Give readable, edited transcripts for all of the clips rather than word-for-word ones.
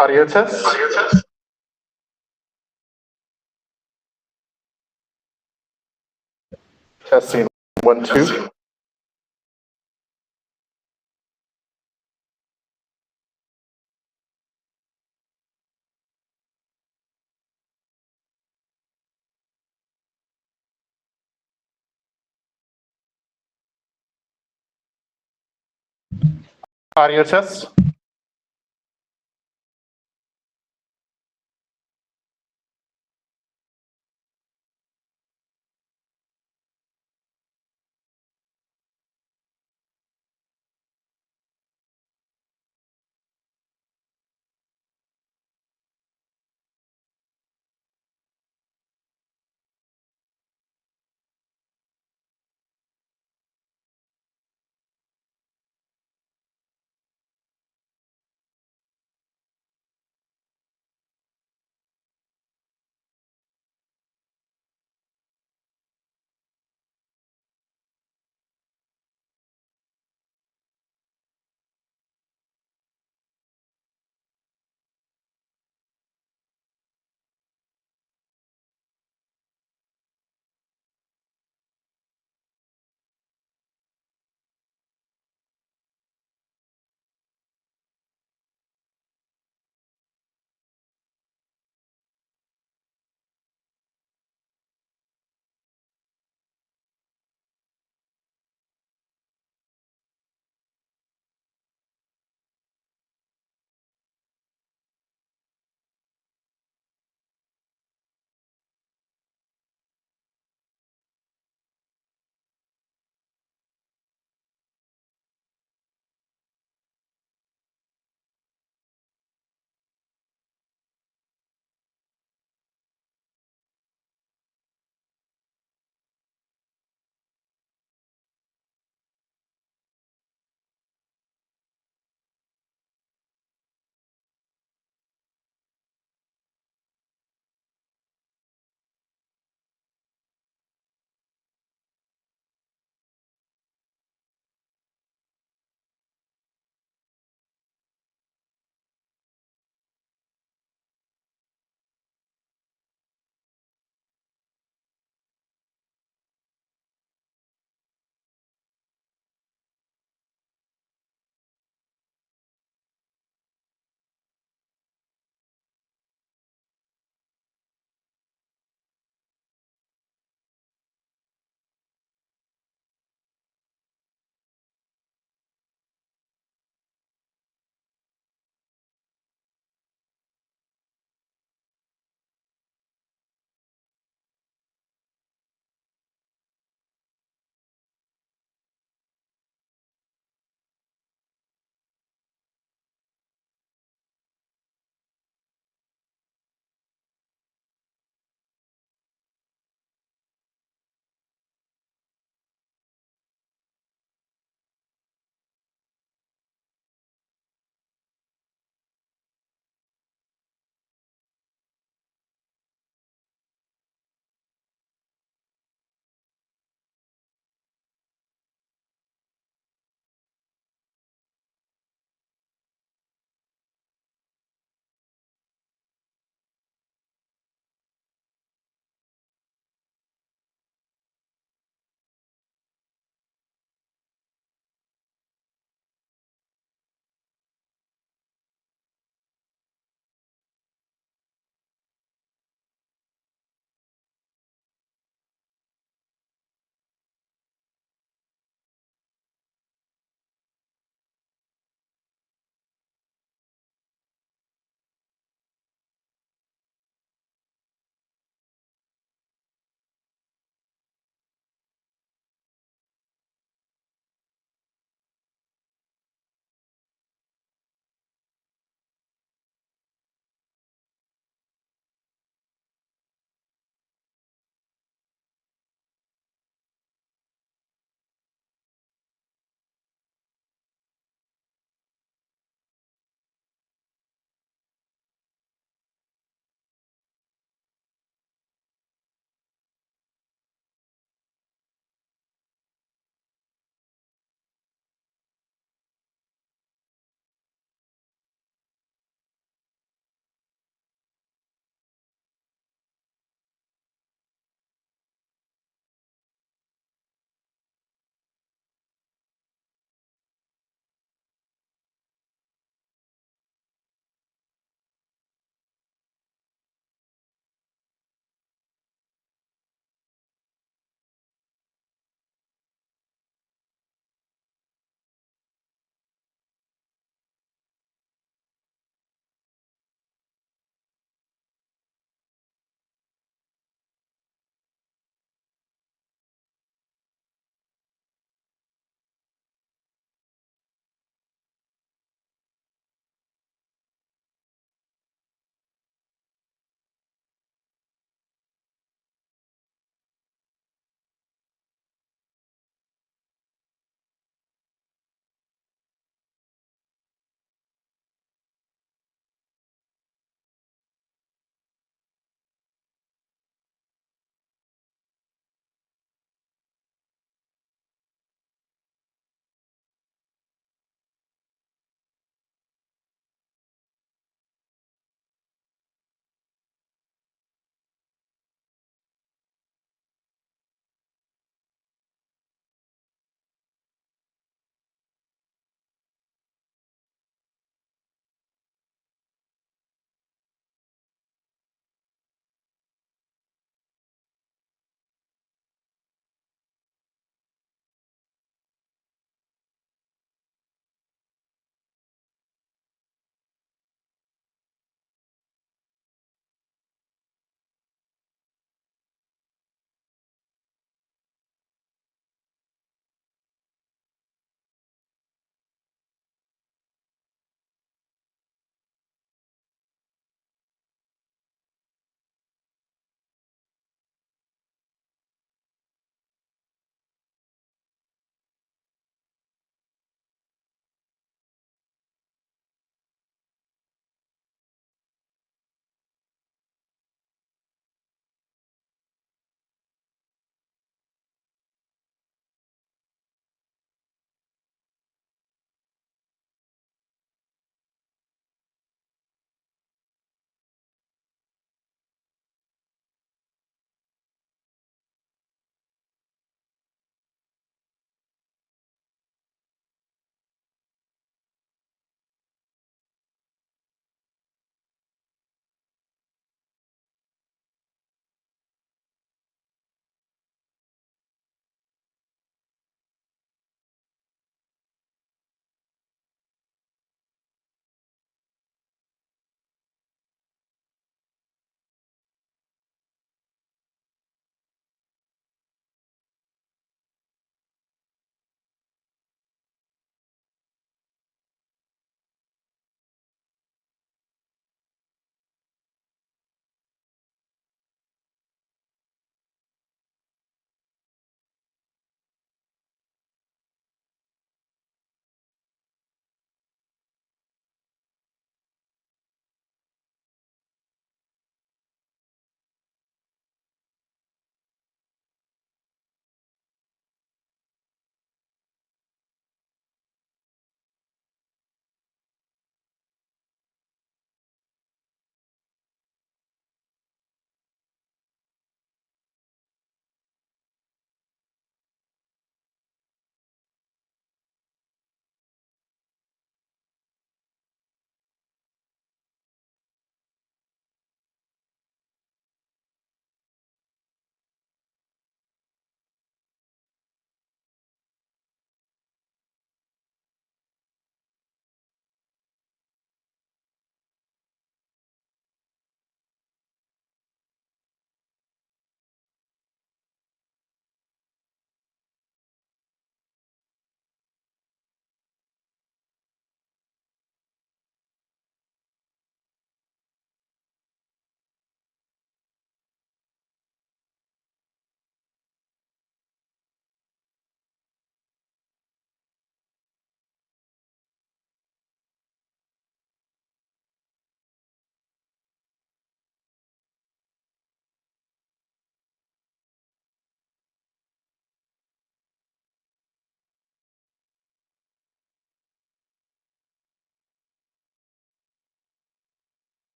Audio test. Testing 1, 2. Audio test.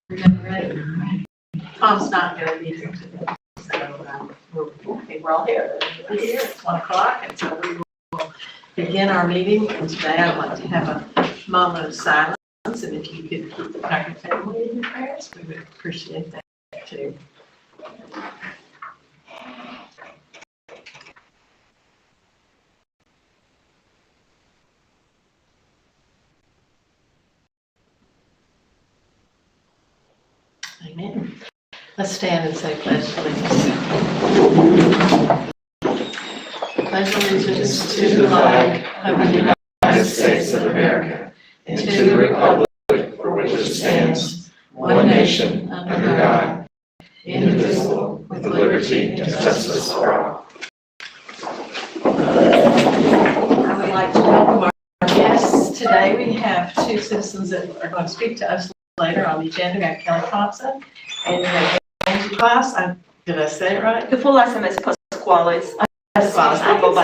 We're getting ready. Tom's not going to be here today, so I think we're all here. We're here. It's 1 o'clock, and so we will begin our meeting. And today I'd like to have a moment of silence, and if you could keep the Packer family in your prayers, we would appreciate that too. Amen. Let's stand and say pledge allegiance. Pledge allegiance to the flag of the United States of America and to the republic for which it stands, one nation, under God, indivisible, with liberty and justice for all. I would like to welcome our guests. Today we have two citizens that are going to speak to us later on the agenda. We have Kelly Thompson and we have Angie Klaus. Did I say it right? The full last name is Pasquales. Pasquales. I can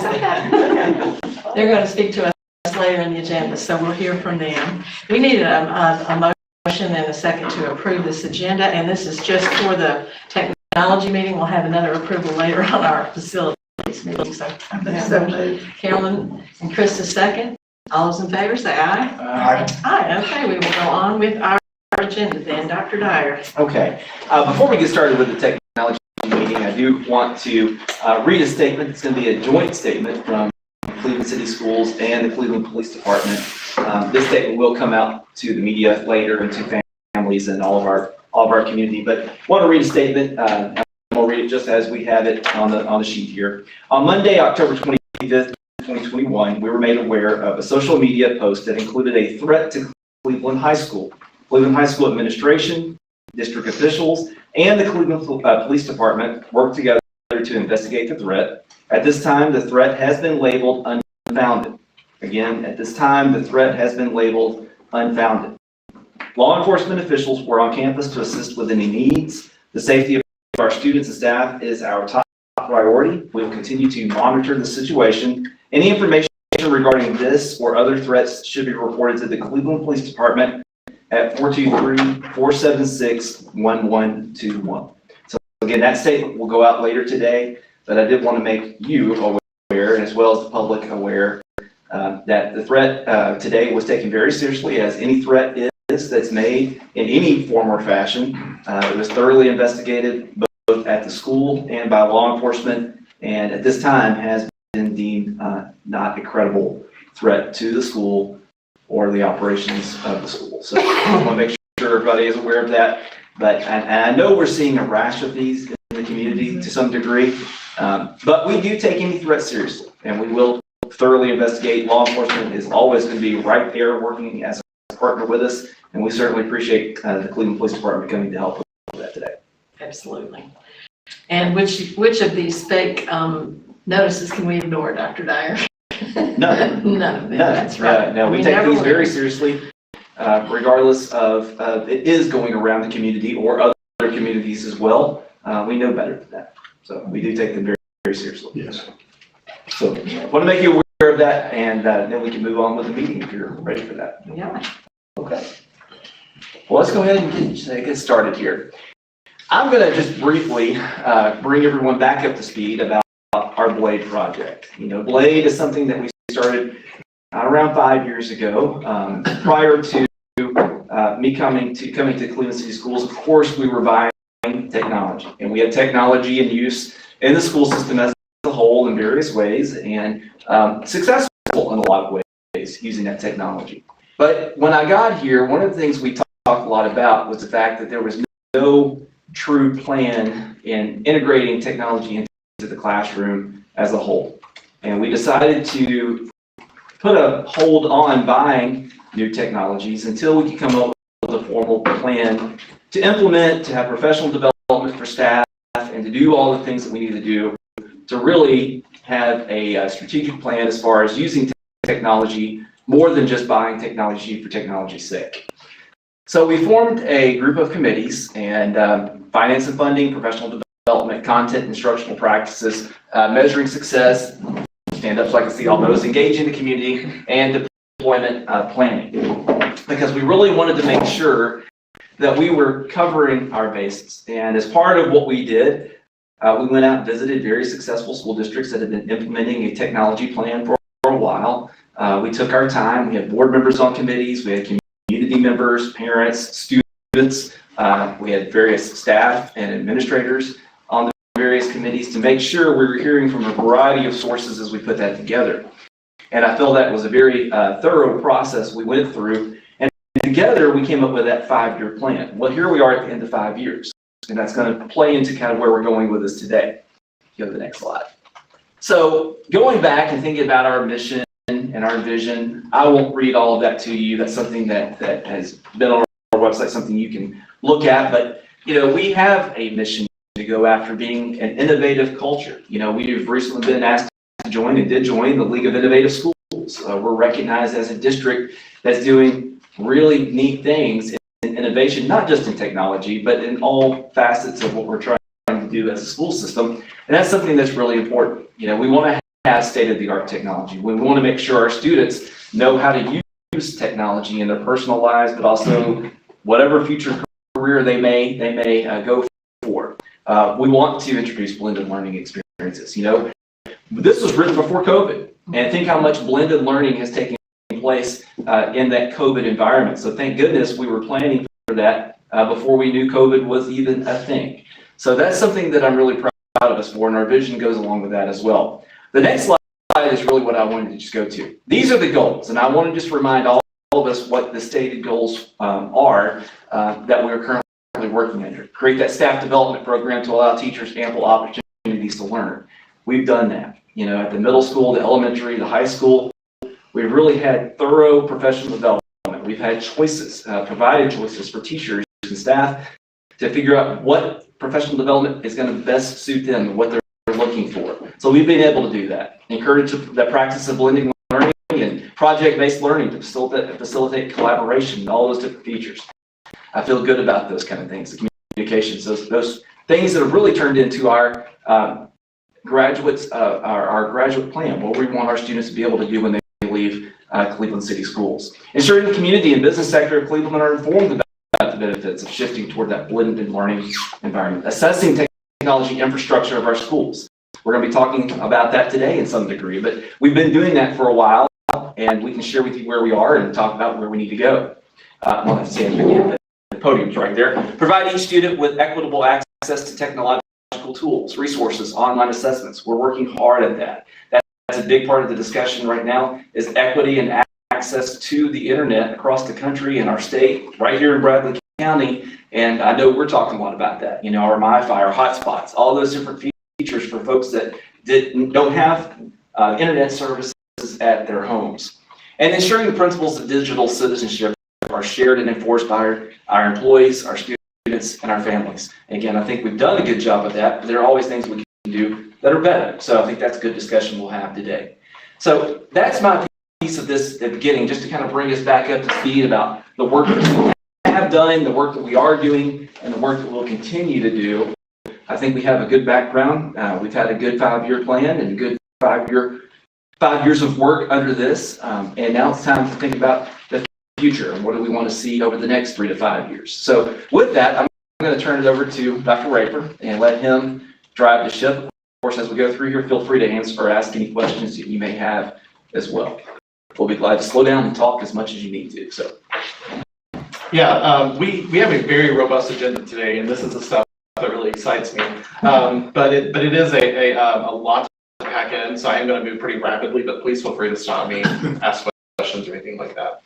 say that. Okay. They're going to speak to us later in the agenda, so we'll hear from them. We need a motion and a second to approve this agenda, and this is just for the technology meeting. We'll have another approval later on our facilities meeting. So Carolyn and Chris is second. All those in favor say aye. Aye. Aye. Okay, we will go on with our agenda then. Dr. Dyer. Okay. Before we get started with the technology meeting, I do want to read a statement. It's going to be a joint statement from Cleveland City Schools and the Cleveland Police Department. This statement will come out to the media later and to families and all of our community. But I want to read a statement. I'll read it just as we have it on the sheet here. On Monday, October 25th, 2021, we were made aware of a social media post that included a threat to Cleveland High School. Cleveland High School administration, district officials, and the Cleveland Police Department worked together to investigate the threat. At this time, the threat has been labeled unfounded. Again, at this time, the threat has been labeled unfounded. Law enforcement officials were on campus to assist with any needs. The safety of our students and staff is our top priority. We will continue to monitor the situation. Any information regarding this or other threats should be reported to the Cleveland Police Department at 423-476-1121. So again, that statement will go out later today, but I did want to make you aware, as well as the public aware, that the threat today was taken very seriously, as any threat is that's made in any form or fashion. It was thoroughly investigated both at the school and by law enforcement, and at this time has been deemed not a credible threat to the school or the operations of the school. So I want to make sure everybody is aware of that. But and I know we're seeing a rash of these in the community to some degree, but we do take any threat seriously, and we will thoroughly investigate. Law enforcement is always going to be right there working as a partner with us, and we certainly appreciate the Cleveland Police Department coming to help with that today. Absolutely. And which of these fake notices can we ignore, Dr. Dyer? None. None of them. That's right. No, we take these very seriously, regardless of it is going around the community or other communities as well. We know better than that. So we do take them very, very seriously. Yes. So I want to make you aware of that, and then we can move on with the meeting if you're ready for that. Yeah. Okay. Well, let's go ahead and get started here. I'm going to just briefly bring everyone back up to speed about our BLADE project. You know, BLADE is something that we started around 5 years ago. Prior to me coming to Cleveland City Schools, of course, we were buying technology, and we had technology in use in the school system as a whole in various ways, and successful in a lot of ways using that technology. But when I got here, one of the things we talked a lot about was the fact that there was no true plan in integrating technology into the classroom as a whole. And we decided to put a hold on buying new technologies until we could come up with a formal plan to implement, to have professional development for staff, and to do all the things that we need to do to really have a strategic plan as far as using technology more than just buying technology for technology's sake. So we formed a group of committees, and finance and funding, professional development, content, instructional practices, measuring success, stand-ups like I see all those, engaging the community, and deployment planning. Because we really wanted to make sure that we were covering our bases. And as part of what we did, we went out and visited very successful school districts that had been implementing a technology plan for a while. We took our time. We had board members on committees. We had community members, parents, students. We had various staff and administrators on the various committees to make sure we were hearing from a variety of sources as we put that together. And I feel that was a very thorough process we went through. And together we came up with that 5-year plan. Well, here we are at the end of 5 years. And that's going to play into kind of where we're going with this today. Go to the next slide. So going back and thinking about our mission and our vision, I won't read all of that to you. That's something that has been on our website, something you can look at. But, we have a mission to go after being an innovative culture. We've recently been asked to join and did join the League of Innovative Schools. We're recognized as a district that's doing really neat things in innovation, not just in technology, but in all facets of what we're trying to do as a school system. And that's something that's really important. We want to have state-of-the-art technology. We want to make sure our students know how to use technology in their personal lives, but also whatever future career they may go for. We want to introduce blended learning experiences. This was written before COVID, and think how much blended learning has taken place in that COVID environment. So thank goodness we were planning for that before we knew COVID was even a thing. So that's something that I'm really proud of us for, and our vision goes along with that as well. The next slide is really what I wanted to just go to. These are the goals, and I want to just remind all of us what the stated goals are that we're currently working under. Create that staff development program to allow teachers ample opportunities to learn. We've done that. At the middle school, the elementary, the high school, we've really had thorough professional development. We've had choices, provided choices for teachers and staff to figure out what professional development is going to best suit them and what they're looking for. So we've been able to do that. Encourage the practice of blending learning and project-based learning to facilitate collaboration and all those different features. I feel good about those kind of things, the communications, those things that have really turned into our graduate plan, what we want our students to be able to do when they leave Cleveland City Schools. Ensuring the community and business sector of Cleveland are informed about the benefits of shifting toward that blended learning environment. Assessing technology infrastructure of our schools. We're going to be talking about that today in some degree, but we've been doing that for a while, and we can share with you where we are and talk about where we need to go. Well, let's see, the podium's right there. Provide each student with equitable access to technological tools, resources, online assessments. We're working hard at that. That's a big part of the discussion right now is equity and access to the internet across the country and our state, right here in Bradley County. And I know we're talking a lot about that, our MiFi, our hotspots, all those different features for folks that don't have internet services at their homes. And ensuring the principles of digital citizenship are shared and enforced by our employees, our students, and our families. Again, I think we've done a good job of that, but there are always things we can do that are better. So I think that's a good discussion we'll have today. So that's my piece of this at the beginning, just to kind of bring us back up to speed about the work that we have done, the work that we are doing, and the work that we'll continue to do. I think we have a good background. We've had a good 5-year plan and a good 5 years of work under this. And now it's time to think about the future and what do we want to see over the next 3 to 5 years. So with that, I'm going to turn it over to Dr. Raper and let him drive the ship. Of course, as we go through here, feel free to answer or ask any questions that you may have as well. We'll be glad to slow down and talk as much as you need to. So, Yeah, we have a very robust agenda today, and this is the stuff that really excites me. But it is a lot to pack in, so I am going to move pretty rapidly. But please feel free to stop me, ask questions or anything like that.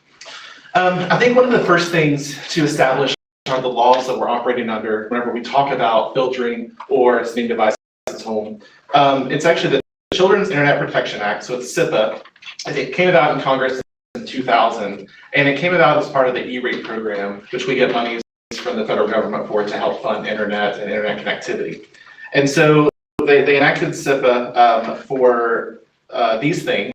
I think one of the first things to establish are the laws that we're operating under whenever we talk about filtering or sending devices home. It's actually the Children's Internet Protection Act, so it's CIPA. It came about in Congress in 2000, and it came about as part of the E-rate program, which we get money from the federal government for to help fund internet and internet connectivity. And so they enacted CIPA for these things.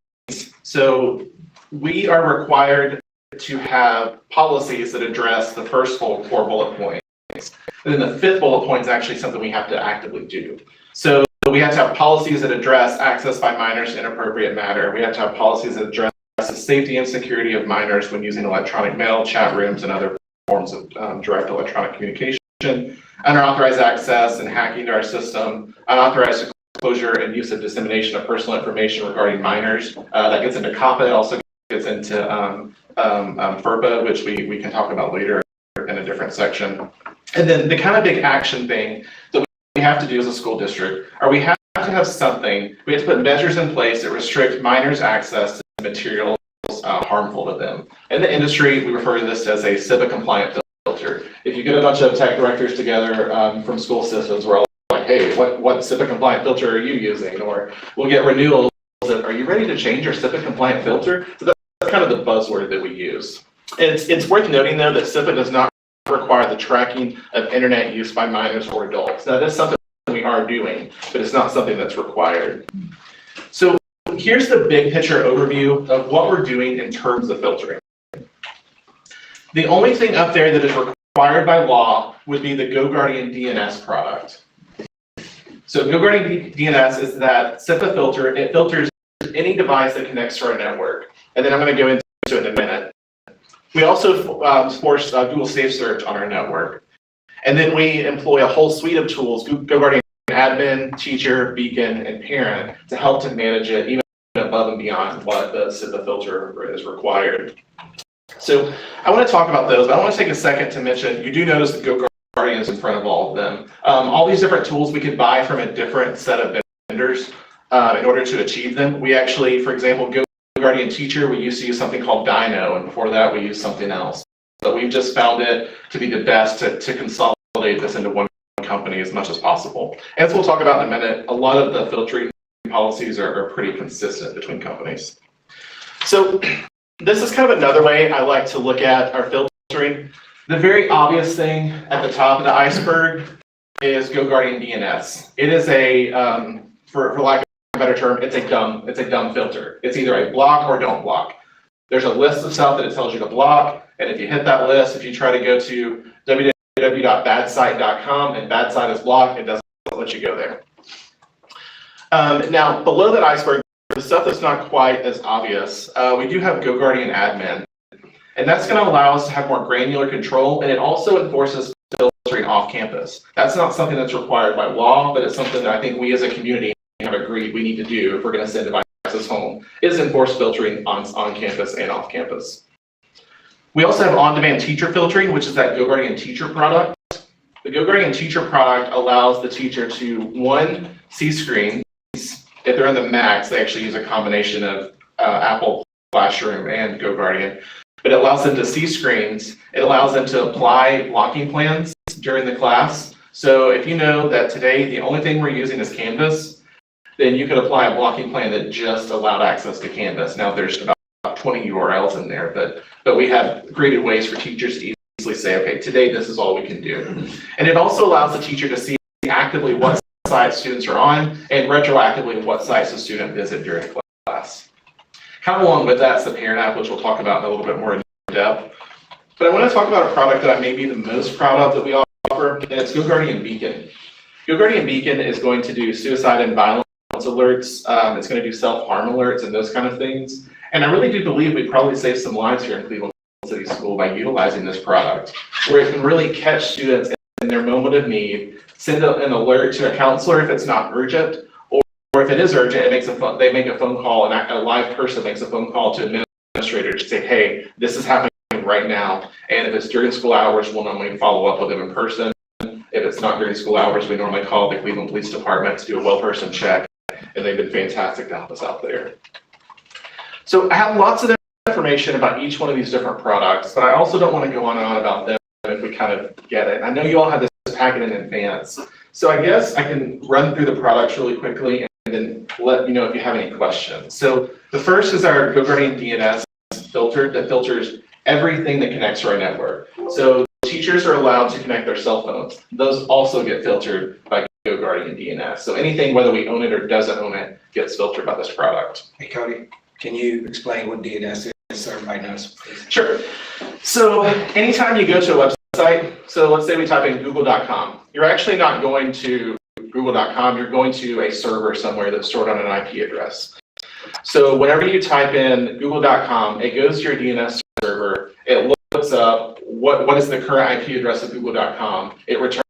So we are required to have policies that address the first 4 bullet points. And then the 5th bullet point is actually something we have to actively do. So we have to have policies that address access by minors to inappropriate matter. We have to have policies that address the safety and security of minors when using electronic mail, chat rooms, and other forms of direct electronic communication, unauthorized access and hacking to our system, unauthorized exposure and use of dissemination of personal information regarding minors. That gets into COPPA, it also gets into FERPA, which we can talk about later in a different section. And then the kind of big action thing that we have to do as a school district, or we have to have something, we have to put measures in place that restrict minors' access to materials harmful to them. In the industry, we refer to this as a CIPA compliant filter. If you get a bunch of tech directors together from school systems, we're all like, hey, what CIPA compliant filter are you using? Or we'll get renewals that, are you ready to change your CIPA compliant filter? So that's kind of the buzzword that we use. It's worth noting though that CIPA does not require the tracking of internet use by minors or adults. Now that's something we are doing, but it's not something that's required. So here's the big picture overview of what we're doing in terms of filtering. The only thing up there that is required by law would be the Goguardian DNS product. So Goguardian DNS is that CIPA filter. It filters any device that connects to our network. And then I'm going to go into it in a minute. We also force Google Safe Search on our network. And then we employ a whole suite of tools, Goguardian Admin, Teacher, Beacon, and Parent, to help to manage it even above and beyond what the CIPA filter is required. So I want to talk about those, but I want to take a second to mention, you do notice the Goguardian is in front of all of them. All these different tools we could buy from a different set of vendors in order to achieve them. We actually, for example, Goguardian Teacher, we used to use something called Dino, and before that we used something else. But we've just found it to be the best to consolidate this into one company as much as possible. As we'll talk about in a minute, a lot of the filtering policies are pretty consistent between companies. So this is kind of another way I like to look at our filtering. The very obvious thing at the top of the iceberg is Goguardian DNS. It is a, for lack of a better term, it's a dumb filter. It's either a block or don't block. There's a list of stuff that it tells you to block, and if you hit that list, if you try to go to www.badsite.com and bad site is blocked, it doesn't let you go there. Now, below that iceberg, the stuff that's not quite as obvious, we do have Goguardian Admin, and that's going to allow us to have more granular control, and it also enforces filtering off campus. That's not something that's required by law, but it's something that I think we as a community have agreed we need to do if we're going to send devices home, is enforce filtering on campus and off campus. We also have on-demand teacher filtering, which is that Goguardian Teacher product. The Goguardian Teacher product allows the teacher to, one, see screens. If they're in the Macs, they actually use a combination of Apple Classroom and Goguardian. But it allows them to see screens. It allows them to apply blocking plans during the class. So if you know that today the only thing we're using is Canvas, then you could apply a blocking plan that just allowed access to Canvas. Now there's about 20 URLs in there, but we have created ways for teachers to easily say, okay, today this is all we can do. And it also allows the teacher to see actively what sites students are on and retroactively what sites the student visit during class. Kind of along with that is the Parent app, which we'll talk about in a little bit more in depth. But I want to talk about a product that I may be the most proud of that we offer, and it's Goguardian Beacon. Goguardian Beacon is going to do suicide and violence alerts. It's going to do self-harm alerts and those kind of things. And I really do believe we probably saved some lives here in Cleveland City School by utilizing this product, where it can really catch students in their moment of need, send an alert to a counselor if it's not urgent, or if it is urgent, they make a phone call, and a live person makes a phone call to an administrator to say, hey, this is happening right now. And if it's during school hours, we'll normally follow up with them in person. If it's not during school hours, we normally call the Cleveland Police Department to do a well-person check, and they've been fantastic to help us out there. So I have lots of information about each one of these different products, but I also don't want to go on and on about them if we kind of get it. I know you all have this packet in advance, so I guess I can run through the products really quickly and then let you know if you have any questions. So the first is our Goguardian DNS filter that filters everything that connects to our network. So teachers are allowed to connect their cell phones. Those also get filtered by Goguardian DNS. So anything, whether we own it or doesn't own it, gets filtered by this product. Hey, Cody, can you explain what DNS is so everybody knows, please? Sure. So anytime you go to a website, so let's say we type in google.com, you're actually not going to google.com, you're going to a server somewhere that's stored on an IP address. So whenever you type in google.com, it goes to your DNS server, it looks up what is the current IP address of google.com, it returns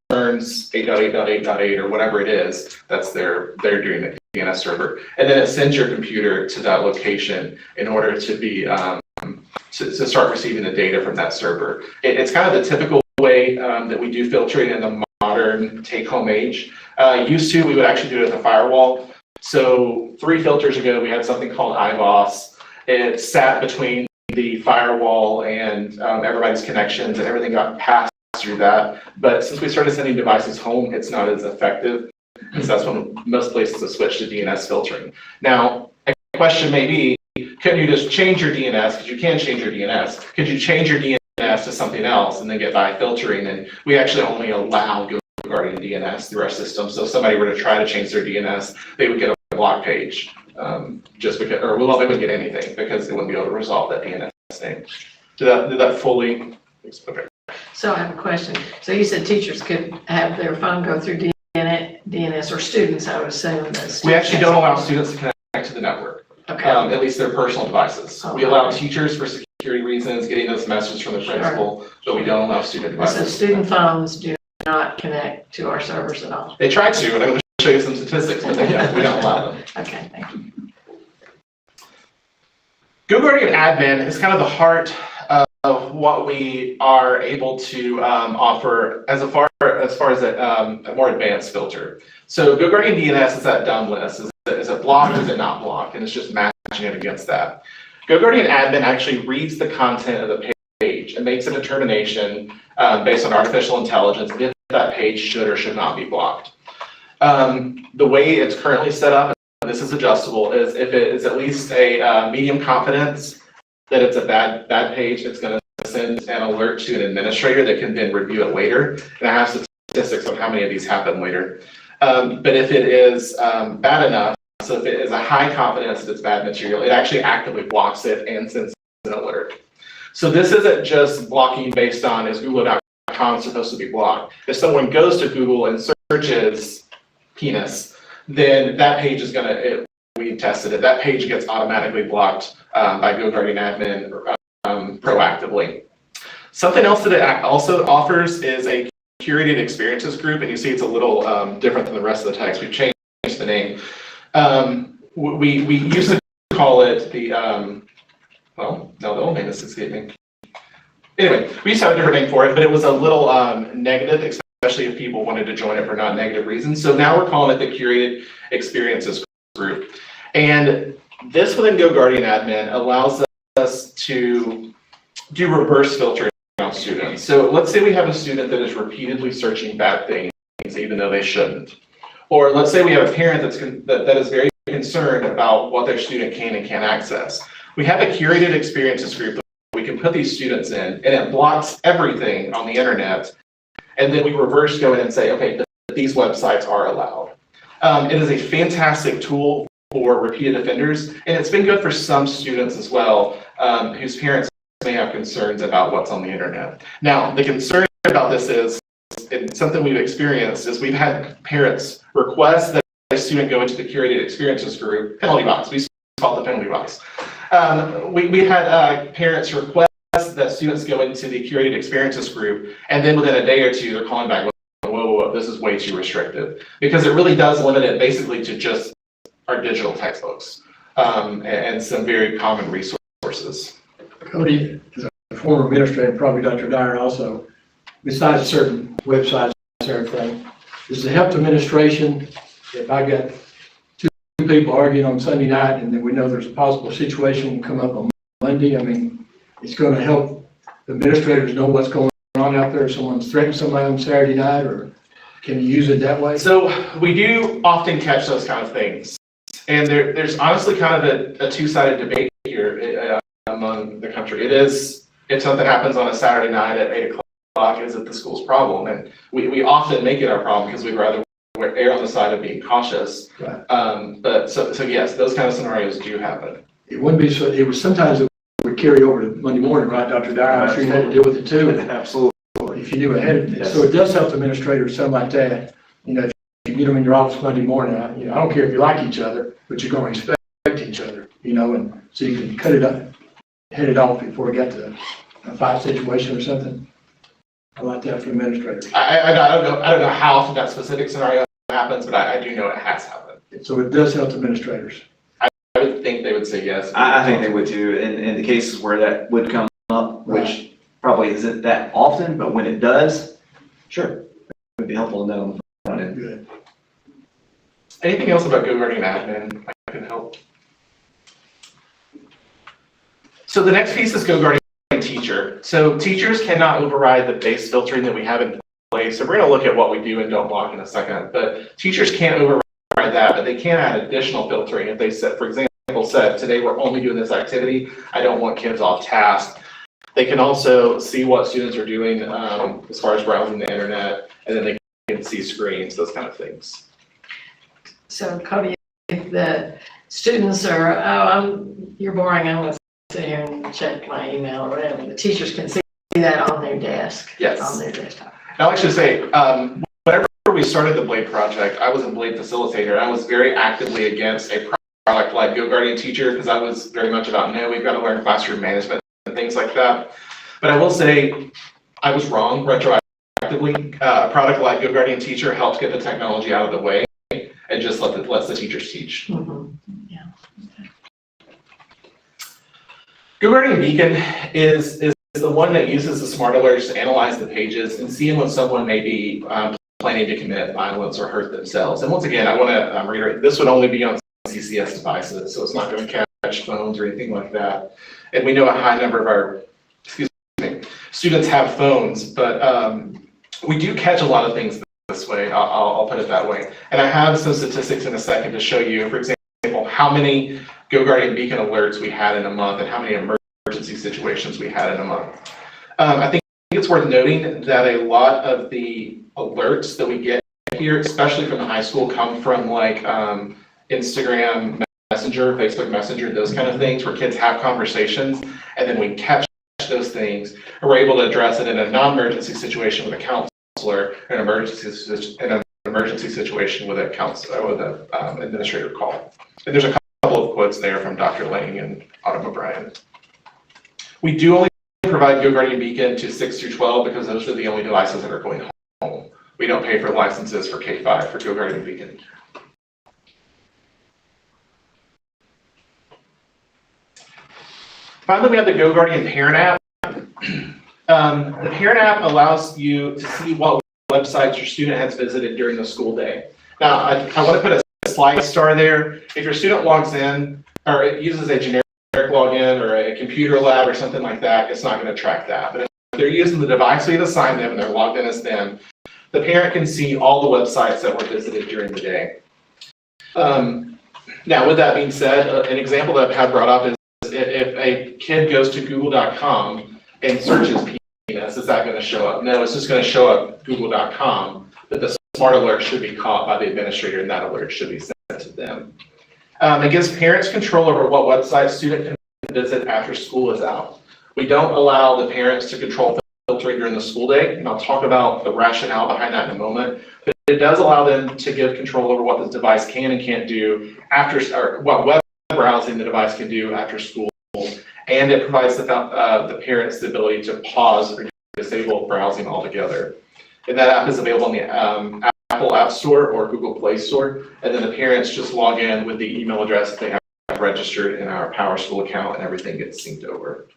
8.8.8.8 or whatever it is. That's they're doing the DNS server. And then it sends your computer to that location in order to be, to start receiving the data from that server. It's kind of the typical way that we do filtering in the modern take-home age. Used to, we would actually do it at the firewall. So 3 filters ago, we had something called iBoss. It sat between the firewall and everybody's connections, and everything got passed through that. But since we started sending devices home, it's not as effective. So that's when most places have switched to DNS filtering. Now, a question may be, couldn't you just change your DNS, because you can change your DNS, could you change your DNS to something else and then get by filtering? And we actually only allow Goguardian DNS through our system. So if somebody were to try to change their DNS, they would get a block page, just because, or well, they wouldn't get anything because they wouldn't be able to resolve that DNS name. Did that fully? Okay. So I have a question. So you said teachers could have their phone go through DNS, or students, I would assume. We actually don't allow students to connect to the network. Okay. At least their personal devices. Oh, We allow okay. teachers for security reasons, getting those messages from the Sure. principal, but we don't allow student So devices. student phones do not connect to our servers at all. They try to, and I'm going to show you some statistics, but we don't allow them. Okay, thank you. Goguardian Admin is kind of the heart of what we are able to offer as far as a more advanced filter. So Goguardian DNS is that dumb list. Is it blocked or is it not blocked? And it's just matching it against that. Goguardian Admin actually reads the content of the page and makes a determination based on artificial intelligence if that page should or should not be blocked. The way it's currently set up, and this is adjustable, is if it is at least a medium confidence that it's a bad page, it's going to send an alert to an administrator that can then review it later. And I have statistics on how many of these happen later. But if it is bad enough, so if it is a high confidence that it's bad material, it actually actively blocks it and sends an alert. So this isn't just blocking based on is Google.com supposed to be blocked. If someone goes to Google and searches penis, then that page is going to, we tested it, that page gets automatically blocked by Goguardian Admin proactively. Something else that it also offers is a curated experiences group, and you see it's a little different than the rest of the text. We've changed the name. We used to call it the, well, no, the old name is escaping me. Anyway, we used to have a different name for it, but it was a little negative, especially if people wanted to join it for not negative reasons. So now we're calling it the Curated Experiences Group. And this within Goguardian Admin allows us to do reverse filtering on students. So let's say we have a student that is repeatedly searching bad things, even though they shouldn't. Or let's say we have a parent that is very concerned about what their student can and can't access. We have a Curated Experiences Group that we can put these students in, and it blocks everything on the internet. And then we reverse go in and say, okay, these websites are allowed. It is a fantastic tool for repeated offenders, and it's been good for some students as well, whose parents may have concerns about what's on the internet. Now, the concern about this is, and something we've experienced, is we've had parents request that a student go into the Curated Experiences Group, penalty box, we call it the penalty box. We had parents request that students go into the Curated Experiences Group, and then within a day or two, they're calling back, whoa, this is way too restrictive, because it really does limit it basically to just our digital textbooks and some very common resources. Cody, as a former administrator, probably Dr. Dyer also, besides certain websites and everything, is the help to administration, if I got two people arguing on Sunday night and then we know there's a possible situation will come up on Monday, I mean, it's going to help the administrators know what's going on out there. If someone's threatening somebody on Saturday night, or can you use it that way? So we do often catch those kind of things. And there's honestly kind of a two-sided debate here among the country. It is, if something happens on a Saturday night at 8 o'clock, is it the school's problem? And we often make it our problem because we'd rather err on the side of being cautious. Right. But so yes, those kind of scenarios do happen. It wouldn't be so, it was sometimes it would carry over to Monday morning, right, Dr. Dyer? I'm sure you had to deal with it too. Absolutely. If you knew ahead of it. Yes. So it does help the administrators, something like that. You know, if you get them in your office Monday morning, I don't care if you like each other, but you're going to respect each other, and so you can cut it up, head it off before it got to a fight situation or something. I like that for administrators. I don't know how often that specific scenario happens, but I do know it has happened. So it does help administrators. I would think they would say yes. I think they would too, in the cases where that would come up, which probably isn't that often, but when it does, sure, it would be helpful to know on the front end. Good. Anything else about Goguardian Admin I can help? So the next piece is Goguardian Teacher. So teachers cannot override the base filtering that we have in place. So we're going to look at what we do and don't block in a second, but teachers can't override that, but they can add additional filtering. If they said, for example, said, today we're only doing this activity, I don't want kids off task. They can also see what students are doing as far as browsing the internet, and then they can see screens, those kind of things. So Cody, if the students are, you're boring, I'm gonna sit here and check my email or whatever, the teachers can see that on their desk. Yes. On their desktop. Now, I should say, whenever we started the Blade project, I was a Blade facilitator, and I was very actively against a product like Goguardian Teacher, because I was very much about, no, we've got to learn classroom management and things like that. But I will say, I was wrong retroactively. A product like Goguardian Teacher helped get the technology out of the way and just lets the teachers teach. Mhm. Yeah. Goguardian Beacon is the one that uses the smart alerts to analyze the pages and seeing when someone may be planning to commit violence or hurt themselves. And once again, I want to reiterate, this would only be on CCS devices, so it's not going to catch phones or anything like that. And we know a high number of our students have phones, but we do catch a lot of things this way. I'll put it that way. And I have some statistics in a second to show you, for example, how many Goguardian Beacon alerts we had in a month and how many emergency situations we had in a month. I think it's worth noting that a lot of the alerts that we get here, especially from the high school, come from like Instagram Messenger, Facebook Messenger, those kind of things where kids have conversations, and then we catch those things, and we're able to address it in a non-emergency situation with a counselor, an emergency situation with a administrator call. And there's a couple of quotes there from Dr. Lang and Autumn O'Brien. We do only provide Goguardian Beacon to 6 through 12 because those are the only devices that are going home. We don't pay for licenses for K-5 for Goguardian Beacon. Finally, we have the Goguardian Parent app. The Parent app allows you to see what websites your student has visited during the school day. Now, I want to put a slide star there. If your student logs in or it uses a generic login or a computer lab or something like that, it's not going to track that. But if they're using the device we've assigned them and they're logged in as them, the parent can see all the websites that were visited during the day. Now, with that being said, an example that I've had brought up is if a kid goes to google.com and searches penis, is that going to show up? No, it's just going to show up google.com, but the smart alert should be caught by the administrator and that alert should be sent to them. It gives parents control over what website student can visit after school is out. We don't allow the parents to control filtering during the school day, and I'll talk about the rationale behind that in a moment, but it does allow them to give control over what the device can and can't do after, or what web browsing the device can do after school, and it provides the parents the ability to pause or disable browsing altogether. And that app is available on the Apple App Store or Google Play Store, and then the parents just log in with the email address that they have registered in our Power School account, and everything gets synced over.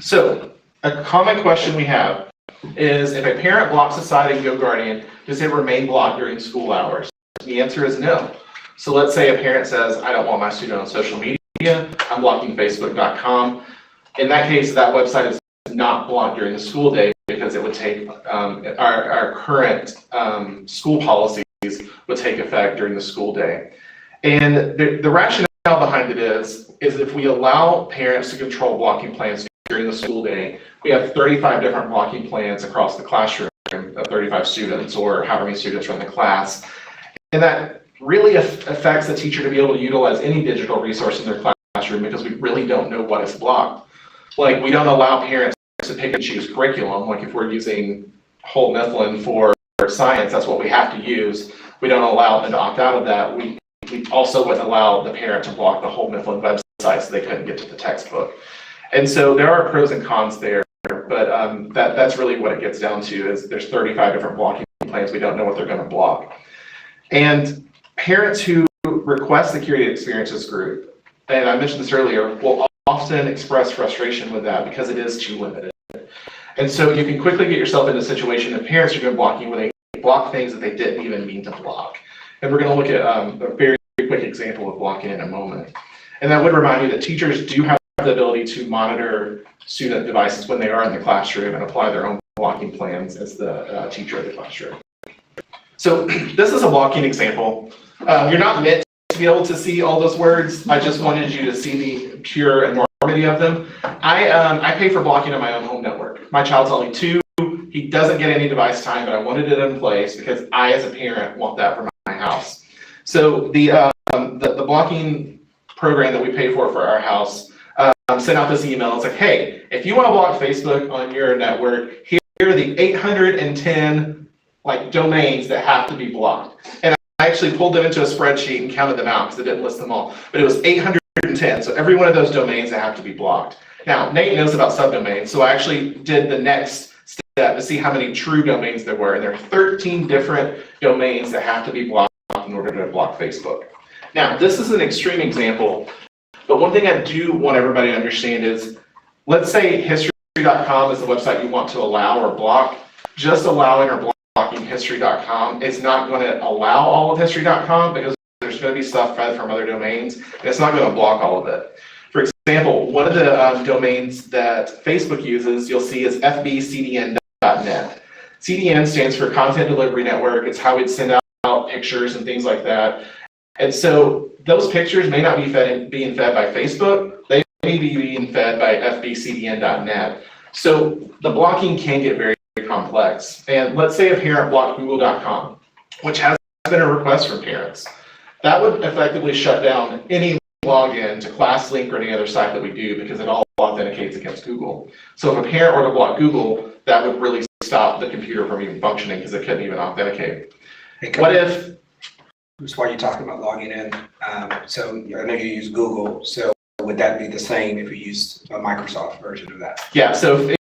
So a common question we have is, if a parent blocks a site in Goguardian, does it remain blocked during school hours? The answer is no. So let's say a parent says, I don't want my student on social media, I'm blocking facebook.com. In that case, that website is not blocked during the school day because it would take, our current school policies would take effect during the school day. And the rationale behind it is if we allow parents to control blocking plans during the school day, we have 35 different blocking plans across the classroom of 35 students or however many students run the class. And that really affects the teacher to be able to utilize any digital resource in their classroom because we really don't know what is blocked. Like, we don't allow parents to pick and choose curriculum. Like, if we're using whole Mifflin for science, that's what we have to use. We don't allow them to opt out of that. We also wouldn't allow the parent to block the whole Mifflin website websites so they couldn't get to the textbook. And so there are pros and cons there, but that's really what it gets down to is there's 35 different blocking plans. We don't know what they're going to block. And parents who request the Curated Experiences group, and I mentioned this earlier, will often express frustration with that because it is too limited. And so you can quickly get yourself in a situation of parents are going to block you when they block things that they didn't even mean to block. And we're going to look at a very quick example of blocking in a moment. And I would remind you that teachers do have the ability to monitor student devices when they are in the classroom and apply their own blocking plans as the teacher of the classroom. So this is a blocking example. You're not meant to be able to see all those words. I just wanted you to see the pure enormity of them. I pay for blocking on my own home network. My child's only 2. He doesn't get any device time, but I wanted it in place because I, as a parent, want that for my house. So the blocking program that we pay for our house sent out this email. It's like, hey, if you want to block Facebook on your network, here are the 810 domains that have to be blocked. And I actually pulled them into a spreadsheet and counted them out because it didn't list them all. But it was 810. So every one of those domains that have to be blocked. Now, Nate knows about subdomains, so I actually did the next step to see how many true domains there were. And there are 13 different domains that have to be blocked in order to block Facebook. Now, this is an extreme example, but one thing I do want everybody to understand is, let's say history.com is the website you want to allow or block. Just allowing or blocking history.com is not going to allow all of history.com because there's going to be stuff fed from other domains, and it's not going to block all of it. For example, one of the domains that Facebook uses, you'll see is fbcdn.net. CDN stands for Content Delivery Network. It's how we'd send out pictures and things like that. And so those pictures may not be being fed by Facebook. They may be being fed by fbcdn.net. So the blocking can get very, very complex. And let's say a parent blocked google.com, which has been a request from parents. That would effectively shut down any login to ClassLink or any other site that we do because it all authenticates against Google. So if a parent were to block Google, that would really stop the computer from even functioning because it couldn't even authenticate. What if... That's why you're talking about logging in. So I know you use Google, so would that be the same if you used a Microsoft version of that? Yeah,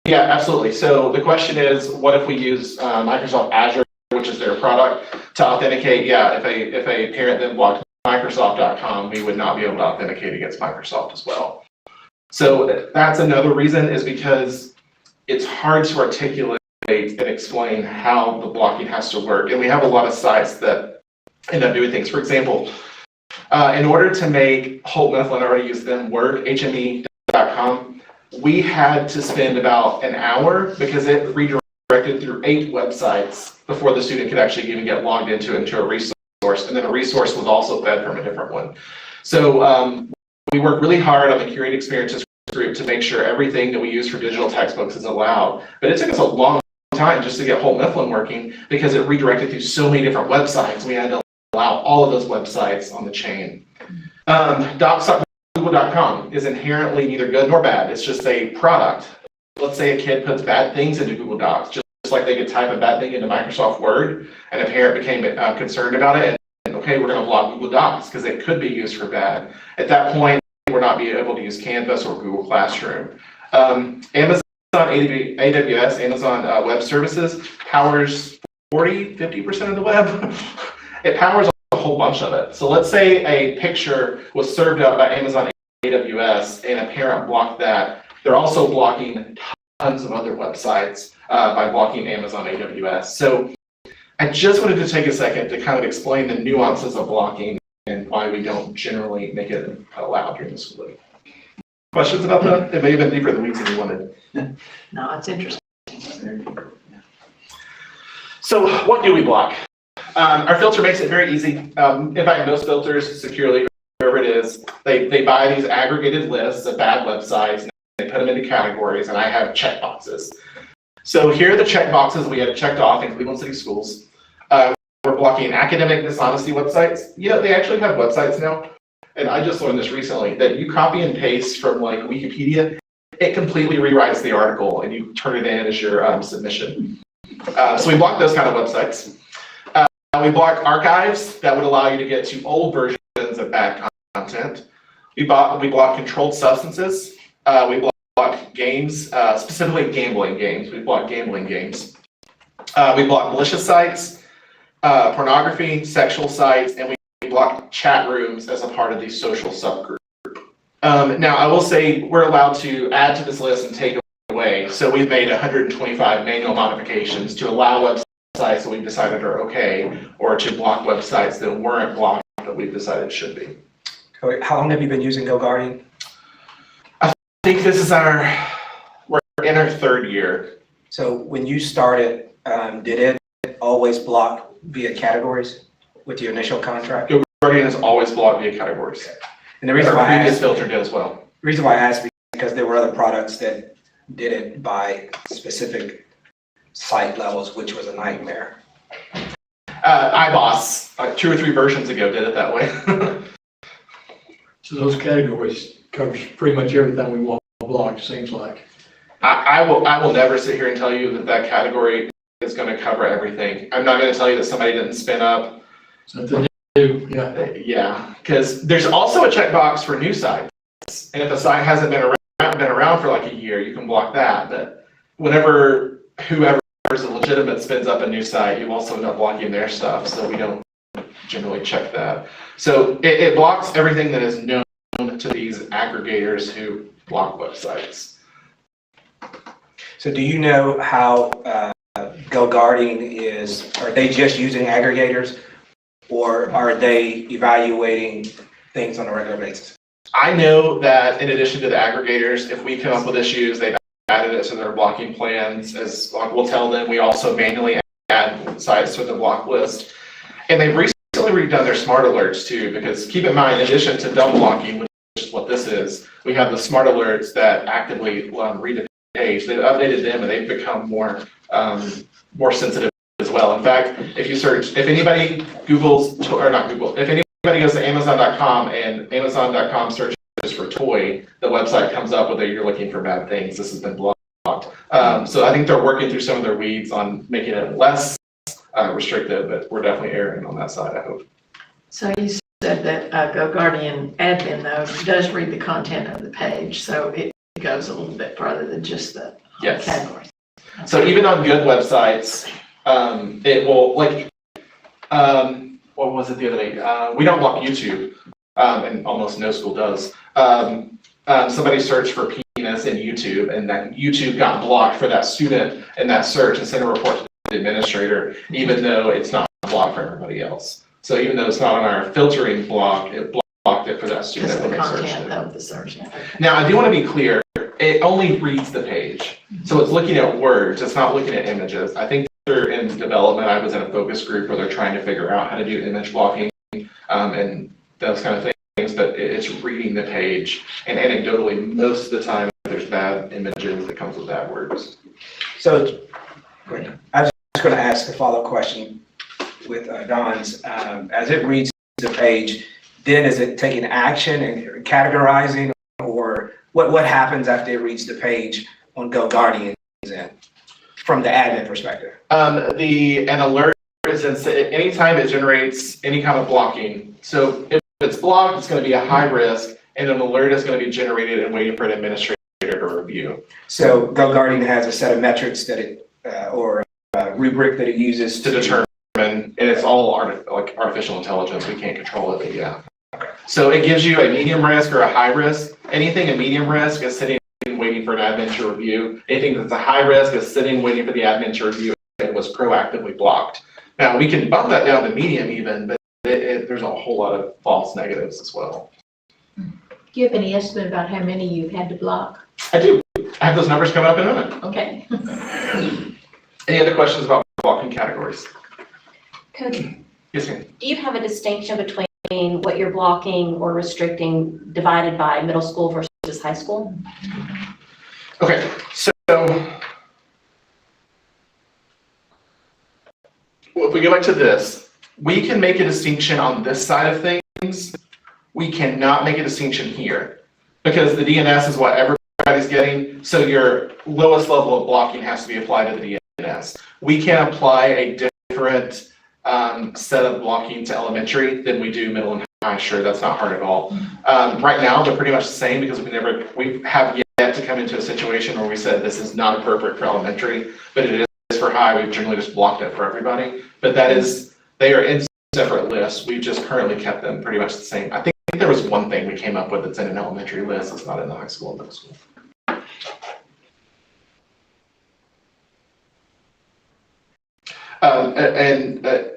yeah, absolutely. So the question is, what if we use Microsoft Azure, which is their product, to authenticate? Yeah, if a parent then blocked Microsoft.com, we would not be able to authenticate against Microsoft as well. So that's another reason, is because it's hard to articulate and explain how the blocking has to work. And we have a lot of sites that end up doing things. For example, in order to make Holt Mifflin, I already used them, work, hme.com, we had to spend about an hour because it redirected through 8 websites before the student could actually even get logged into a resource. And then a resource was also fed from a different one. So we worked really hard on the Curated Experiences group to make sure everything that we use for digital textbooks is allowed. But it took us a long time just to get Holt Mifflin working because it redirected through so many different websites. We had to allow all of those websites on the chain. Docs.google.com is inherently neither good nor bad. It's just a product. Let's say a kid puts bad things into Google Docs, just like they could type a bad thing into Microsoft Word, and a parent became concerned about it, and okay, we're going to block Google Docs because it could be used for bad. At that point, we're not being able to use Canvas or Google Classroom. Amazon AWS, Amazon Web Services, powers 40–50% of the web. It powers a whole bunch of it. So let's say a picture was served out by Amazon AWS and a parent blocked that. They're also blocking tons of other websites by blocking Amazon AWS. So I just wanted to take a second to kind of explain the nuances of blocking and why we don't generally make it allowed during the school day. Questions about that? It may have been deeper than we wanted. No, it's interesting. So what do we block? Our filter makes it very easy. In fact, most filters securely, whoever it is, they buy these aggregated lists of bad websites, and they put them into categories, and I have checkboxes. So here are the checkboxes we have checked off in Cleveland City Schools. We're blocking academic dishonesty websites. You know, they actually have websites now, and I just learned this recently, that you copy and paste from like Wikipedia, it completely rewrites the article, and you turn it in as your submission. So we block those kind of websites. We block archives that would allow you to get to old versions of bad content. We block controlled substances. We block games, specifically gambling games. We block gambling games. We block malicious sites, pornography, sexual sites, and we block chat rooms as a part of the social subgroup. Now, I will say we're allowed to add to this list and take away. So we've made 125 manual modifications to allow websites that we've decided are okay, or to block websites that weren't blocked that we've decided should be. How long have you been using Goguardian? I think this is we're in our third year. So when you started, did it always block via categories with your initial contract? Goguardian has always blocked via categories. And the reason Our why I previous asked, filter did as well. I asked because there were other products that did it by specific site levels, which was a nightmare. iBoss, like 2 or 3 versions ago, did it that way. So those categories covers pretty much everything we want to block, it seems like. I will never sit here and tell you that that category is going to cover everything. I'm not going to tell you that somebody didn't spin up. Something new, yeah. Yeah, because there's also a checkbox for new sites. And if a site hasn't been around for like a year, you can block that. But whenever whoever is a legitimate spins up a new site, you also end up blocking their stuff. So we don't generally check that. So it blocks everything that is known to these aggregators who block websites. So do you know how Goguardian is, are they just using aggregators or are they evaluating things on a regular basis? I know that in addition to the aggregators, if we come up with issues, they've added it to their blocking plans. As we'll tell them, we also manually add sites to the block list. And they've recently redone their smart alerts too, because keep in mind, in addition to double blocking, which is what this is, we have the smart alerts that actively read the page. They've updated them and they've become more sensitive as well. In fact, if you search, if anybody Googles, or not Google, if anybody goes to Amazon.com and Amazon.com searches for toy, the website comes up whether you're looking for bad things. This has been blocked. So I think they're working through some of their weeds on making it less restrictive, but we're definitely erring on that side, I hope. So you said that Goguardian Admin, though, does read the content of the page, so it goes a little bit further than just the Yes. categories. So even on good websites, it will, like, what was it the other day? We don't block YouTube, and almost no school does. Somebody searched for penis in YouTube, and that YouTube got blocked for that student in that search and sent a report to the administrator, even though it's not blocked for everybody else. So even though it's not on our filtering block, it blocked it for that student Just when the they searched content it. of the search. Now, I do want to be clear, it only reads the page. So it's looking at words, it's not looking at images. I think they're in development. I was in a focus group where they're trying to figure out how to do image blocking and those kind of things, but it's reading the page. And anecdotally, most of the time, if there's bad images, it comes with bad words. So I was just going to ask a follow-up question with Don's. As it reads the page, then is it taking action and categorizing, or what happens after it reads the page on Goguardian's end from the admin perspective? An alert is anytime it generates any kind of blocking. So if it's blocked, it's going to be a high risk, and an alert is going to be generated and waiting for an administrator to review. So Goguardian has a set of metrics that it, or a rubric that it uses To determine, and it's all like artificial intelligence. We can't control it, but yeah. So it gives you a medium risk or a high risk. Anything a medium risk is sitting waiting for an admin to review. Anything that's a high risk is sitting waiting for the admin to review and was proactively blocked. Now we can bump that down to medium even, but there's a whole lot of false negatives as well. Do you have any estimate about how many you've had to block? I do. I have those numbers coming up in a minute. Okay. Any other questions about blocking categories? Cody, Yes, ma'am. do you have a distinction between what you're blocking or restricting divided by middle school versus high school? Okay, so if we go back to this, we can make a distinction on this side of things. We cannot make a distinction here because the DNS is what everybody's getting. So your lowest level of blocking has to be applied to the DNS. We can apply a different set of blocking to elementary than we do middle and high, sure, that's not hard at all. Right now, they're pretty much the same because we have yet to come into a situation where we said this is not appropriate for elementary, but it is for high. We've generally just blocked it for everybody. But they are in separate lists. We've just currently kept them pretty much the same. I think there was one thing we came up with that's in an elementary list. It's not in the high school and middle school.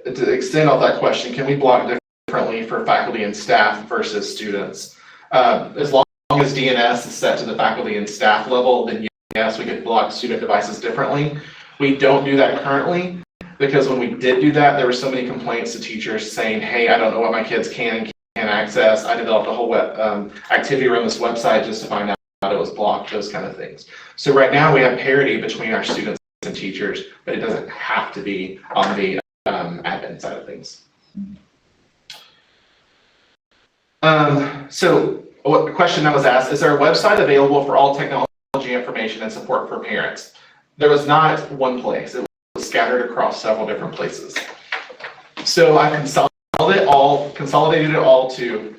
To extend on that question, can we block differently for faculty and staff versus students? As long as DNS is set to the faculty and staff level, then yes, we could block student devices differently. We don't do that currently because when we did do that, there were so many complaints to teachers saying, hey, I don't know what my kids can and can't access. I developed a whole activity around this website just to find out it was blocked, those kind of things. So right now we have parity between our students and teachers, but it doesn't have to be on the admin side of things. So what the question that was asked, is there a website available for all technology information and support for parents? There was not one place. It was scattered across several different places. So I consolidated it all to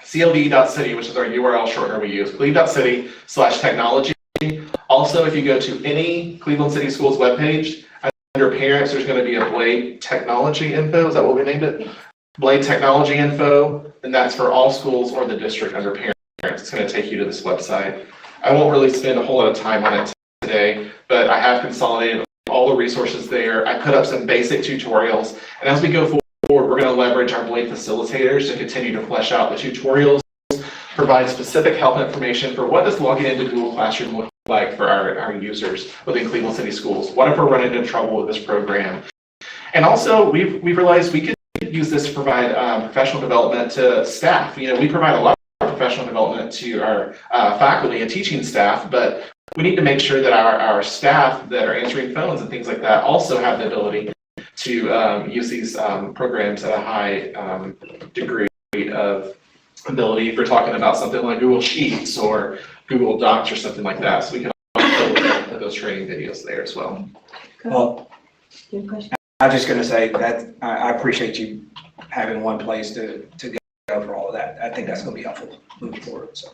cld.city, which is our URL shortener we use, cleve.city/technology. Also, if you go to any Cleveland City Schools webpage, under parents, there's going to be a Blade Technology Info. Is that what we named it? Blade Technology Info, and that's for all schools or the district under parents. It's going to take you to this website. I won't really spend a whole lot of time on it today, but I have consolidated all the resources there. I put up some basic tutorials, and as we go forward, we're going to leverage our Blade facilitators to continue to flesh out the tutorials, provide specific help information for what does logging into Google Classroom look like for our users within Cleveland City Schools. What if we're running into trouble with this program? And also, we've realized we could use this to provide professional development to staff. We provide a lot of professional development to our faculty and teaching staff, but we need to make sure that our staff that are answering phones and things like that also have the ability to use these programs at a high degree of ability. If we're talking about something like Google Sheets or Google Docs or something like that, so we can also put those training videos there as well. Well, Good question. I'm just gonna say that I appreciate you having one place to go for all of that. I think that's gonna be helpful moving forward, so.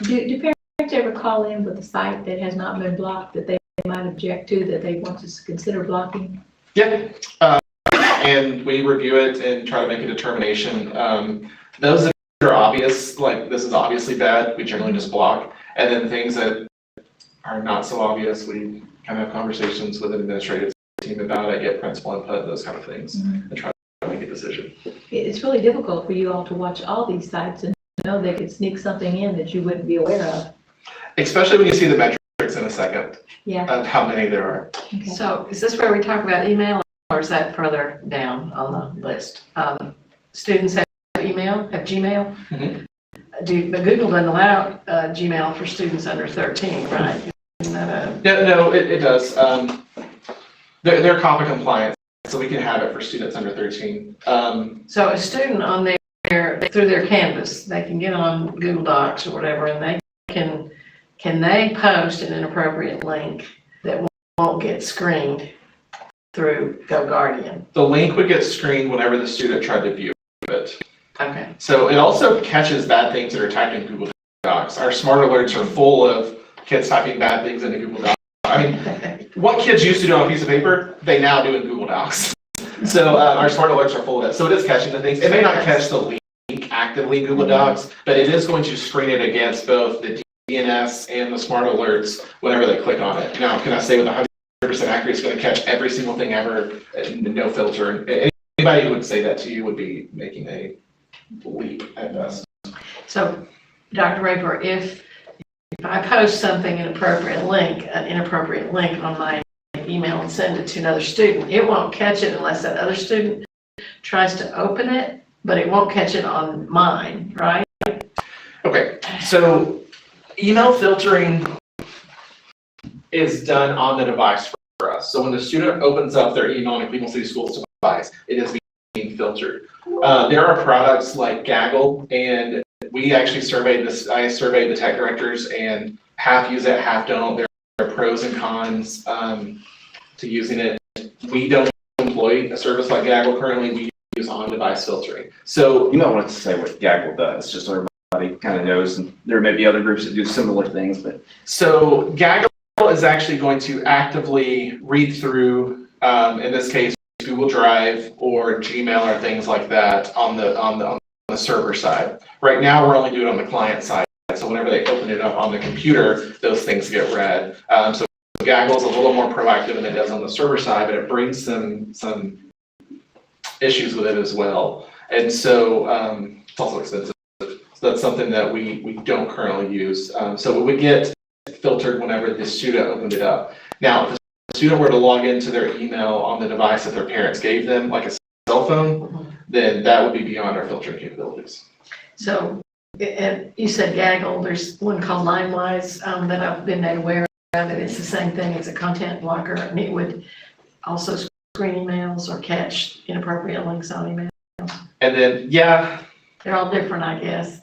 Do parents ever call in with a site that has not been blocked that they might object to, that they want us to consider blocking? Yeah, and we review it and try to make a determination. Those that are obvious, like this is obviously bad, we generally just block. And then things that are not so obvious, we kind of have conversations with an administrative team about it, get principal input, those kind of things, and try to make a decision. It's really difficult for you all to watch all these sites and know they could sneak something in that you wouldn't be aware of. Especially when you see the metrics in a second Yeah. of how many there are. Okay. So is this where we talk about email, or is that further down on the list? Students have email, have Gmail? Mhm. But Google doesn't allow Gmail for students under 13, right? Isn't that No, it does. They're COPPA compliant, so we can have it for students under 13. so a student on through their Canvas, they can get on Google Docs or whatever, and they can they post an inappropriate link that won't get screened through Goguardian? The link would get screened whenever the student tried to view it. Okay. So it also catches bad things that are typed in Google Docs. Our smart alerts are full of kids typing bad things into Google Docs. I mean, what kids used to do on a piece of paper, they now do in Google Docs. So our smart alerts are full of it. So it is catching the things. It may not catch the link actively in Google Docs, but it is going to screen it against both the DNS and the smart alerts whenever they click on it. Now, can I say with 100% accuracy it's going to catch every single thing ever, no filter? Anybody who would say that to you would be making a leap at best. So, Dr. Raper, if I post something, an inappropriate link on my email and send it to another student, it won't catch it unless that other student tries to open it, but it won't catch it on mine, right? Okay, so email filtering is done on the device for us. So when the student opens up their email on a Cleveland City Schools device, it is being filtered. There are products like Gaggle, and we actually surveyed this. I surveyed the tech directors, and half use it, half don't. There are pros and cons to using it. We don't employ a service like Gaggle currently. We use on-device filtering. So You might want to say what Gaggle does, just so everybody kind of knows, and there may be other groups that do similar things, but. So Gaggle is actually going to actively read through, in this case, Google Drive or Gmail or things like that on the server side. Right now, we're only doing it on the client side. So whenever they open it up on the computer, those things get read. So Gaggle is a little more proactive than it does on the server side, but it brings some issues with it as well. And so it's also expensive. So that's something that we don't currently use. So it would get filtered whenever the student opened it up. Now, if the student were to log into their email on the device that their parents gave them, like a cell phone, then that would be beyond our filtering capabilities. So, and you said Gaggle, there's one called LineWise that I've been made aware of, and it's the same thing, it's a content blocker, and it would also screen emails or catch inappropriate links on email. And then, yeah, They're all different, I guess.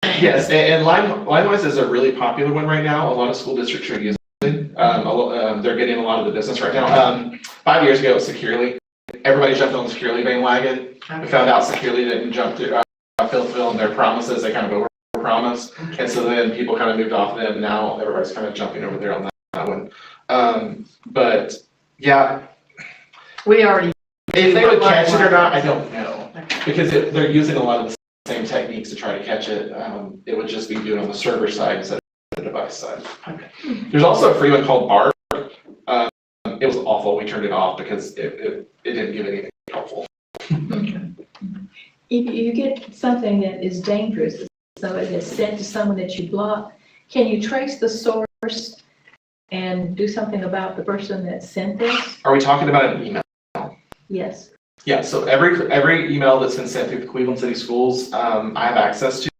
yes, and LineWise is a really popular one right now. A lot of school districts are using it. They're getting a lot of the business right now. 5 years ago, it was Securely. Everybody jumped on the Securely bandwagon. We found out Securely didn't jump to fulfill their promises. They kind of over-promised. And so then people kind of moved off them. And now everybody's kind of jumping over there on that one. But yeah, We already. if they would catch it or not, I don't know. Okay. Because they're using a lot of the same techniques to try to catch it. It would just be doing on the server side instead of the device side. Okay. There's also a free one called Bark. It was awful. We turned it off because it didn't give anything helpful. If you get something that is dangerous, so it is sent to someone that you block, can you trace the source and do something about the person that sent this? Are we talking about an email? Yes. Yeah, so every email that's been sent through the Cleveland City Schools, I have access to,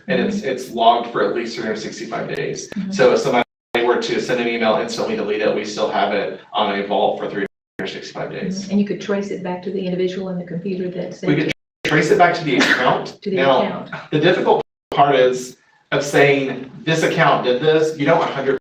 and it's logged for at least 365 days. So if somebody were to send an email, instantly delete it, we still have it on a vault for 365 days. And you could trace it back to the individual in the computer that sent We it could trace it back to the account. to the Now, account. the difficult part is of saying this account did this, you don't 100%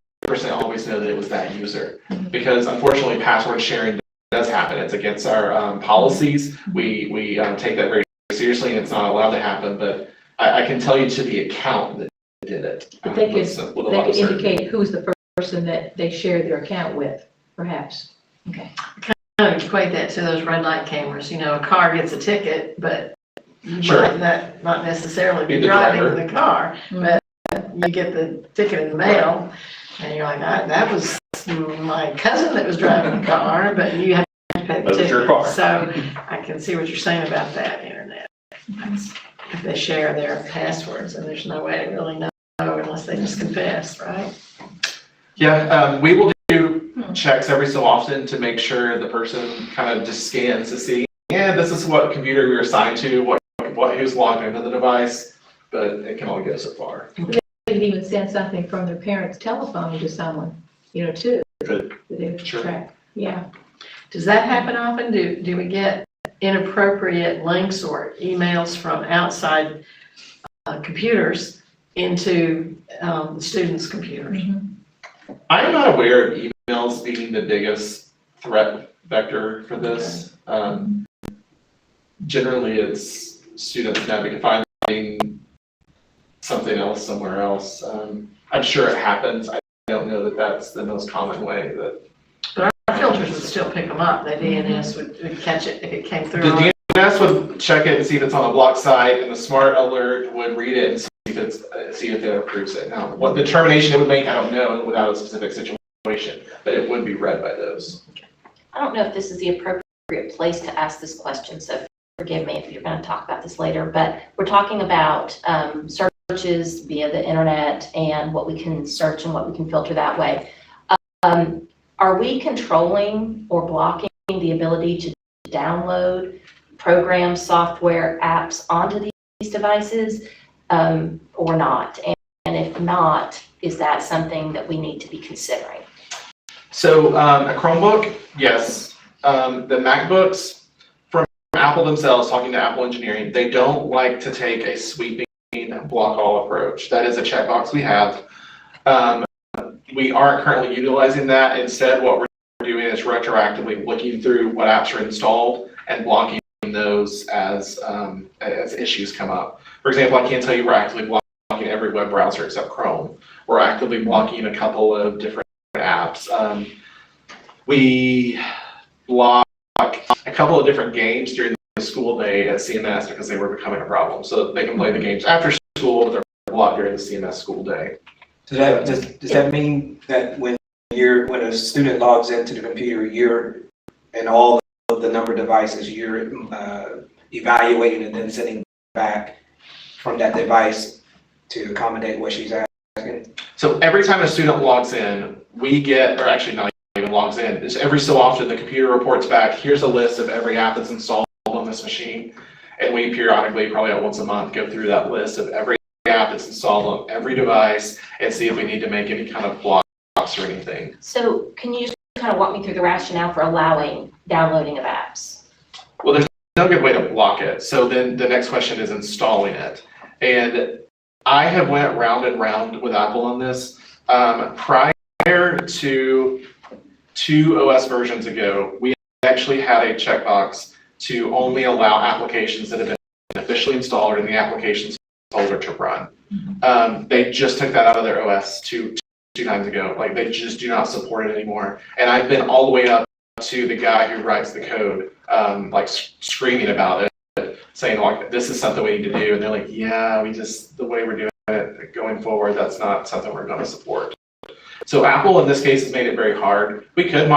always know that it was that user. Because unfortunately, password sharing does happen. It's against our policies. We take that very seriously, and it's not allowed to happen, but I can tell you to the account that did it. But they with a lot could of certainty. indicate who's the person that they shared their account with, perhaps. Okay. Kind of equate that to those red light cameras. You know, a car gets a ticket, but you Sure. might not necessarily Be be the driving driver. the car, but you get the ticket in the mail, and you're like, that was my cousin that was driving the car, but you have to pay the But it's your ticket. car. So I can see what you're saying about that internet. If they share their passwords, and there's no way to really know unless they just confess, right? Yeah, we will do checks every so often to make sure the person kind of just scans to see, yeah, this is what computer we were assigned to, who's logged into the device, but it can only go so far. They could even send something from their parents' telephone to someone, too. Good. That they would Sure. track. Yeah. Does that happen often? Do we get inappropriate links or emails from outside computers into the students' computers? I am not aware of emails being the biggest threat vector for this. Generally, it's students finding something else somewhere else. I'm sure it happens. I don't know that that's the most common way that. But our filters would still pick them up. The DNS would catch it if it came through. The DNS would check it and see if it's on a block site, and the smart alert would read it and see if it approves it. Now, what determination it would make, I don't know without a specific situation, but it would be read by those. I don't know if this is the appropriate place to ask this question, so forgive me if you're going to talk about this later, but we're talking about searches via the internet and what we can search and what we can filter that way. Are we controlling or blocking the ability to download programs, software, apps onto these devices or not? And if not, is that something that we need to be considering? So a Chromebook, yes. The MacBooks, from Apple themselves, talking to Apple engineering, they don't like to take a sweeping block all approach. That is a checkbox we have. We aren't currently utilizing that. Instead, what we're doing is retroactively looking through what apps are installed and blocking those as issues come up. For example, I can't tell you we're actively blocking every web browser except Chrome. We're actively blocking a couple of different apps. We block a couple of different games during the school day at CMS because they were becoming a problem. So they can play the games after school, but they're blocked during the CMS school day. Does that mean that when a student logs into the computer, and all of the number of devices, you're evaluating and then sending back from that device to accommodate what she's asking? So every time a student logs in, we get, or actually not even logs in, just every so often the computer reports back, here's a list of every app that's installed on this machine. And we periodically, probably once a month, go through that list of every app that's installed on every device and see if we need to make any kind of blocks or anything. So can you just kind of walk me through the rationale for allowing downloading of apps? Well, there's no good way to block it. So then the next question is installing it. And I have went round and round with Apple on this. Prior to 2 OS versions ago, we actually had a checkbox to only allow applications that have been officially installed or in the applications folder to run. They just took that out of their OS two times ago. Like, they just do not support it anymore. And I've been all the way up to the guy who writes the code, like screaming about it, saying like, this is something we need to do. And they're like, yeah, the way we're doing it going forward, that's not something we're going to support. So Apple in this case has made it very hard. We could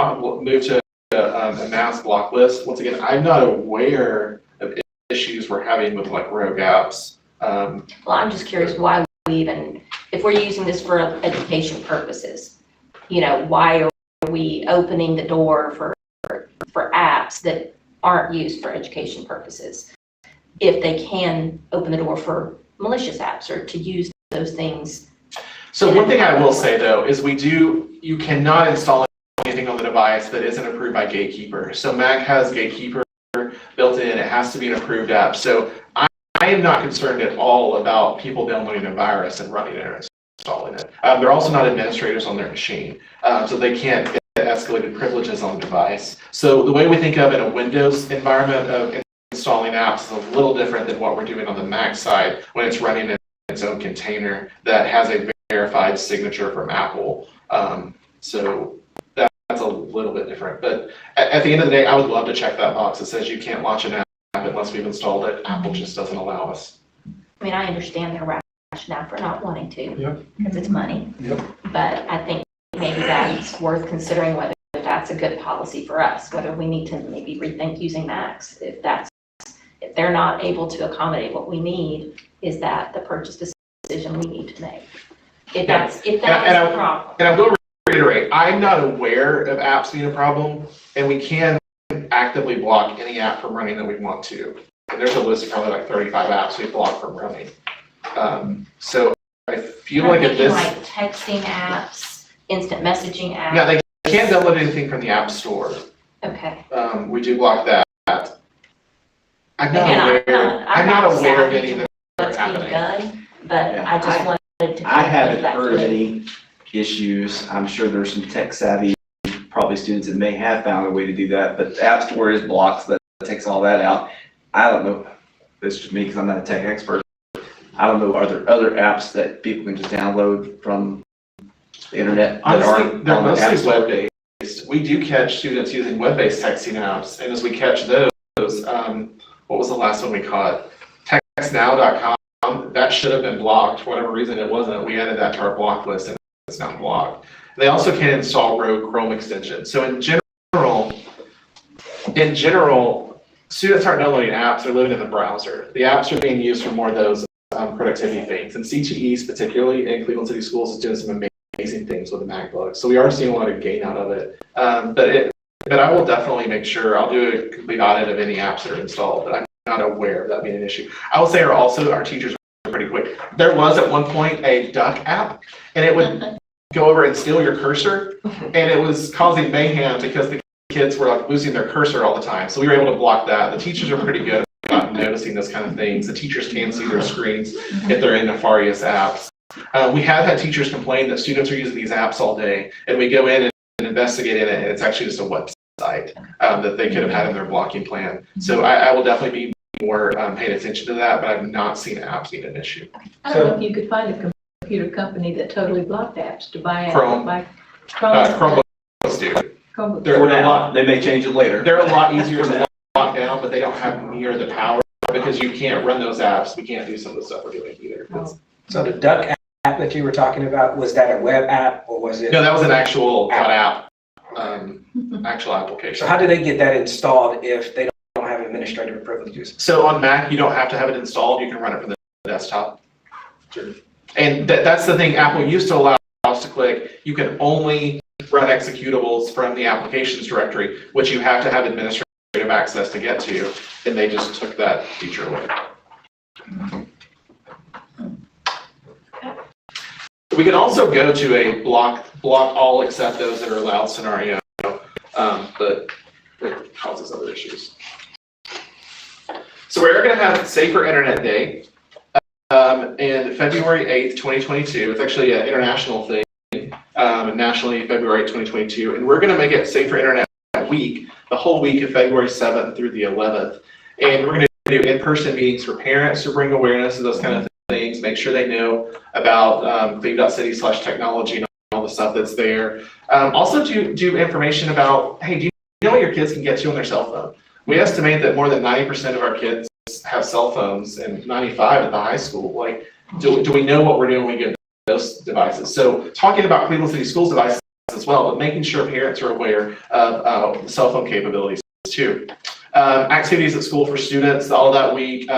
move to a mass block list. Once again, I'm not aware of issues we're having with like rogue apps. Well, I'm just curious why we even, if we're using this for education purposes, why are we opening the door for apps that aren't used for education purposes? If they can open the door for malicious apps or to use those things. So one thing I will say though is you cannot install anything on the device that isn't approved by Gatekeeper. So Mac has Gatekeeper built in, it has to be an approved app. So I am not concerned at all about people downloading a virus and running it or installing it. They're also not administrators on their machine, so they can't get escalated privileges on the device. So the way we think of in a Windows environment of installing apps is a little different than what we're doing on the Mac side when it's running in its own container that has a verified signature from Apple. So that's a little bit different. But at the end of the day, I would love to check that box that says you can't launch an app unless we've installed it. Apple just doesn't allow us. I mean, I understand their rationale for not wanting to, Yep. because it's money. Yep. But I think maybe that's worth considering whether that's a good policy for us, whether we need to maybe rethink using Macs. If they're not able to accommodate what we need, is that the purchase decision we need to make? If that's the problem. And I will reiterate, I'm not aware of apps being a problem, and we can actively block any app from running that we want to. And there's a list of probably like 35 apps we block from running. So I feel like if this... like texting apps, instant messaging apps. No, they can't download anything from the App Store. Okay. We do block that. I'm not Again, I'm not aware of savvy any to that what's are being happening. done, but I just wanted to. I haven't that heard of clear. any issues. I'm sure there's some tech savvy, probably students that may have found a way to do that, but the App Store is blocked, so that takes all that out. I don't know, it's just me because I'm not a tech expert. I don't know, are there other apps that people can just download from the internet that Honestly, aren't they're on the App mostly Store? web-based. We do catch students using web-based texting apps, and as we catch those, what was the last one we caught? Textnow.com, that should have been blocked. For whatever reason it wasn't. We added that to our block list and it's not blocked. They also can install rogue Chrome extensions. So in general, students aren't downloading apps, they're living in the browser. The apps are being used for more of those productivity things. And CTEs, particularly in Cleveland City Schools, is doing some amazing things with the MacBook. So we are seeing a lot of gain out of it. But I will definitely make sure, I'll do a complete audit of any apps that are installed, but I'm not aware of that being an issue. I will say our teachers are pretty quick. There was at one point a duck app, and it would go over and steal your cursor, and it was causing mayhem because the kids were like losing their cursor all the time. So we were able to block that. The teachers are pretty good about noticing those kind of things. The teachers can see their screens if they're in nefarious apps. We have had teachers complain that students are using these apps all day, and we go in and investigate it, and it's actually just a website. site that they could have had in their blocking plan. So I will definitely be more paying attention to that, but I've not seen apps being an issue. I don't know if you could find a computer company that totally blocked apps to buy. Chrome. Chromebooks do. Chromebooks. They're For a now, lot, they may change it later. they're a lot easier to lock down, but they don't have near the power because you can't run those apps. We can't do some of the stuff we're doing either. It's- So the Duck app that you were talking about, was that a web app or was it? No, that was an actual app, actual So application. how do they get that installed if they don't have administrative privileges? So on Mac, you don't have to have it installed. You can run it from the desktop. And that's the thing Apple used to allow us to click. You can only run executables from the applications directory, which you have to have administrative access to get to, and they just took that feature away. We can also go to a block all except those that are allowed scenario, but it causes other issues. So we're going to have Safer Internet Day in February 8th, 2022. It's actually an international thing, nationally February 8th, 2022, and we're going to make it Safer Internet Week, the whole week of February 7th through the 11th. And we're going to do in-person meetings for parents to bring awareness to those kind of things, make sure they know about clean.city/technology and all the stuff that's there. Also do information about, hey, do you know what your kids can get to on their cell phone? We estimate that more than 90% of our kids have cell phones and 95 at the high school. Like, do we know what we're doing when we get those devices? So talking about Cleveland City Schools devices as well, but making sure parents are aware of cell phone capabilities too. Activities at school for students all that week.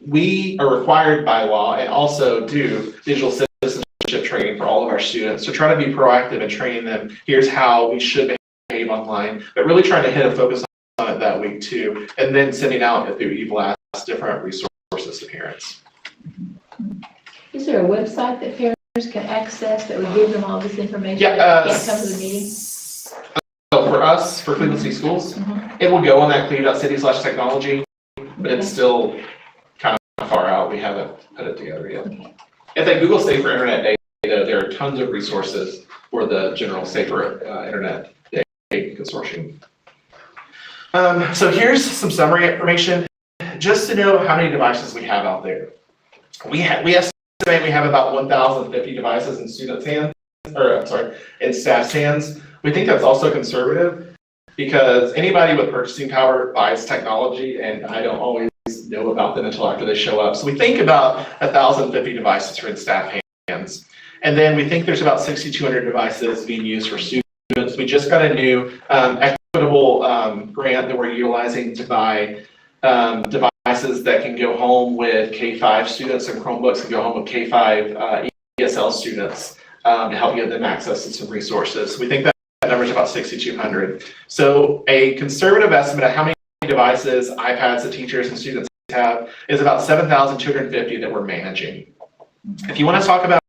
We are required by law and also do digital citizenship training for all of our students to try to be proactive and training them. Here's how we should behave online, but really trying to hit a focus on it that week too, and then sending out through eBlast different resources to parents. Is there a website that parents can access that would give them all this information? Yeah, if they can't come to the meeting? So for us, for Cleveland City Schools, it will go on that clean.city/technology, but it's still kind of far out. We haven't put it together yet. If they Google Safer Internet Day, there are tons of resources for the general Safer Internet Day consortium. So here's some summary information, just to know how many devices we have out there. We estimate we have about 1,050 devices in students' hands, or I'm sorry, in staff's hands. We think that's also conservative because anybody with purchasing power buys technology, and I don't always know about them until after they show up. So we think about 1,050 devices are in staff hands. And then we think there's about 6,200 devices being used for students. We just got a new equitable grant that we're utilizing to buy devices that can go home with K-5 students, and Chromebooks can go home with K-5 ESL students to help give them access to some resources. We think that number is about 6,200. So a conservative estimate of how many devices, iPads that teachers and students have is about 7,250 that we're managing. If you want to talk about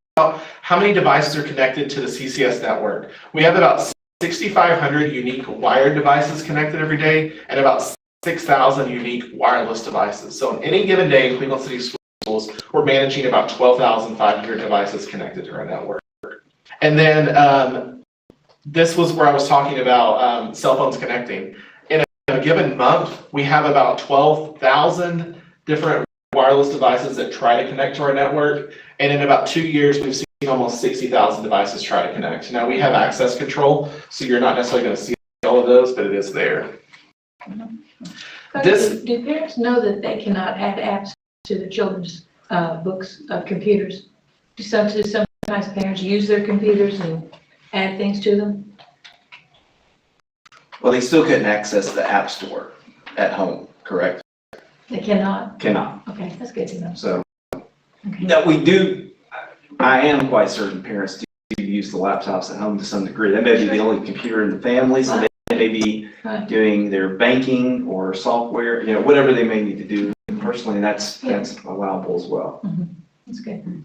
how many devices are connected to the CCS network, we have about 6,500 unique wired devices connected every day and about 6,000 unique wireless devices. So on any given day in Cleveland City Schools, we're managing about 12,500 devices connected to our network. And then this was where I was talking about cell phones connecting. In a given month, we have about 12,000 different wireless devices that try to connect to our network. And in about 2 years, we've seen almost 60,000 devices try to connect. Now we have access control, so you're not necessarily going to see all of those, but it is there. Do parents know that they cannot add apps to the children's books of computers? Do sometimes parents use their computers and add things to them? Well, they still couldn't access the App Store at home, correct? They cannot? Cannot. Okay, that's good to know. So, no, we do, I am quite certain parents do use the laptops at home to some degree. That may be the only computer in the family, so they may be doing their banking or software, you know, whatever they may need to do personally, that's allowable as well. That's good.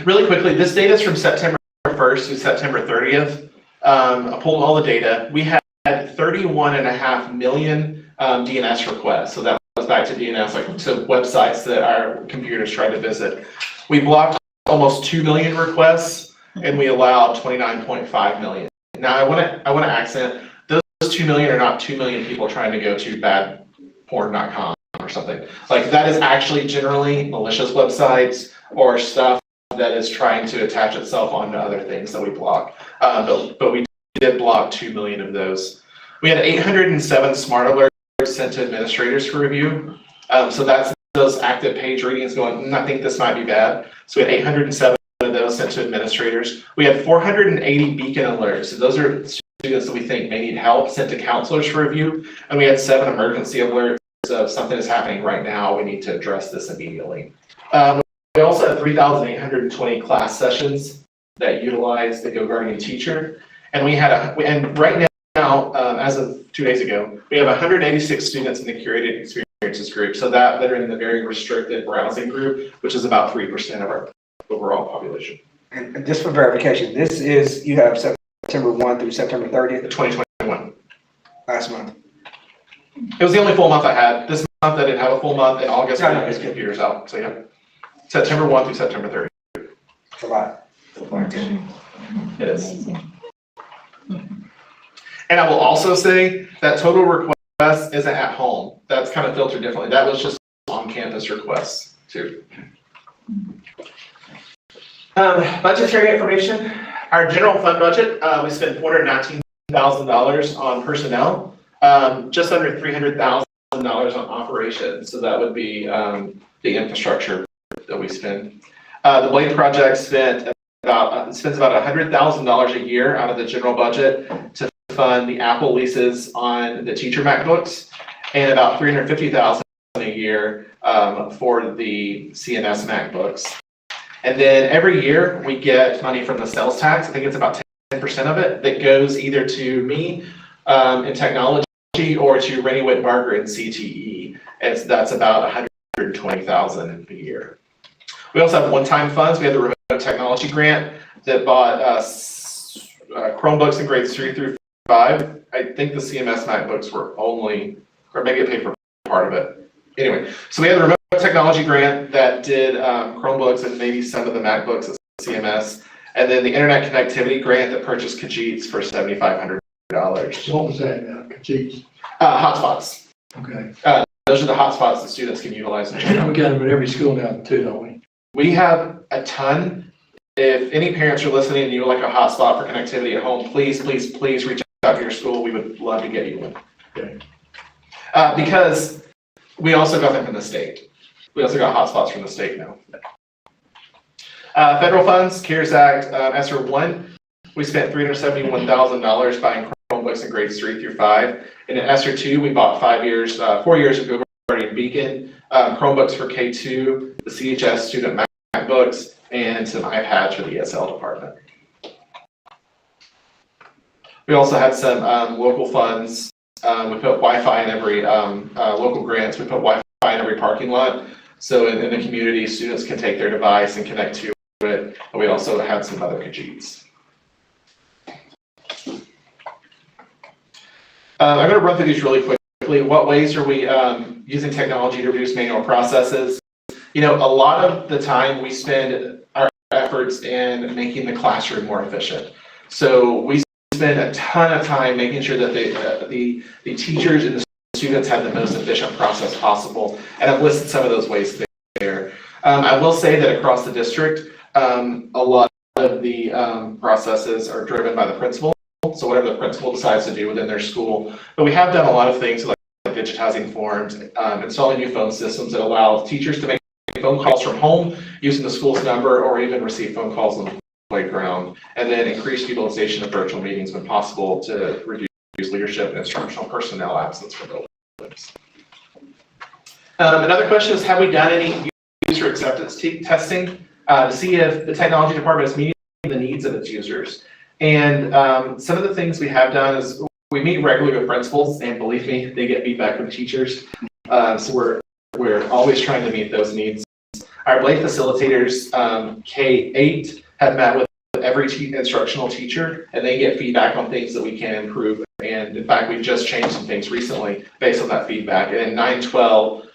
Really quickly, this data is from September 1st to September 30th. I pulled all the data. We had 31.5 million DNS requests. So that goes back to DNS, like to websites that our computers try to visit. We blocked almost 2 million requests, and we allowed 29.5 million. Now, I wanna accent, those 2 million are not 2 million people trying to go to badporn.com or something. Like, that is actually generally malicious websites or stuff that is trying to attach itself onto other things that we block. But we did block 2 million of those. We had 807 smart alerts sent to administrators for review. So that's those active page readings going, I think this might be bad. So we had 807 of those sent to administrators. We had 480 beacon alerts. So those are students that we think may need help sent to counselors for review. And we had 7 emergency alerts of something is happening right now. We need to address this immediately. We also had 3,820 class sessions that utilize the Goguardian teacher. And we had and right now, as of 2 days ago, we have 186 students in the Curated Experiences group. So that are in the very restricted browsing group, which is about 3% of our overall population. And just for verification, this is, you have September 1 through September 30th, 2021. last month. It was the only full month I had. This month I didn't have a full month. In August, No, I no, had it's his good. computers out. So yeah, September 1 through September 30. It's a lot. It is. And I will also say that total requests isn't at home. That's kind of filtered differently. That was just on-campus requests too. Budgetary information. Our general fund budget, we spent $419,000 on personnel, just under $300,000 on operations. So that would be the infrastructure that we spend. The Blade project spends about $100,000 a year out of the general budget to fund the Apple leases on the teacher MacBooks, and about $350,000 a year for the CMS MacBooks. And then every year we get money from the sales tax. I think it's about 10% of it that goes either to me in technology or to Rennie Whitbarger in CTE. And that's about $120,000 a year. We also have one-time funds. We have the remote technology grant that bought Chromebooks in grades 3 through 5. I think the CMS MacBooks were only, or maybe it paid for part of it. Anyway, so we have the remote technology grant that did Chromebooks and maybe some of the MacBooks at CMS. And then the internet connectivity grant that purchased Khajiits for $7,500. What was that now? Khajiits? Hotspots. Okay. Those are the hotspots that students can utilize. We got them at every school now too, don't we? We have a ton. If any parents are listening and you would like a hotspot for connectivity at home, please reach out to your school. We would love to get you one. Okay. Because we also got them from the state. We also got hotspots from the state now. Federal funds, CARES Act, ESSER 1, we spent $371,000 buying Chromebooks in grades 3 through 5. And in ESSER 2, we bought 4 years of Goguardian Beacon, Chromebooks for K2, the CHS student MacBooks, and some iPads for the ESL department. We also had some local funds. We put Wi-Fi in every, local grants, we put Wi-Fi in every parking lot. So in the community, students can take their device and connect to it. And we also had some other Khajiits. I'm going to run through these really quickly. What ways are we using technology to reduce manual processes? You know, a lot of the time we spend our efforts in making the classroom more efficient. So we spend a ton of time making sure that the teachers and the students have the most efficient process possible. And I've listed some of those ways there. I will say that across the district, a lot of the processes are driven by the principal. So whatever the principal decides to do within their school. But we have done a lot of things like digitizing forms, installing new phone systems that allow teachers to make phone calls from home using the school's number, or even receive phone calls on the playground, and then increase utilization of virtual meetings when possible to reduce leadership and instructional personnel absence from buildings. Another question is, have we done any user acceptance testing to see if the technology department is meeting the needs of its users? And some of the things we have done is we meet regularly with principals, and believe me, they get feedback from teachers. So we're always trying to meet those needs. Our Blade facilitators, K8, have met with every instructional teacher, and they get feedback on things that we can improve. And in fact, we've just changed some things recently based on that feedback. And in 9/12,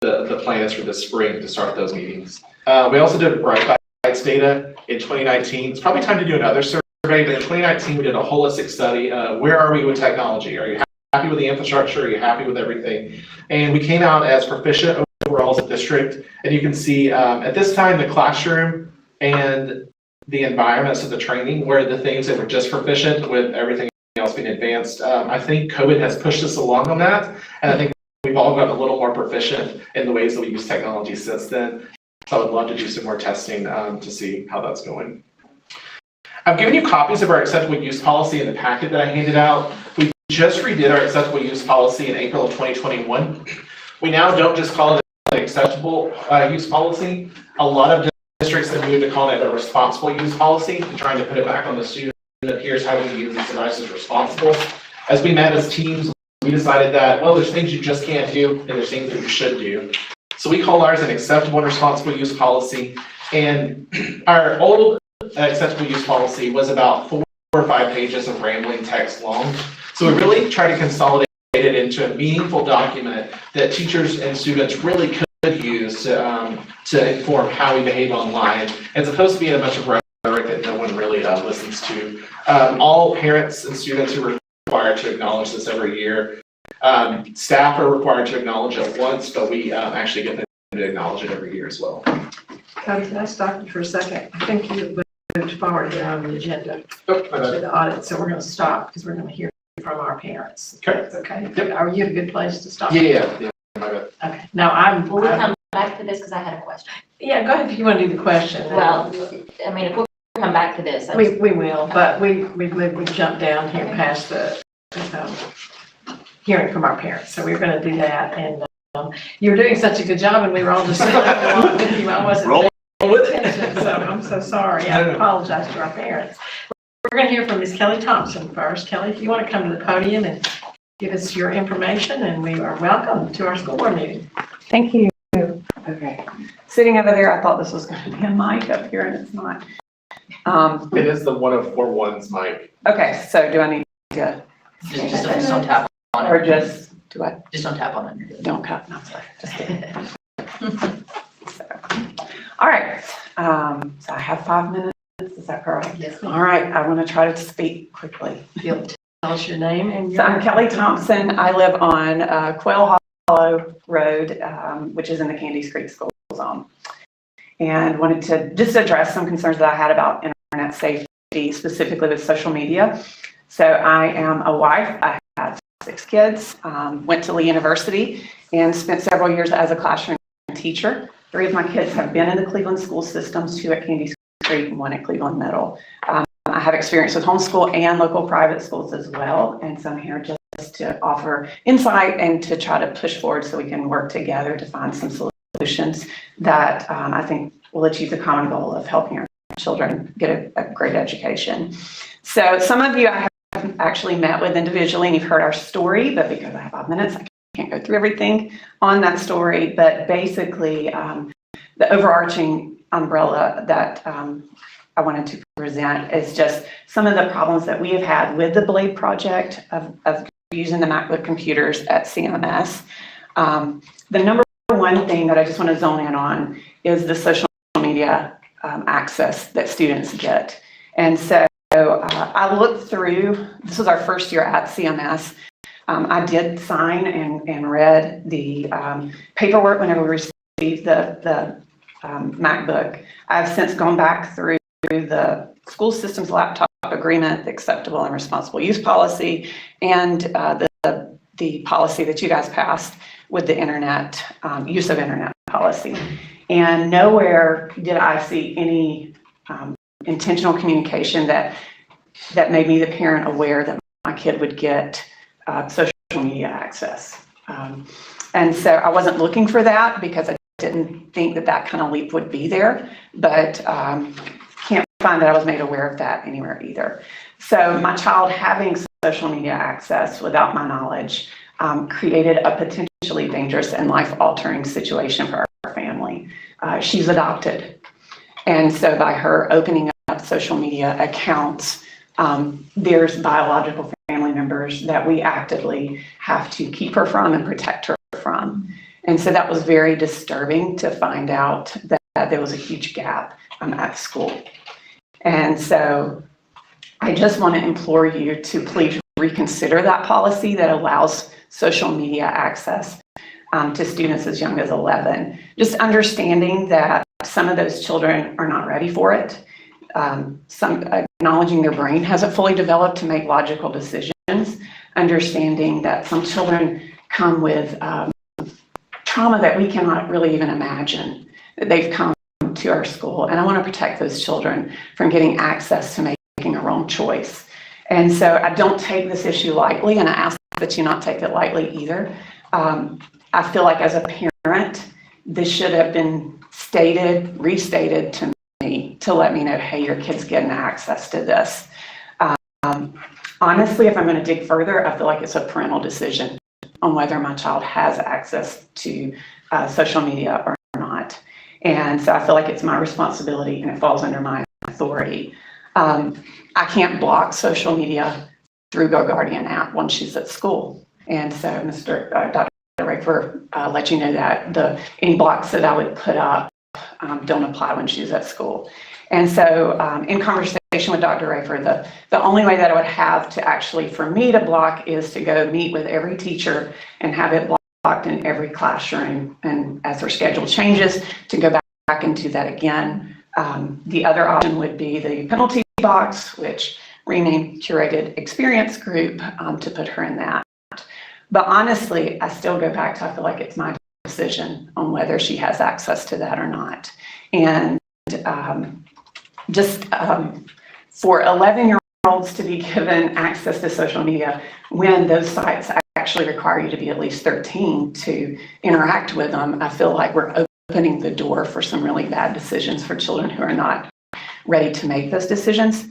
the plan is for the spring to start those meetings. We also did Bright Bites data in 2019. It's probably time to do another survey but in 2019, we did a holistic study. Where are we with technology? Are you happy with the infrastructure? Are you happy with everything? And we came out as proficient overall as a district. And you can see at this time, the classroom and the environments of the training were the things that were just proficient, with everything else being advanced. I think COVID has pushed us along on that. And I think we've all gotten a little more proficient in the ways that we use technology since then. So I would love to do some more testing to see how that's going. I've given you copies of our acceptable use policy in the packet that I handed out. We just redid our acceptable use policy in April of 2021. We now don't just call it an acceptable use policy. A lot of districts have moved to calling it a responsible use policy, and trying to put it back on the student. Here's how we use these devices responsible. As we met as teams, we decided that, well, there's things you just can't do, and there's things that you should do. So we call ours an acceptable and responsible use policy. And our old acceptable use policy was about 4 or 5 pages of rambling text long. So we really try to consolidate it into a meaningful document that teachers and students really could use to inform how we behave online, as opposed to being a bunch of rhetoric that no one really listens to. All parents and students are required to acknowledge this every year. Staff are required to acknowledge it once, but we actually get them to acknowledge it every year as well. Cody, can I stop you for a second? I think you moved forward here on the agenda Oh, my for bad. the audit, so we're going to stop because we're going to hear from our parents. Okay. That's okay? Yep. Are you a good place to stop? Yeah, my bad. Okay, now I'm, Will we come back to this, because I had a question? yeah, go ahead if you want to do the question. Well, I mean, if we'll come back to this. I We will, but we jumped down here past the hearing from our parents, so we're going to do that. And you were doing such a good job, and we were all just along with you. I wasn't Roll with paying attention, so I'm so sorry. I apologize to our parents. We're going to hear from Ms. Kelly Thompson first. Kelly, if you want to come to the podium and give us your information, and we are welcome to our school board meeting. Thank you. Okay. Sitting over there, I thought this was going to be a mic up here, and it's not. It is the one of 4 ones, Mike. Okay, so do I need to, Just don't tap on or it. just, do I, Just don't tap on it. don't cut, no, sorry, just kidding. So, all right, so I have 5 minutes, is that correct? Yes, All right, I want to try to speak quickly. You'll tell us your name and So your. I'm Kelly Thompson. I live on Quail Hollow Road, which is in the Candies Creek School Zone. And wanted to just address some concerns that I had about internet safety, specifically with social media. So I am a wife. I have 6 kids, went to Lee University and spent several years as a classroom teacher. 3 of my kids have been in the Cleveland school systems, 2 at Candies Creek and 1 at Cleveland Middle. I have experience with homeschool and local private schools as well. And so I'm here just to offer insight and to try to push forward so we can work together to find some solutions that I think will achieve the common goal of helping our children get a great education. So some of you I have actually met with individually, and you've heard our story, but because I have 5 minutes, I can't go through everything on that story. But basically, the overarching umbrella that I wanted to present is just some of the problems that we have had with the BLADE project of using the MacBook computers at CMS. The number one thing that I just want to zone in on is the social media access that students get. And so I looked through, this was our first year at CMS. I did sign and read the paperwork whenever we received the MacBook. I've since gone back through the school systems laptop agreement, the acceptable and responsible use policy, and the policy that you guys passed with the internet, use of internet policy. And nowhere did I see any intentional communication that made me the parent aware that my kid would get social media access. And so I wasn't looking for that because I didn't think that kind of leap would be there, but can't find that I was made aware of that anywhere either. So my child having social media access without my knowledge created a potentially dangerous and life-altering situation for our family. She's adopted. And so by her opening up social media accounts, there's biological family members that we actively have to keep her from and protect her from. And so that was very disturbing to find out that there was a huge gap at school. And so I just want to implore you to please reconsider that policy that allows social media access to students as young as 11. Just understanding that some of those children are not ready for it. Some acknowledging their brain hasn't fully developed to make logical decisions, understanding that some children come with trauma that we cannot really even imagine that they've come to our school. And I want to protect those children from getting access to making a wrong choice. And so I don't take this issue lightly, and I ask that you not take it lightly either. I feel like as a parent, this should have been stated, restated to me to let me know, hey, your kid's getting access to this. Honestly, if I'm going to dig further, I feel like it's a parental decision on whether my child has access to social media or not. And so I feel like it's my responsibility and it falls under my authority. I can't block social media through Goguardian app when she's at school. And so Dr. Raper let you know that any blocks that I would put up don't apply when she's at school. And so in conversation with Dr. Raper, the only way that I would have to actually, for me to block, is to go meet with every teacher and have it blocked in every classroom. And as her schedule changes, to go back and do that again. The other option would be the penalty box, which renamed Curated Experience Group, to put her in that. But honestly, I still go back to, I feel like it's my decision on whether she has access to that or not. And for 11-year-olds to be given access to social media when those sites actually require you to be at least 13 to interact with them, I feel like we're opening the door for some really bad decisions for children who are not ready to make those decisions.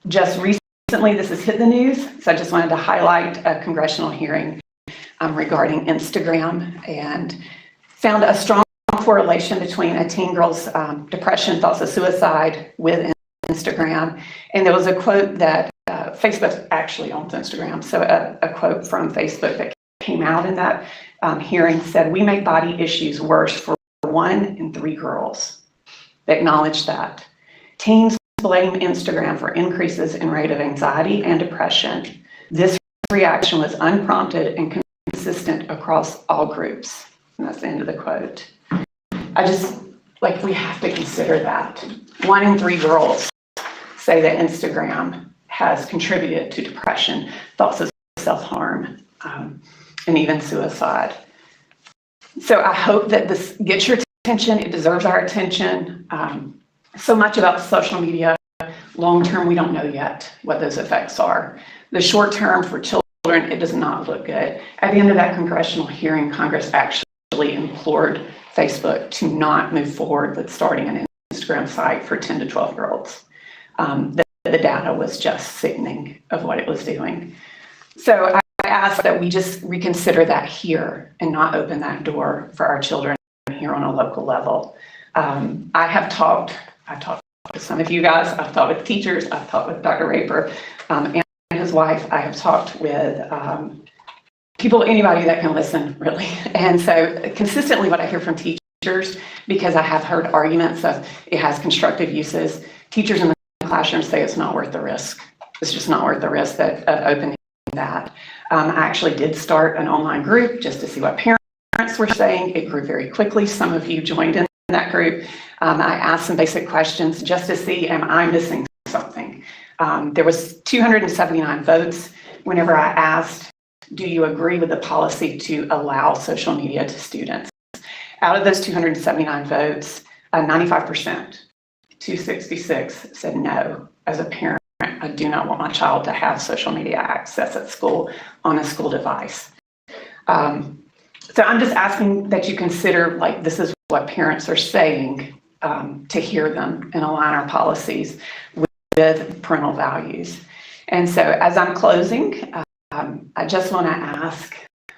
Just recently, this has hit the news, so I just wanted to highlight a congressional hearing regarding Instagram, and found a strong correlation between a teen girl's depression, thoughts of suicide with Instagram. And there was a quote that Facebook actually owns Instagram, so a quote from Facebook that came out in that hearing said, "We make body issues worse for 1 in 3 girls." They acknowledged that. Teens blame Instagram for increases in rate of anxiety and depression. This reaction was unprompted and consistent across all groups. And that's the end of the quote. We have to consider that. 1 in 3 girls say that Instagram has contributed to depression, thoughts of self-harm, and even suicide. So I hope that this gets your attention. It deserves our attention. So much about social media. Long-term, we don't know yet what those effects are. The short-term for children, it does not look good. At the end of that congressional hearing, Congress actually implored Facebook to not move forward with starting an Instagram site for 10 to 12-year-olds. The data was just sickening of what it was doing. So I ask that we just reconsider that here and not open that door for our children here on a local level. I've talked with some of you guys, I've talked with teachers, I've talked with Dr. Raper and his wife. I have talked with people, anybody that can listen, really. And so consistently what I hear from teachers, because I have heard arguments of it has constructive uses, teachers in the classroom say it's not worth the risk. It's just not worth the risk of opening that. I actually did start an online group just to see what parents were saying. It grew very quickly. Some of you joined in that group. I asked some basic questions just to see, am I missing something? There was 279 votes whenever I asked, do you agree with the policy to allow social media to students? Out of those 279 votes, 95%, 266 said no. As a parent, I do not want my child to have social media access at school on a school device. So I'm just asking that you consider, this is what parents are saying, to hear them and align our policies with parental values. And so as I'm closing, I just want to ask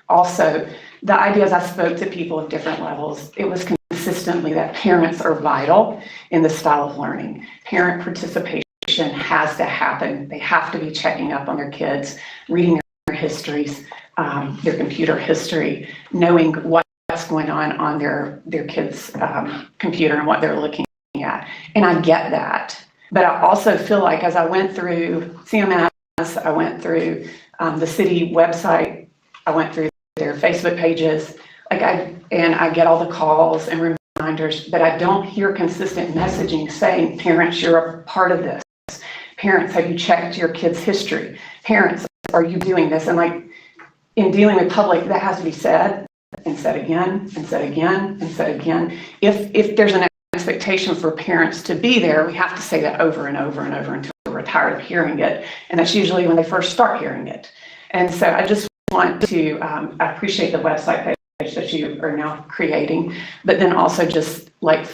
also, the ideas I spoke to people of different levels, it was consistently that parents are vital in the style of learning. Parent participation has to happen. They have to be checking up on their kids, reading their histories, their computer history, knowing what's going on their kids' computer and what they're looking at. And I get that. But I also feel like as I went through CMS, I went through the city website, I went through their Facebook pages, I get all the calls and reminders, but I don't hear consistent messaging saying, parents, you're a part of this. Parents, have you checked your kid's history? Parents, are you doing this? And like in dealing with public, that has to be said and said again and said again and said again. If there's an expectation for parents to be there, we have to say that over and over and over until we're tired of hearing it. And that's usually when they first start hearing it. And so I just want to, I appreciate the website page that you are now creating, but then also just like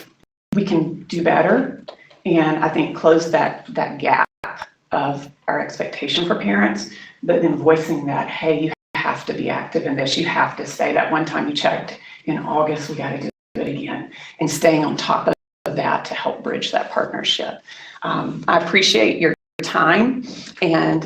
we can do better. And I think close that gap of our expectation for parents, but then voicing that, hey, you have to be active in this. You have to say that one time you checked in August, we got to do it again, and staying on top of that to help bridge that partnership. I appreciate your time and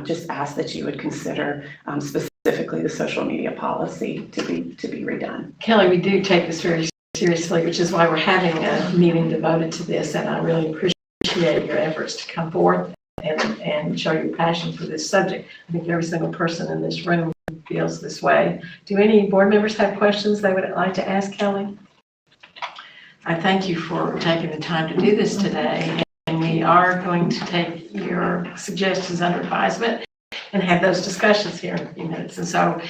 just ask that you would consider specifically the social media policy to be redone. Kelly, we do take this very seriously, which is why we're having a meeting devoted to this, and I really appreciate your efforts to come forth and show your passion for this subject. I think every single person in this room feels this way. Do any board members have questions they would like to ask Kelly? I thank you for taking the time to do this today, and we are going to take your suggestions under advisement and have those discussions here in a few minutes. And so,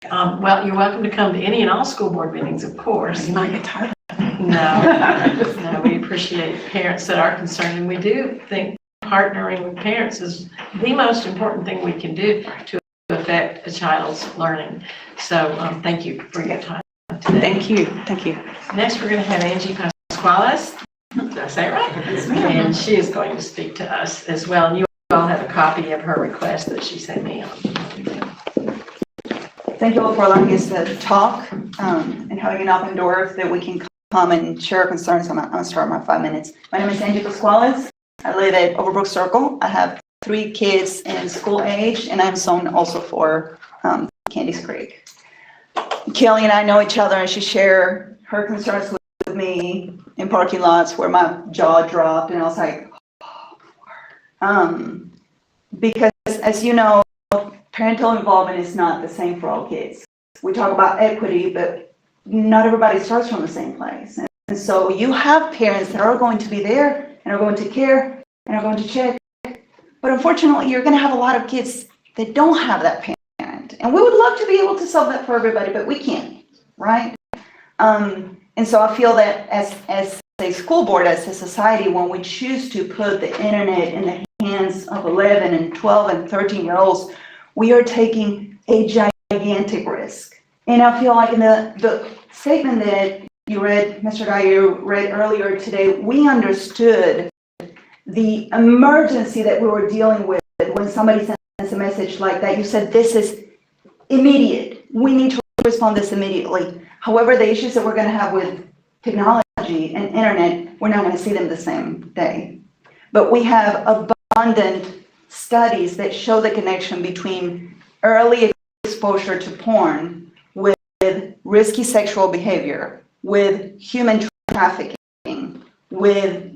well, you're welcome to come to any and all school board meetings, of course. You might get tired. No, we appreciate parents that are concerned, and we do think partnering with parents is the most important thing we can do to affect a child's learning. So thank you for your time today. Thank you. Thank you. Next, we're going to have Angie Pasquales. Did I say it right? And she is going to speak to us as well. And you all have a copy of her request that she sent me on. Thank you all for allowing us to talk and having an open door that we can come and share our concerns. I'm going to start my 5 minutes. My name is Angie Pasquales. I live at Overbrook Circle. I have 3 kids in school age, and I'm zone also for Candies Creek. Kelly and I know each other, and she shared her concerns with me in parking lots where my jaw dropped, and I was like, because as you know, parental involvement is not the same for all kids. We talk about equity, but not everybody starts from the same place. And so you have parents that are going to be there and are going to care and are going to check. But unfortunately, you're going to have a lot of kids that don't have that parent. And we would love to be able to solve that for everybody, but we can't, right? And so I feel that as a school board, as a society, when we choose to put the internet in the hands of 11 and 12 and 13-year-olds, we are taking a gigantic risk. And I feel like in the statement that you read, Mr. Guy, you read earlier today, we understood the emergency that we were dealing with when somebody sends a message like that. You said, this is immediate. We need to respond this immediately. However, the issues that we're going to have with technology and internet, we're not going to see them the same day. But we have abundant studies that show the connection between early exposure to porn with risky sexual behavior, with human trafficking, with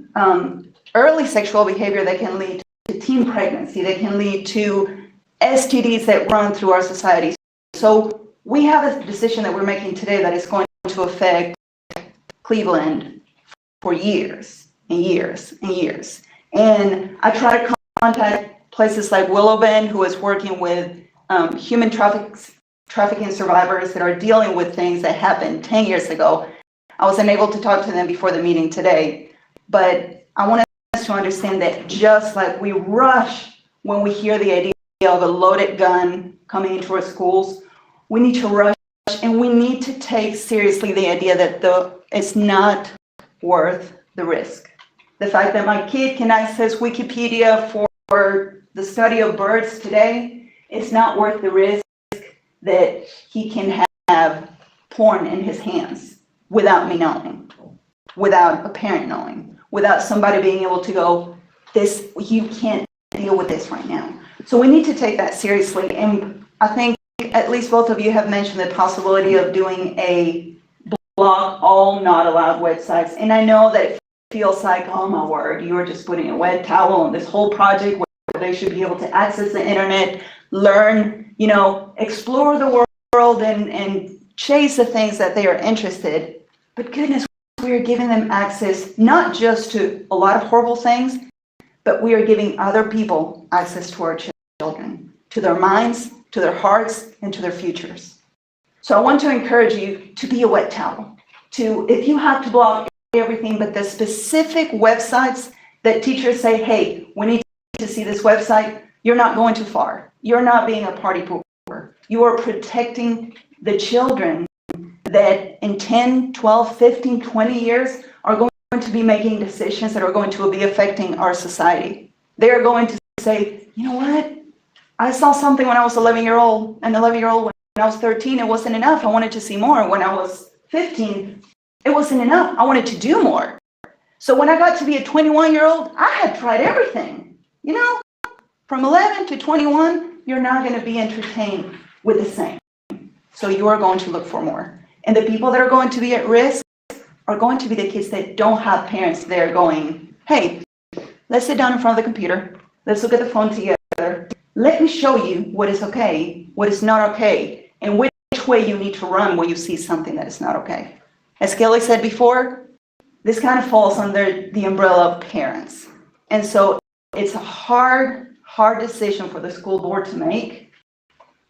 early sexual behavior that can lead to teen pregnancy, that can lead to STDs that run through our society. So we have a decision that we're making today that is going to affect Cleveland for years and years and years. And I try to contact places like Willow Bend, who is working with human trafficking survivors that are dealing with things that happened 10 years ago. I was unable to talk to them before the meeting today, but I want us to understand that just like we rush when we hear the idea of a loaded gun coming into our schools, we need to rush and we need to take seriously the idea that it's not worth the risk. The fact that my kid can access Wikipedia for the study of birds today, it's not worth the risk that he can have porn in his hands without me knowing, without a parent knowing, without somebody being able to go, you can't deal with this right now. So we need to take that seriously. And I think at least both of you have mentioned the possibility of doing a block all not allowed websites. And I know that feels like, oh my word, you are just putting a wet towel on this whole project where they should be able to access the internet, learn, explore the world and chase the things that they are interested. But goodness, we are giving them access not just to a lot of horrible things, but we are giving other people access to our children, to their minds, to their hearts, and to their futures. So I want to encourage you to be a wet towel, if you have to block everything but the specific websites that teachers say, hey, we need to see this website, you're not going too far. You're not being a party pooper. You are protecting the children that in 10, 12, 15, 20 years are going to be making decisions that are going to be affecting our society. They are going to say, you know what? I saw something when I was 11-year-old, and 11-year-old when I was 13, it wasn't enough. I wanted to see more. When I was 15, it wasn't enough. I wanted to do more. So when I got to be a 21-year-old, I had tried everything. From 11 to 21, you're not going to be entertained with the same. So you are going to look for more. And the people that are going to be at risk are going to be the kids that don't have parents there going, hey, let's sit down in front of the computer. Let's look at the phone together. Let me show you what is okay, what is not okay, and which way you need to run when you see something that is not okay. As Kelly said before, this kind of falls under the umbrella of parents. And so it's a hard decision for the school board to make,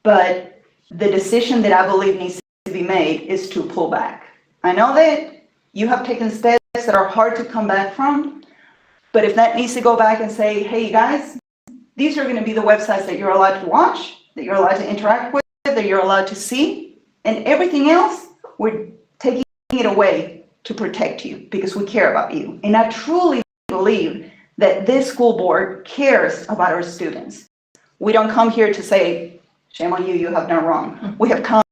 but the decision that I believe needs to be made is to pull back. I know that you have taken steps that are hard to come back from, but if that needs to go back and say, hey guys, these are going to be the websites that you're allowed to watch, that you're allowed to interact with, that you're allowed to see, and everything else, we're taking it away to protect you because we care about you. And I truly believe that this school board cares about our students. We don't come here to say, shame on you, you have done wrong. We have come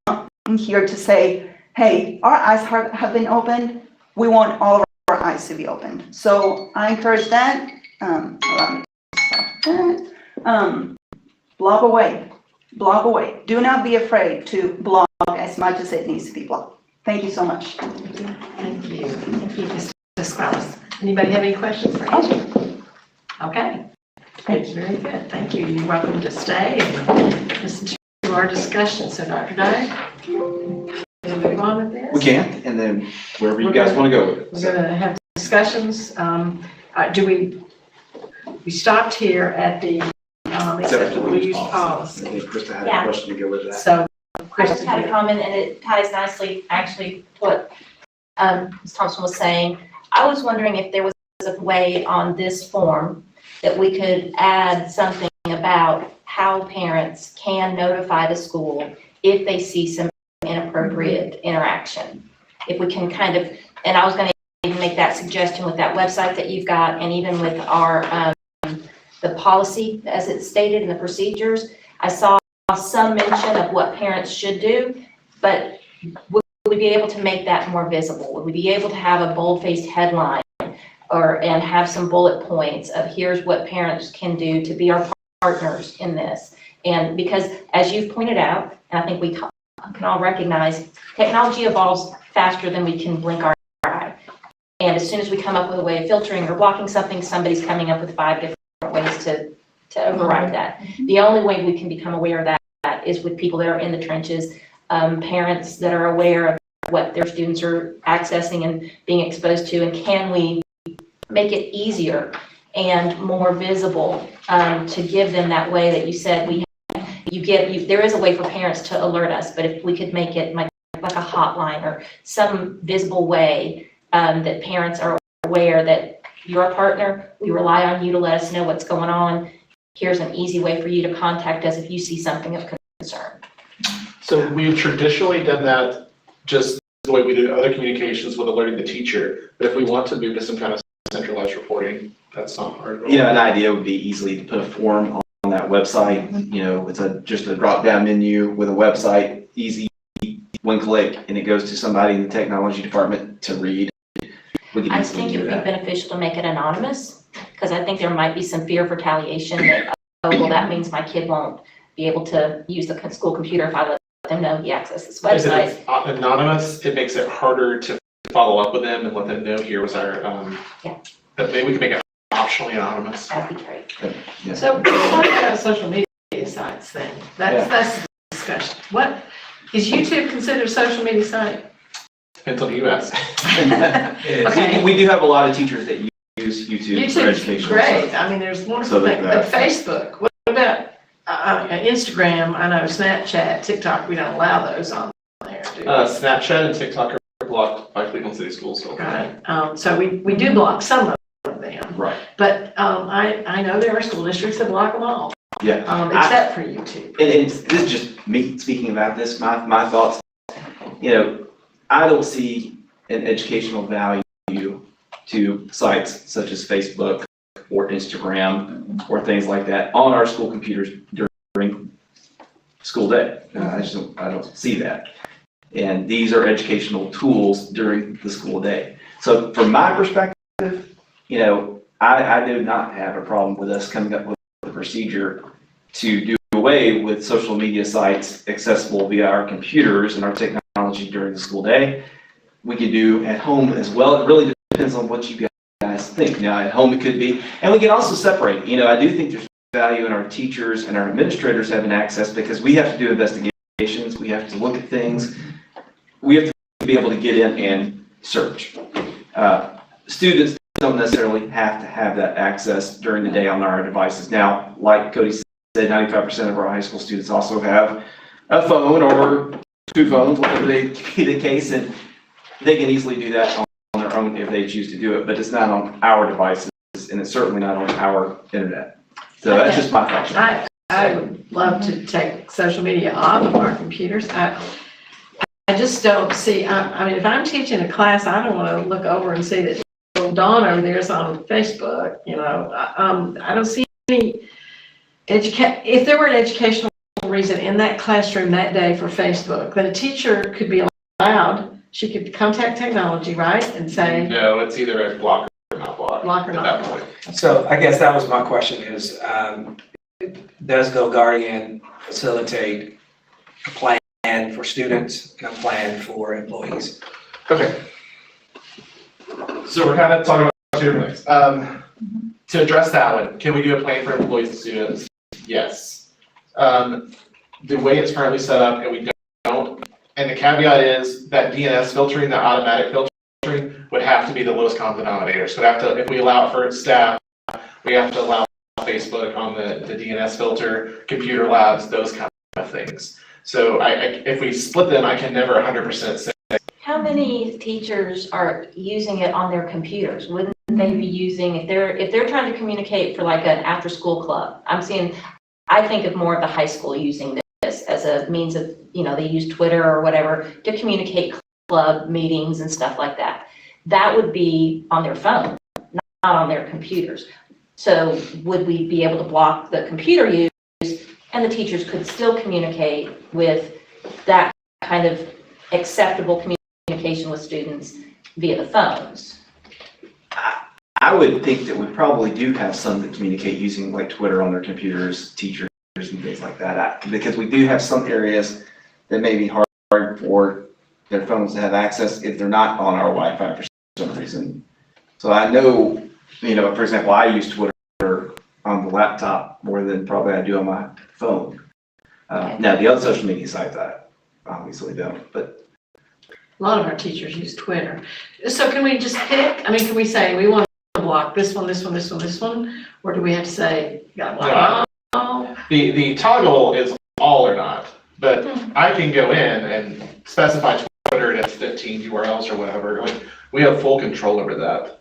here to say, hey, our eyes have been opened. We want all of our eyes to be opened. So I encourage that. Allow me to stop that. Blog away. Do not be afraid to blog as much as it needs to be blogged. Thank you so much. Thank you, Ms. Krause. Anybody have any questions for Angie? Okay. That's very good. Thank you. You're welcome to stay and listen to our discussion. So Dr. Dye, can we move on with this? We can, and then wherever you guys want to go with it. We're going to have discussions. We stopped here at the acceptable use policy. I think Krista had Yeah. a question to go with that. So, I just had a comment, and it ties nicely, actually, to what Ms. Thompson was saying. I was wondering if there was a way on this form that we could add something about how parents can notify the school if they see some inappropriate interaction. If we can kind of, and I was going to even make that suggestion with that website that you've got, and even with our the policy as it's stated in the procedures. I saw some mention of what parents should do, but would we be able to make that more visible? Would we be able to have a bold-faced headline and have some bullet points of here's what parents can do to be our partners in this? And because as you've pointed out, and I think we can all recognize, technology evolves faster than we can blink our eye. And as soon as we come up with a way of filtering or blocking something, somebody's coming up with 5 different ways to override that. The only way we can become aware of that is with people that are in the trenches, parents that are aware of what their students are accessing and being exposed to, and can we make it easier and more visible to give them that way that you said there is a way for parents to alert us, but if we could make it like a hotline or some visible way that parents are aware that you're a partner, we rely on you to let us know what's going on. Here's an easy way for you to contact us if you see something of concern. So we've traditionally done that just the way we do other communications with alerting the teacher. But if we want to move to some kind of centralized reporting, that's not hard. An idea would be easily to put a form on that website. It's just a drop-down menu with a website, easy, one click, and it goes to somebody in the technology department to read. I think it would be beneficial to make it anonymous, because I think there might be some fear of retaliation that, that means my kid won't be able to use the school computer if I let them know he accessed this If website. it's anonymous, it makes it harder to follow up with them and let them know here was our, Yeah. that maybe we can make it optionally anonymous. That'd be great. So let's talk about social media sites then. That's the discussion. What, is YouTube considered a social media site? Depends on who you ask. Okay. We do have a lot of teachers that use YouTube for YouTube's education. great. I mean, there's wonderful So things. But that- Facebook, what about Instagram? I know Snapchat, TikTok, we don't allow those on there, do we? Snapchat and TikTok are blocked by Cleveland City Schools. So. Right, so we do block some of them, Right, but, I know there are school districts that block them all, yeah. except for YouTube. And this is just me speaking about this, my thoughts. You know, I don't see an educational value to sites such as Facebook or Instagram or things like that on our school computers during school day. I don't see that. And these are educational tools during the school day. So from my perspective, you know, I do not have a problem with us coming up with a procedure to do away with social media sites accessible via our computers and our technology during the school day. We can do at home as well. It really depends on what you guys think. Now, at home it could be, and we can also separate. You know, I do think there's value in our teachers and our administrators having access because we have to do investigations. We have to look at things. We have to be able to get in and search. Students don't necessarily have to have that access during the day on our devices. Now, like Cody said, 95% of our high school students also have a phone or two phones, whatever they be the case, and they can easily do that on their own if they choose to do it, but it's not on our devices, and it's certainly not on our internet. So that's just my thought. I would love to take social media off of our computers. I just don't see, I mean, if I'm teaching a class, I don't want to look over and see that little Dawn over there is on Facebook, you know. I don't see any if there were an educational reason in that classroom that day for Facebook, then a teacher could be allowed, she could contact technology, right, and say, No, it's either a block or not block. block or at not that block. point. So I guess that was my question is, does Goguardian facilitate a plan for students and a plan for employees? Okay. So we're kind of talking about two different things. To address that one, can we do a plan for employees and students? Yes. The way it's currently set up, and we don't, and the caveat is that DNS filtering, the automatic filtering, would have to be the lowest common denominator. So if we allow it for staff, we have to allow Facebook on the DNS filter, computer labs, those kind of things. So if we split them, I can never 100% say. How many teachers are using it on their computers? Wouldn't they be using, if they're trying to communicate for like an after-school club? I think of more of the high school using this as a means of, you know, they use Twitter or whatever to communicate club meetings and stuff like that. That would be on their phone, not on their computers. So would we be able to block the computer use and the teachers could still communicate with that kind of acceptable communication with students via the phones? I would think that we probably do have some that communicate using like Twitter on their computers, teachers and things like that, because we do have some areas that may be hard for their phones to have access if they're not on our Wi-Fi for some reason. So I know, you know, for example, I use Twitter on the laptop more than probably I do on my phone. Now the other social media sites I obviously don't, but. A lot of our teachers use Twitter. So can we just pick, I mean, can we say we want to block this one, this one, this one, this one? Or do we have to say, you gotta block all? The toggle is all or not, but I can go in and specify Twitter and it's 15 URLs or whatever. Like, we have full control over that.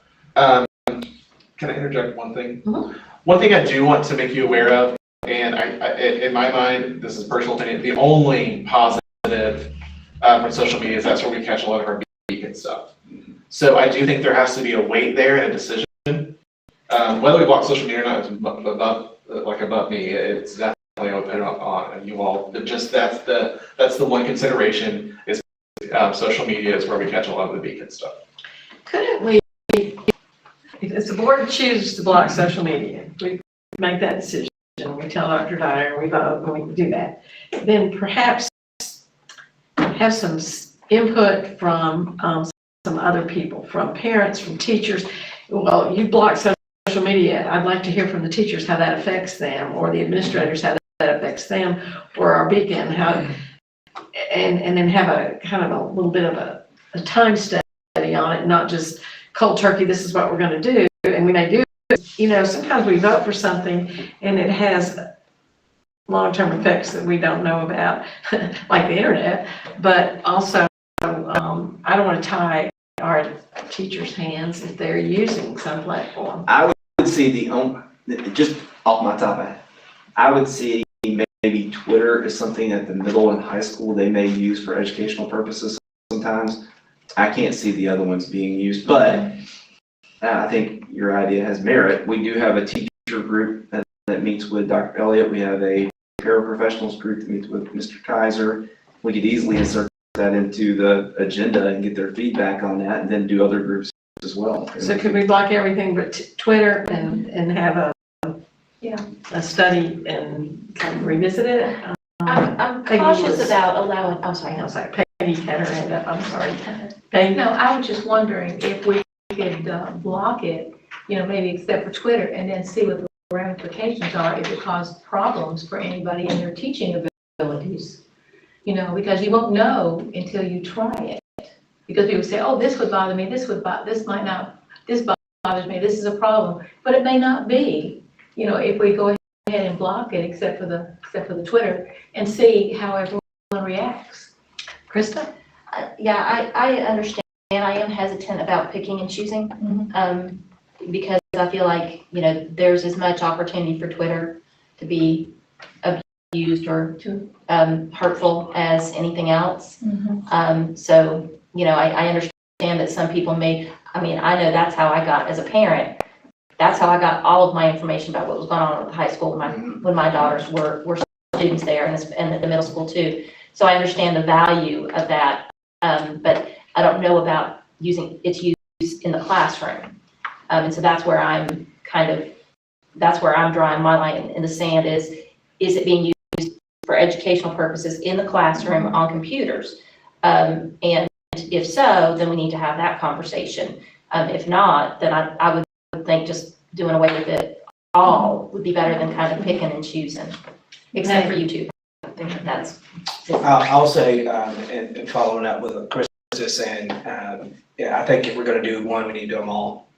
Can I interject one thing? Mhm. One thing I do want to make you aware of, and in my mind, this is personal opinion, the only positive from social media is that's where we catch a lot of our beacon stuff. So I do think there has to be a weight there and a decision. Whether we block social media or not is above me. It's definitely open on you all. But just that's the one consideration is social media is where we catch a lot of the beacon stuff. Couldn't we, if the board chooses to block social media, we make that decision, we tell Dr. Dyer, we vote, and we do that, then perhaps have some input from some other people, from parents, from teachers. Well, you block social media. I'd like to hear from the teachers how that affects them, or the administrators how that affects them, or our beacon, how, and then have a kind of a little bit of a time study on it, not just cold turkey, this is what we're going to do. And we may do it. You know, sometimes we vote for something and it has long-term effects that we don't know about, like the internet, but also I don't want to tie our teachers' hands if they're using some platform. I would see just off my top, I would see maybe Twitter is something at the middle and high school they may use for educational purposes sometimes. I can't see the other ones being used, but I think your idea has merit. We do have a teacher group that meets with Dr. Elliott. We have a paraprofessionals group that meets with Mr. Kaiser. We could easily insert that into the agenda and get their feedback on that, and then do other groups as well. So could we block everything but Twitter and have a study and kind of revisit it? I'm Peggy cautious was- about allowing, I'm sorry, I was like, Peggy had her hand up, I'm sorry. Peggy? No, I was just wondering if we could block it, you know, maybe except for Twitter, and then see what the ramifications are if it caused problems for anybody in their teaching abilities. You know, because you won't know until you try it. Because people say, oh, this would bother me, this might not, this bothers me, this is a problem, but it may not be. You know, if we go ahead and block it, except for the Twitter, and see how everyone reacts. Krista? Yeah, I understand. I am hesitant about picking and choosing, because I feel like, you know, there's as much opportunity for Twitter to be abused or hurtful as anything else. So, you know, I understand that some people I know that's how I got, as a parent, that's how I got all of my information about what was going on at the high school when my daughters were students there, and at the middle school too. So I understand the value of that, but I don't know about its use in the classroom. And so that's where I'm drawing my line in the sand is it being used for educational purposes in the classroom on computers? And if so, then we need to have that conversation. If not, then I would think just doing away with it all would be better than kind of picking and choosing, except for YouTube. I think that's. I'll say, and following up with what Chris is saying, yeah, I think if we're gonna do one, we need to do them all,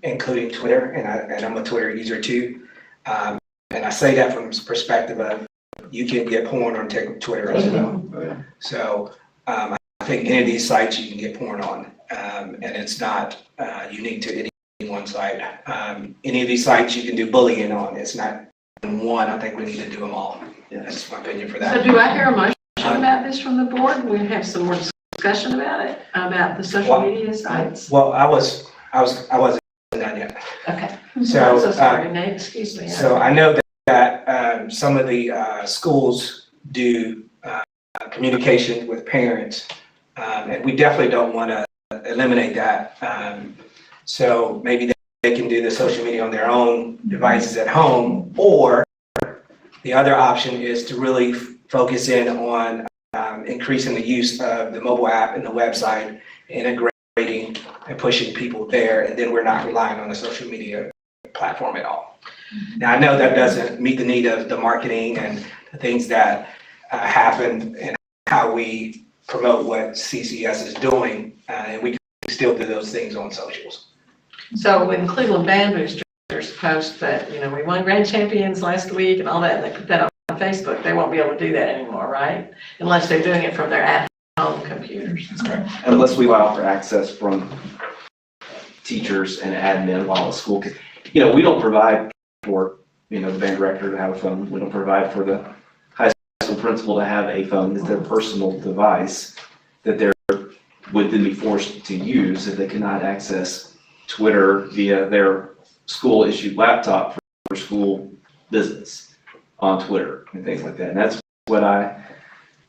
including Twitter, and I'm a Twitter user too. And I say that from the perspective of, you can get porn on Twitter as well. So, I think any of these sites you can get porn on, and it's not unique to any one site. Any of these sites you can do bullying on. It's not one. I think we need to do them all. Yeah, that's my opinion for that. So do I hear a motion about this from the board? We have some more discussion about it, about the social media sites? Well, I wasn't done yet. Okay. So, I'm so sorry, Nate, excuse me. So I know that some of the schools do communication with parents, and we definitely don't want to eliminate that. So maybe they can do the social media on their own devices at home, or the other option is to really focus in on increasing the use of the mobile app and the website, integrating and pushing people there, and then we're not relying on the social media platform at all. Now, I know that doesn't meet the need of the marketing and the things that happen and how we promote what CCS is doing, and we can still do those things on socials. So when Cleveland Band Boosters post that, you know, we won grand champions last week and all that, and they put that on Facebook, they won't be able to do that anymore, right? Unless they're doing it from their at-home computers. That's correct. Unless we allow for access from teachers and admin while at school. 'Cause, you know, we don't provide for, you know, the band director to have a phone. We don't provide for the high school principal to have a phone. It's their personal device that they would then be forced to use if they cannot access Twitter via their school-issued laptop for school business on Twitter and things like that. And that's what I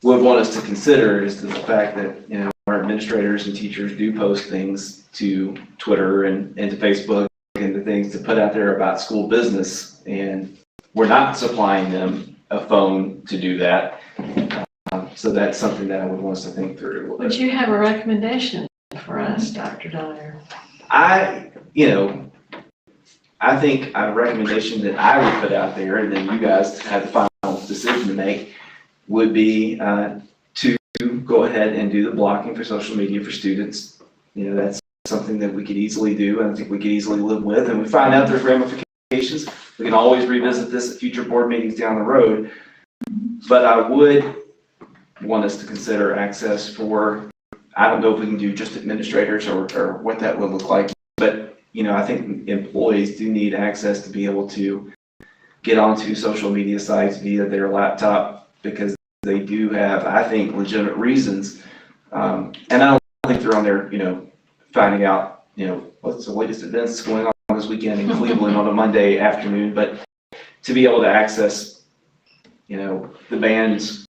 would want us to consider, is the fact that, you know, our administrators and teachers do post things to Twitter and to Facebook and the things to put out there about school business, and we're not supplying them a phone to do that. So that's something that I would want us to think through a little Would bit. you have a recommendation for us, Dr. Dyer? I think a recommendation that I would put out there, and then you guys have the final decision to make, would be to go ahead and do the blocking for social media for students. That's something that we could easily do, and I think we could easily live with, and we find out there's ramifications. We can always revisit this at future board meetings down the road, but I would want us to consider access for, I don't know if we can do just administrators or what that would look like, but I think employees do need access to be able to get onto social media sites via their laptop, because they do have, I think, legitimate reasons. And I don't think they're on there, finding out, what's the latest events going on this weekend in Cleveland on a Monday afternoon, but to be able to access, the band's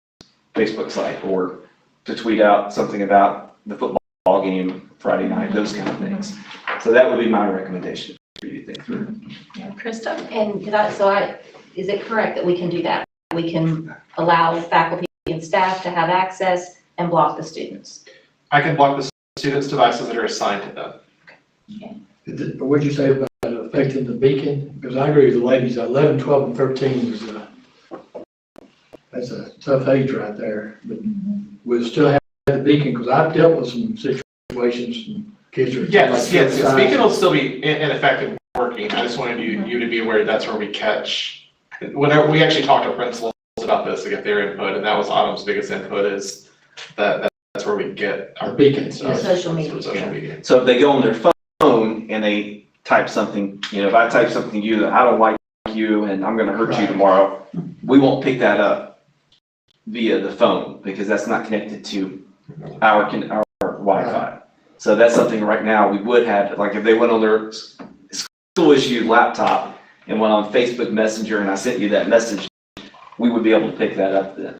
Facebook site, or to tweet out something about the football game Friday night, those kind of things. So that would be my recommendation for you to think through. Krista? And is it correct that we can do that? We can allow faculty and staff to have access and block the students? I can block the students' devices that are assigned to them. What'd you say about affecting the beacon? Because I agree with the ladies, 11, 12, and 13 is that's a tough age right there. But we'll still have the beacon, because I've dealt with some situations and kids are. Yes, Beacon will still be in effect and working. I just wanted you to be aware that's where we catch. Whenever we actually talk to principals about this to get their input, and that was Autumn's biggest input, is that's where we get our beacons. Social media. Social media. So if they go on their phone and they type something, if I type something to you that I don't like you and I'm going to hurt you tomorrow, we won't pick that up via the phone, because that's not connected to our Wi-Fi. So that's something right now we would have, like if they went on their school issued laptop and went on Facebook Messenger and I sent you that message, we would be able to pick that up then.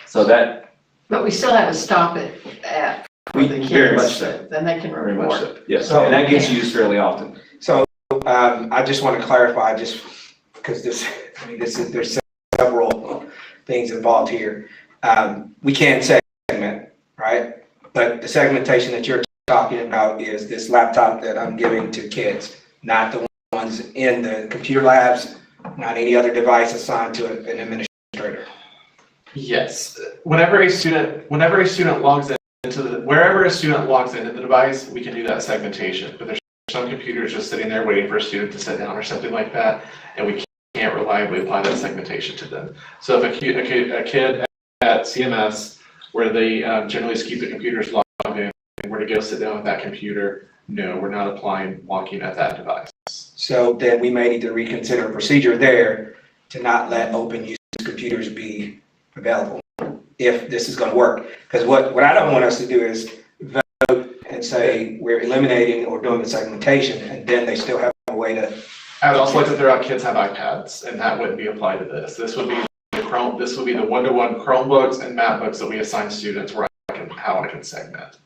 So that. But we still have to stop it at We the very much kids, so. then they can Very much report. so. Yes, So- and that gets used fairly often. I just want to clarify, just because there's several things involved here. We can segment, right? But the segmentation that you're talking about is this laptop that I'm giving to kids, not the ones in the computer labs, not any other device assigned to an administrator. Yes. Whenever a student logs wherever a student logs into the device, we can do that segmentation. But there's some computers just sitting there waiting for a student to sit down or something like that, and we can't reliably apply that segmentation to them. So if a kid at CMS, where they generally just keep the computers logged in, and were to go sit down with that computer, no, we're not applying blocking at that device. So then we may need to reconsider a procedure there to not let open use computers be available if this is going to work. Because what I don't want us to do is vote and say we're eliminating or doing the segmentation, and then they still have a way to. I would also like to throw out kids have iPads, and that wouldn't be applied to this. This would be the one-to-one Chromebooks and MacBooks that we assign students where how I can segment.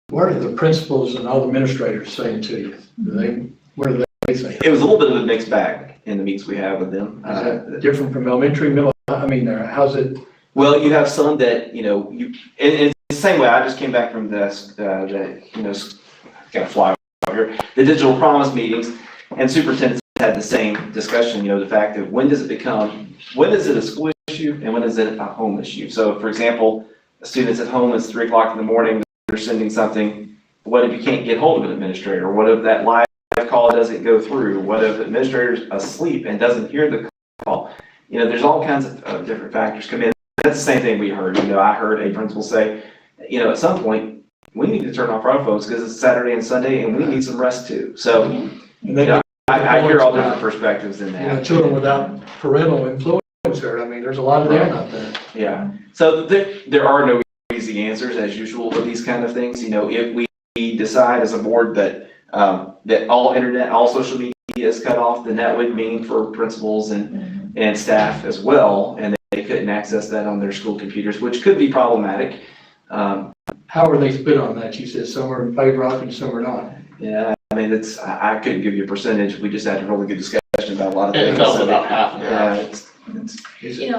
What are the principals and all the administrators saying to you? What do they think? It was a little bit of a mixed bag in the meets we have with them. Is that different from elementary, middle? How's it? Well, you have some that, and it's the same way. I just came back from this, got to fly over here, the digital promise meetings, and superintendents had the same discussion, the fact that when is it a school issue and when is it a home issue? So for example, a student's at home, it's 3 o'clock in the morning, they're sending something. What if you can't get hold of an administrator? What if that live call doesn't go through? What if the administrator's asleep and doesn't hear the call? There's all kinds of different factors come in. That's the same thing we heard. I heard a principal say, at some point, we need to turn off our phones because it's Saturday and Sunday and we need some rest too. So, I hear all different perspectives in that. Children without parental influence, there's a lot of them out there. Yeah. So there are no easy answers as usual with these kind of things. If we decide as a board that all social media is cut off, then that would mean for principals and staff as well, and they couldn't access that on their school computers, which could be problematic. How are they split on that? You said some are in favor of it and some are not. Yeah, I couldn't give you a percentage. We just had a really good discussion about a lot of things. It felt about half. Is it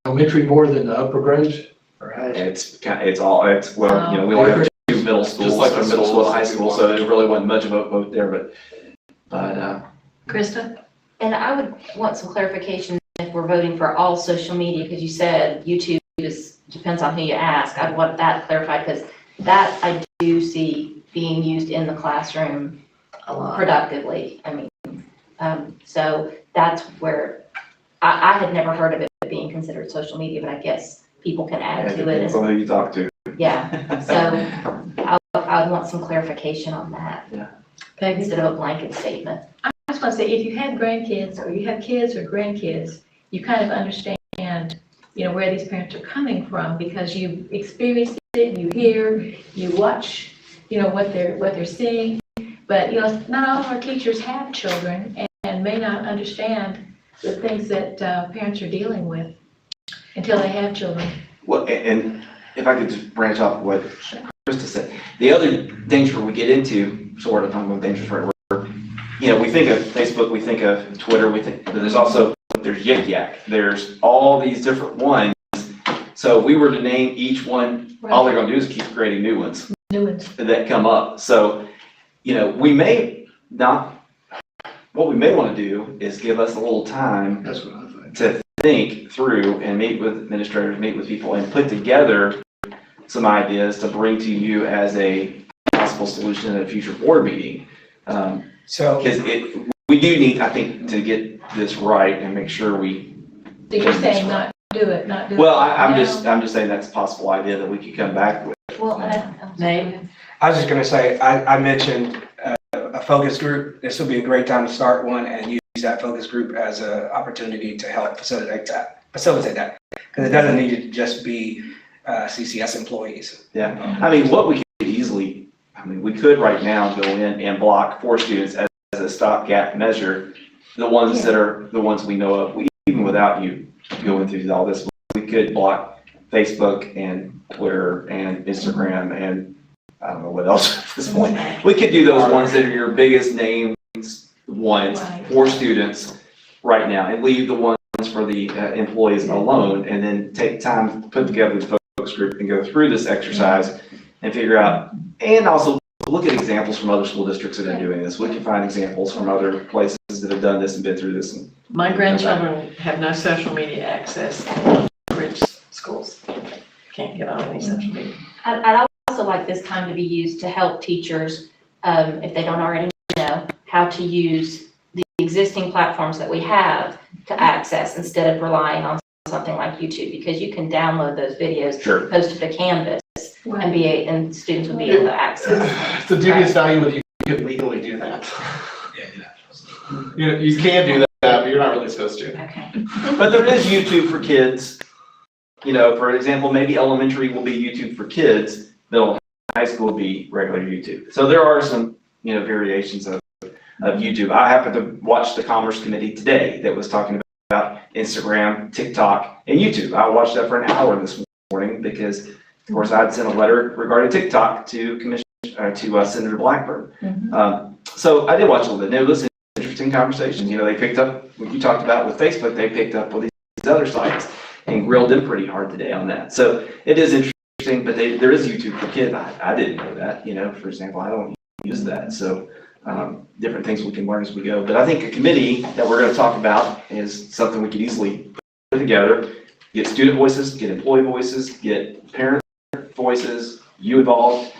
elementary more than the upper grades? Or how is it? We only have 2 middle schools, Just like or the middle school, schools. high school, so there really wasn't much of a vote there, but, Krista? And I would want some clarification if we're voting for all social media, because you said YouTube depends on who you ask. I'd want that clarified, because that I do see being used in the classroom A lot. productively. I mean, so that's where, I had never heard of it being considered social media, but I guess people can add to it. Some who you talk to. Yeah, so I would want some clarification on that Peggy? instead of a blanket statement. I just want to say, if you have grandkids, or you have kids or grandkids, you kind of understand, where these parents are coming from, because you experienced it, you hear, you watch, what they're seeing. But, not all of our teachers have children and may not understand the things that parents are dealing with until they have children. Well, and if I could just branch off what Krista said, the other danger we get into, sort of, I'm going dangerous right word, we think of Facebook, we think of Twitter, but there's Yik Yak, there's all these different ones. So if we were to name each one, all they're gonna do is keep creating new ones New ones. that come up. So, we may not, what we may wanna do is give us a little time That's what I think. to think through and meet with administrators, meet with people, and put together some ideas to bring to you as a possible solution at a future board meeting. So, Because we do need, I think, to get this right and make sure we. So you're saying not do it, not do it. Well, I'm now? just saying that's a possible idea that we could come back with. Well, Nate? I was just gonna say, I mentioned a focus group. This would be a great time to start one and use that focus group as an opportunity to help facilitate that. Because it doesn't need to just be CCS employees. Yeah, I mean, what we could easily, we could right now go in and block 4 students as a stopgap measure, the ones that are the ones we know of, even without you going through all this, we could block Facebook and Twitter and Instagram and I don't know what else at this point. We could do those ones that are your biggest names ones for students right now and leave the ones for the employees alone, and then take time to put together the focus group and go through this exercise and figure out, and also look at examples from other school districts that are doing this. We can find examples from other places that have done this and been through this. My grandchildren have no social media access in rich schools. Can't get on any social media. I'd also like this time to be used to help teachers, if they don't already know, how to use the existing platforms that we have to access instead of relying on something like YouTube, because you can download those videos, Sure. post to the Canvas, and students would be able to access. The dubious value of you could legally do that. You can do that, but you're not really supposed to. Okay. But there is YouTube for kids. For example, maybe elementary will be YouTube for kids, middle high school will be regular YouTube. So there are some, variations of YouTube. I happened to watch the Commerce Committee today that was talking about Instagram, TikTok, and YouTube. I watched that for an hour this morning because, of course, I'd sent a letter regarding TikTok to Senator Blackburn. So I did watch a little bit. It was an interesting conversation. They picked up what you talked about with Facebook. They picked up with these other sites and grilled them pretty hard today on that. So it is interesting, but there is YouTube for kids. I didn't know that. For example, I don't use that. So different things we can learn as we go. But I think a committee that we're going to talk about is something we could easily put together, get student voices, get employee voices, get parent voices, you involved.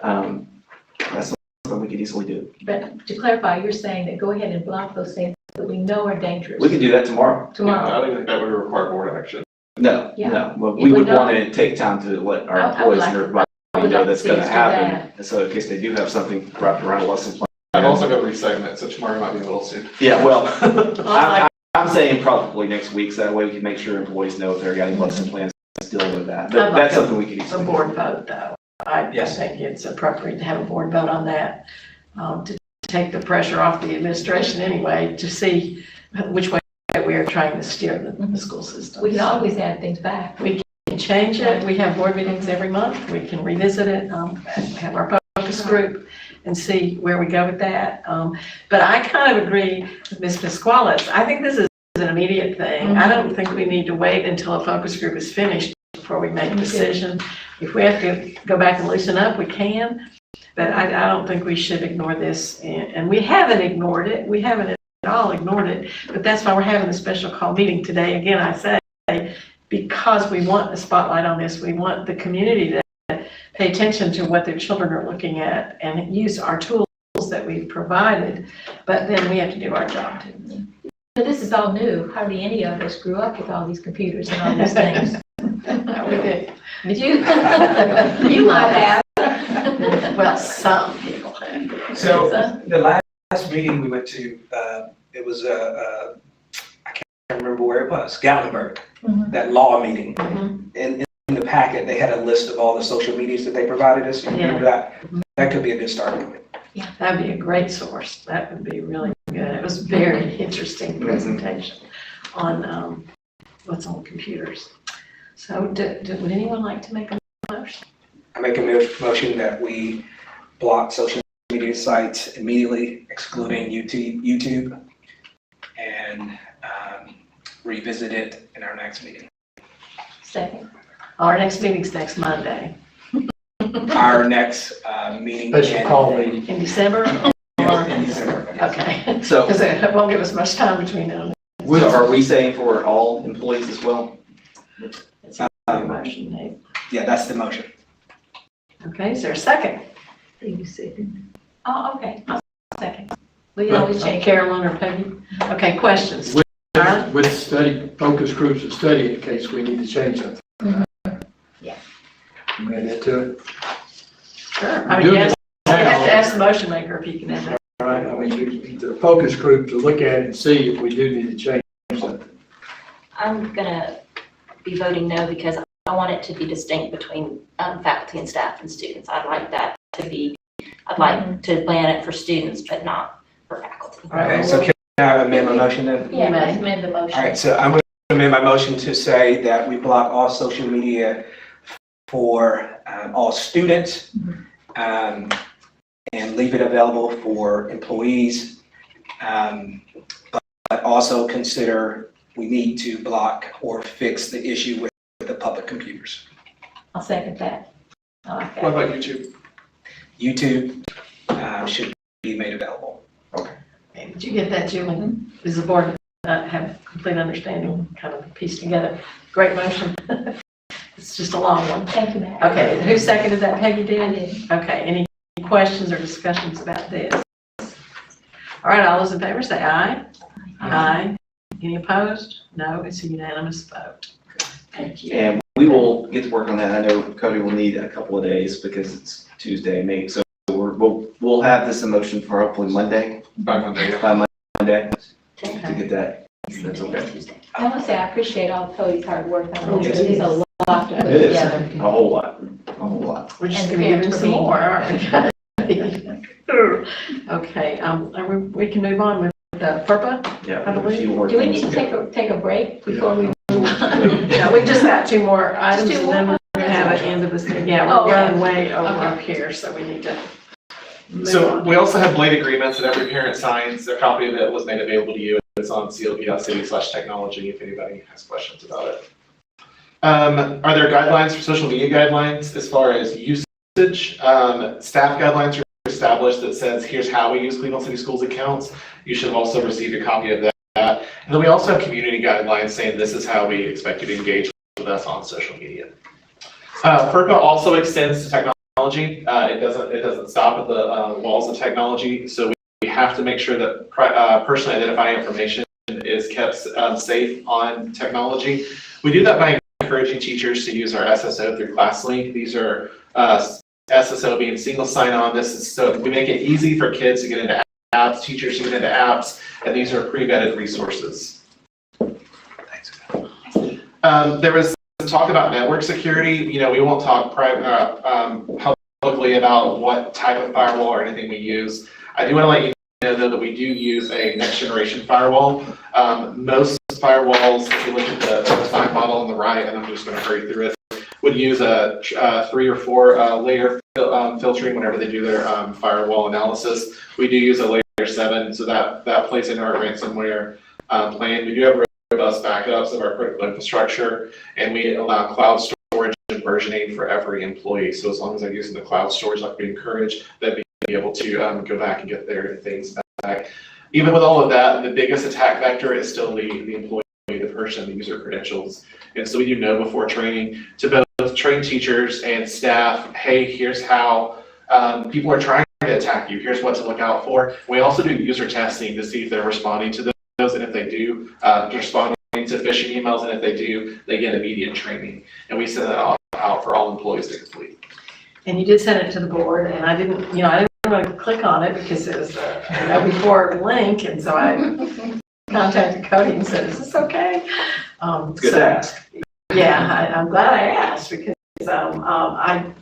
That's something we could easily do. But to clarify, you're saying that go ahead and block those things that we know are dangerous. We can do that tomorrow. Tomorrow. I don't think that would require board action. No. Well, we would want to take time to let our I would employees like- and everybody I would know like to that's see going to us do happen. that. And so in case they do have something wrapped around a lesson plan. I've also got resegment, so tomorrow might be a little soon. Yeah, well, I'm saying probably next week, so that way we can make sure employees know if they're getting lesson plans still with that. But I'd like that's something we could A easily. board vote, though. I Yes. think it's appropriate to have a board vote on that, to take the pressure off the administration anyway, to see which way we are trying to steer the school system. We can always add things back. We can change it. We have board meetings every month. We can revisit it, have our focus group and see where we go with that. But I kind of agree with Ms. Pasquales. I think this is an immediate thing. I don't think we need to wait until a focus group is finished before we make a decision. If we have to go back and loosen up, we can, but I don't think we should ignore this. And we haven't ignored it. We haven't at all ignored it, but that's why we're having a special call meeting today. Again, I say, because we want a spotlight on this, we want the community to pay attention to what their children are looking at and use our tools that we've provided, but then we have to do our job too. So this is all new. Hardly any of us grew up with all these computers and all these things. No, we did. Did you? You might have. Well, some people have. So the last meeting we went to, it was, I can't remember where it was, Gatlinburg, Mhm. that law meeting. Mhm. And in the packet, they had a list of all the social medias that they provided us. You remember that? That could be a good starting point. That'd be a great source. That would be really good. It was a very interesting presentation on what's on computers. So would anyone like to make a motion? I make a motion that we block social media sites immediately, excluding YouTube, and revisit it in our next meeting. Second. Our next meeting's next Monday. Our next meeting. Special call meeting. In December? In December. Okay. So, Because it won't give us much time between now and so are we saying for all employees as well? It's a motion, Nate. Yeah, that's the motion. Okay, is there a second? You second. Oh, okay. I'll second. We always change. Carolyn or Peggy? Okay, questions? Darla? With study, focus groups of study in case we need to change something. Yeah. Can we add that to it? Sure. I mean, yes, you have to ask the motion maker if he can add that. All right, I mean, the focus group to look at and see if we do need to change something. I'm gonna be voting no because I want it to be distinct between faculty and staff and students. I'd like that to be, I'd like to plan it for students, but not for faculty. Okay, so can I amend my motion then? Yeah, let's amend the motion. All right, so I'm going to amend my motion to say that we block all social media for all students and leave it available for employees. But also consider we need to block or fix the issue with the public computers. I'll second that. I like What that. about YouTube? YouTube should be made available. Okay, did you get that, Julie? Does the board have complete understanding, kind of pieced together? Great motion. It's just a long one. Thank you, Matt. Okay, who seconded that? Peggy I did? did. Okay, any questions or discussions about this? All right, all those in favor say aye. Aye. Any opposed? No, it's a unanimous vote. Thank you. And we will get to work on that. I know Cody will need a couple of days because it's Tuesday, May, so we'll have this in motion for hopefully Monday, By Monday, yeah. by Monday, to get that. That's okay. I want to say I appreciate all Cody's hard work on this. Yes. It's a lot to put It is, together. a whole lot, a whole lot. We're just And gonna give him parents some are more, aren't we? Okay, we can move on with the FERPA. Yeah. I believe- a few more Do we need things. to take a break before we? Yeah, we just got two more items Just two and then more? we're gonna have an end of this thing. Yeah, Oh, we're okay. running way over Okay. up here, so we need to move So on. we also have blade agreements that every parent signs. A copy of it was made available to you. It's on clp.city/technology if anybody has questions about it. Are there guidelines for social media guidelines as far as usage? Staff guidelines are established that says, here's how we use Cleveland City Schools accounts. You should have also received a copy of that. And then we also have community guidelines saying this is how we expect you to engage with us on social media. FERPA also extends to technology. It doesn't stop at the walls of technology. So we have to make sure that personally identifying information is kept safe on technology. We do that by encouraging teachers to use our SSO through ClassLink. These are SSO being single sign-on. This is so we make it easy for kids to get into apps, teachers to get into apps, and these are pre-vetted resources. Thanks. There was talk about network security. You know, we won't talk publicly about what type of firewall or anything we use. I do want to let you know though that we do use a next generation firewall. Most firewalls, if you look at the design model on the right, and I'm just going to hurry through it, would use a 3 or 4 layer filtering whenever they do their firewall analysis. We do use a layer 7, so that plays into our ransomware plan. We do have robust backups of our critical infrastructure, and we allow cloud storage versioning for every employee. So as long as they're using the cloud storage, like we encourage them to be able to go back and get their things back. Even with all of that, the biggest attack vector is still the employee, the person, the user credentials. And so we do know before training to both train teachers and staff, hey, here's how people are trying to attack you. Here's what to look out for. We also do user testing to see if they're responding to those, and if they do, responding to phishing emails, and if they do, they get immediate training. And we send that out for all employees to complete. And you did send it to the board, and I didn't want to click on it because it was a before link, and so I contacted Cody and said, is this okay? It's good to ask. Yeah, I'm glad I asked because I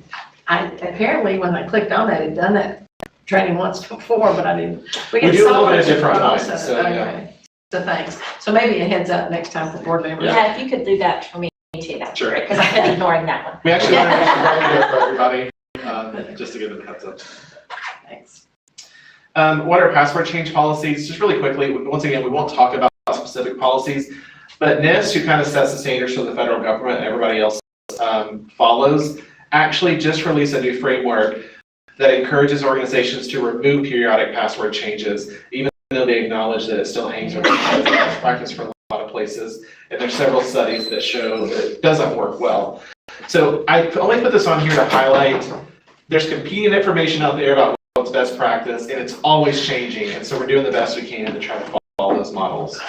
apparently when I clicked on that, it'd done that training once before, but I didn't. We do a little bit of so different much times, process. so yeah. Okay. So thanks. So maybe a heads up next time for board members. Yeah, if you could do that for me too, that'd be Sure. great, because I've been ignoring that one. We actually want to make it for everybody, just to give them a heads up. Thanks. What are password change policies? Just really quickly, once again, we won't talk about specific policies, but NIST, who kind of sets the standards for the federal government and everybody else follows, actually just released a new framework that encourages organizations to remove periodic password changes, even though they acknowledge that it still hangs around as a best practice for a lot of places. And there's several studies that show that it doesn't work well. So I only put this on here to highlight, there's competing information out there about what's best practice, and it's always changing. And so we're doing the best we can to try to follow those models.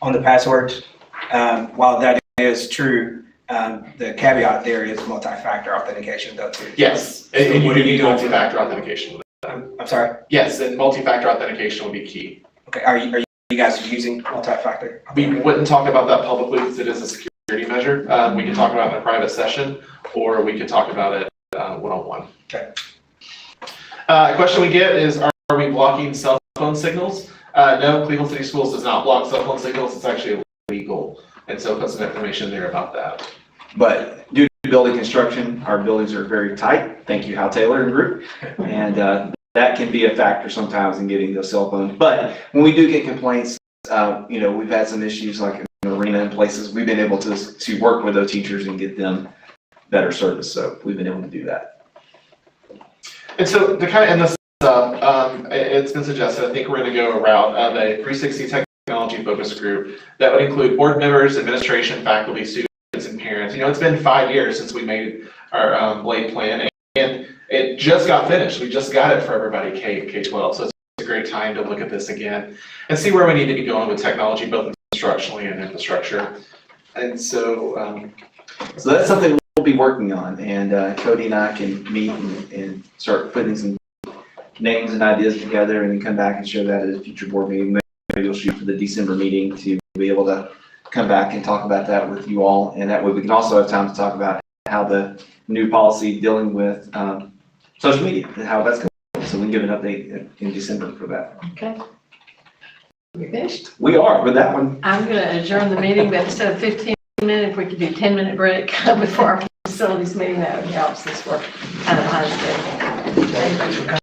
On the passwords, while that is true, the caveat there is multi-factor authentication though too. Yes, So and you what do are you need doing for multi-factor authentication with that. I'm sorry? Yes, and multi-factor authentication will be key. Okay, are you guys using multi-factor? We wouldn't talk about that publicly because it is a security measure. We can talk about it in a private session, or we could talk about it one-on-one. Okay. A question we get is, are we blocking cell phone signals? No, Cleveland City Schools does not block cell phone signals. It's actually illegal. And so put some information there about that. But due to building construction, our buildings are very tight. Thank you, Hal Taylor and group. And that can be a factor sometimes in getting those cell phones. But when we do get complaints, we've had some issues like in the arena and places, we've been able to work with those teachers and get them better service. So we've been able to do that. And so to kind of end this up, it's been suggested, I think we're going to go a route of a 360 technology focus group that would include board members, administration, faculty, students, and parents. It's been 5 years since we made our Blade plan, and it just got finished. We just got it for everybody K-12. So it's a great time to look at this again and see where we need to be going with technology, both instructionally and infrastructure. And so, So that's something we'll be working on, and Cody and I can meet and start putting some names and ideas together and then come back and share that at a future board meeting. Maybe we'll shoot for the December meeting to be able to come back and talk about that with you all. And that way we can also have time to talk about how the new policy dealing with social media and how that's going. So we can give an update in December for that. Okay. You finished? We are with that one. I'm going to adjourn the meeting, but instead of 15 minutes, if we could do 10-minute break before our facilities meeting, that would help since we're kind of behind schedule.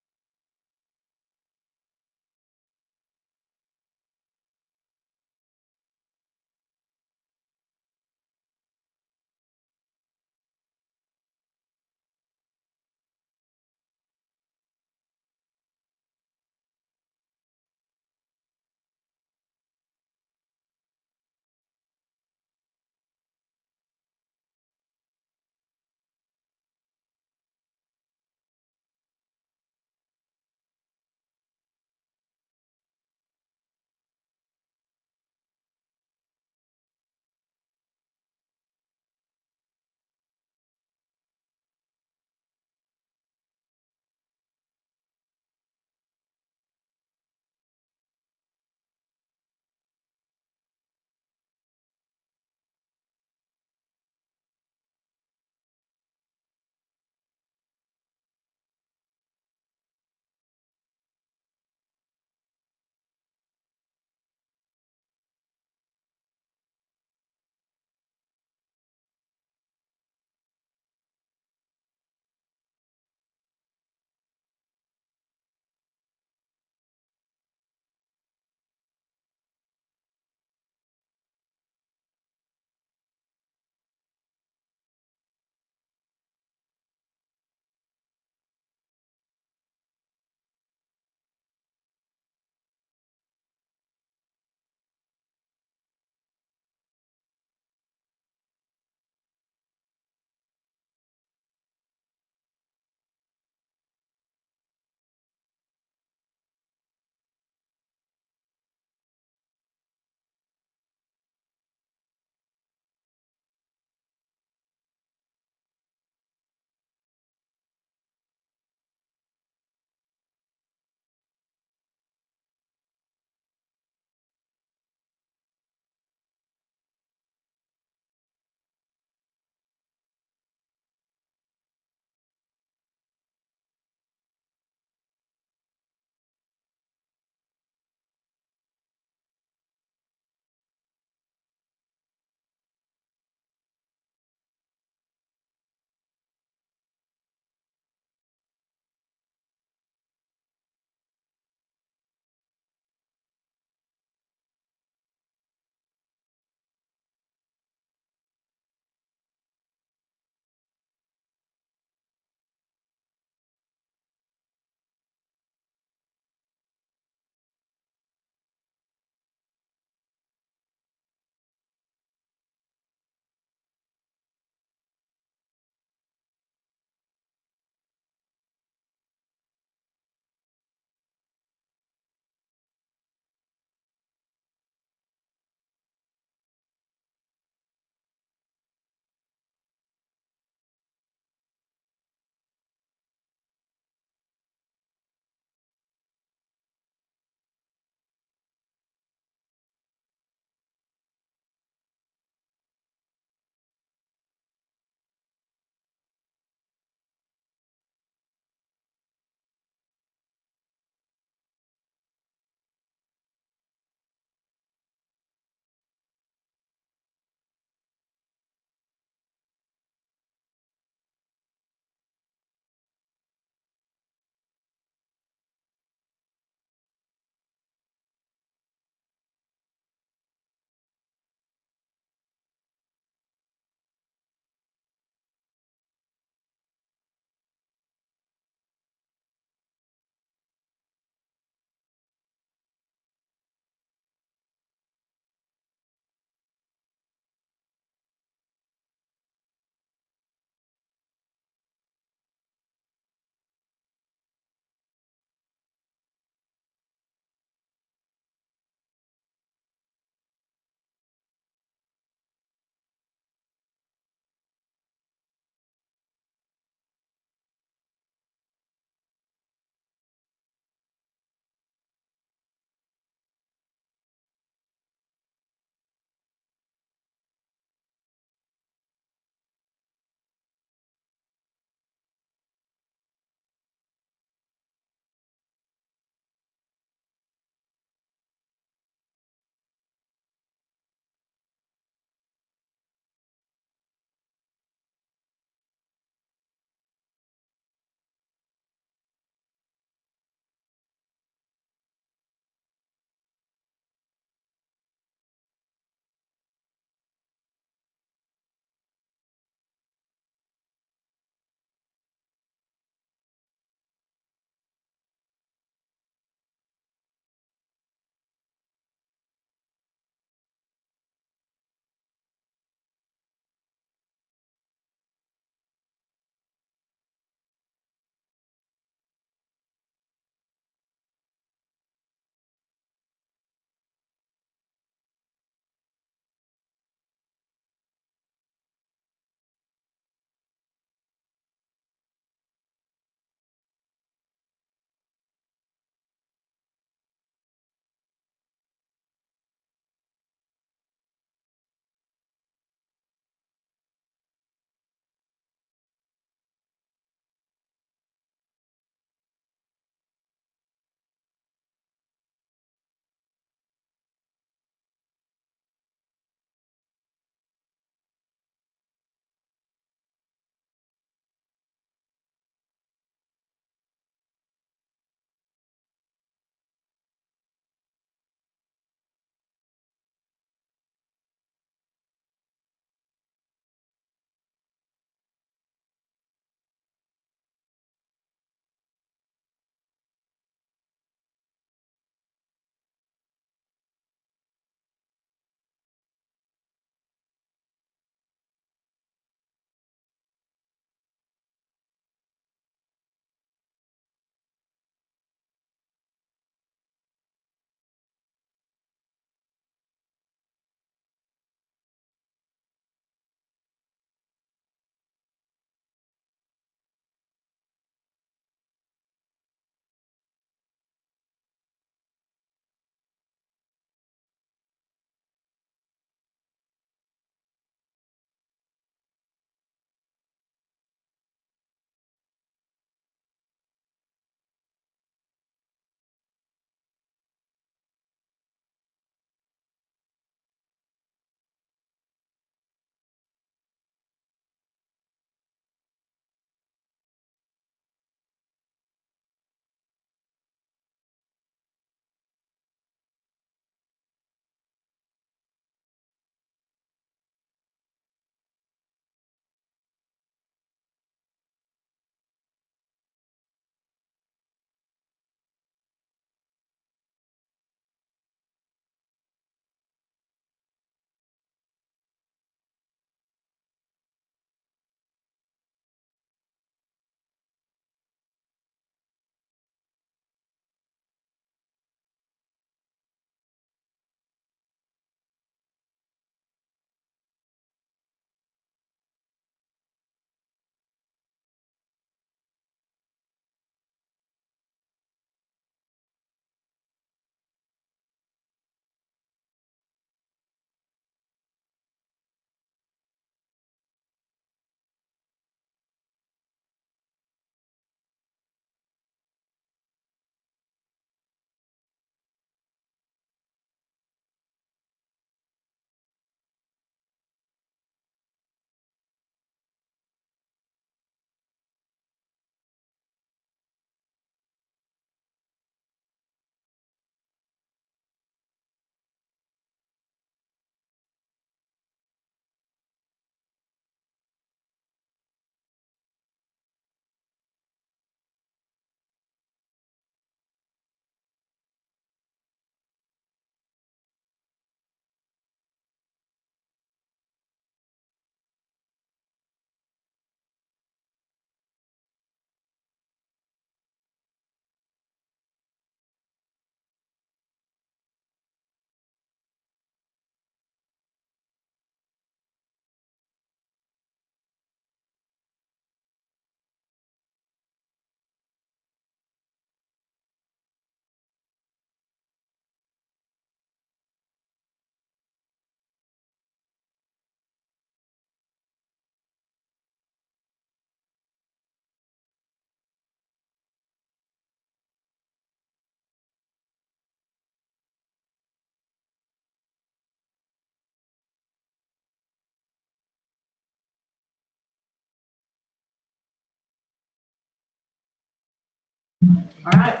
All right.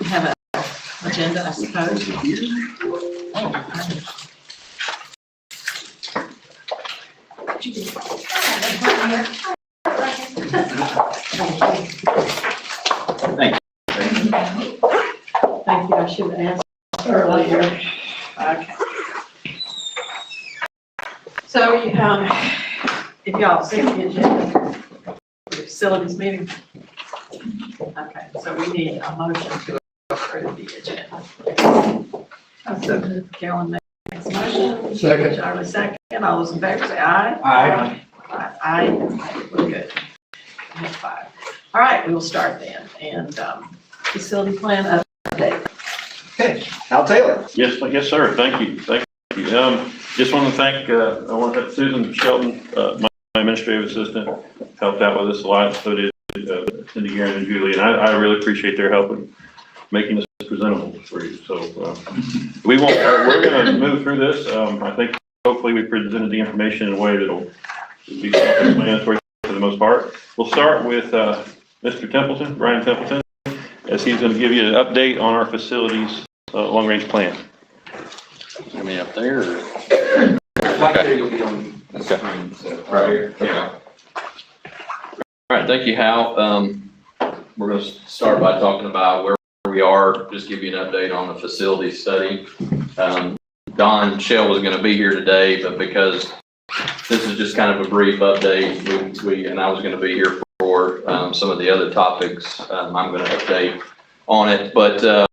We have an agenda, I suppose. Thank you, I should have asked earlier. Okay. So, if y'all see the agenda, for the facilities meeting. Okay, so we need a motion to approve the agenda. So Carolyn makes a motion. Second. Charlie second. All those in favor say aye. Aye. Aye. We're good. We have 5. All right, we will start then. And facility plan update. Okay, Al Taylor. Yes, sir. Thank you. Just want to thank, I want to thank Susan Shelton, my administrative assistant, helped out with this a lot. So did Cindy Guerin and Julie, and I really appreciate their help in making this presentable for you. So we're going to move through this. I think hopefully we presented the information in a way that'll be self-explanatory for the most part. We'll start with Mr. Templeton, Brian Templeton, as he's going to give you an update on our facilities long-range plan. I mean, up there, or? Right there, you'll be on the screen, so right here. Yeah. All right, thank you, Hal. We're gonna start by talking about where we are, just give you an update on the facility study. Don Shell was gonna be here today, but because this is just kind of a brief update, and I was gonna be here for some of the other topics, I'm gonna update on it, but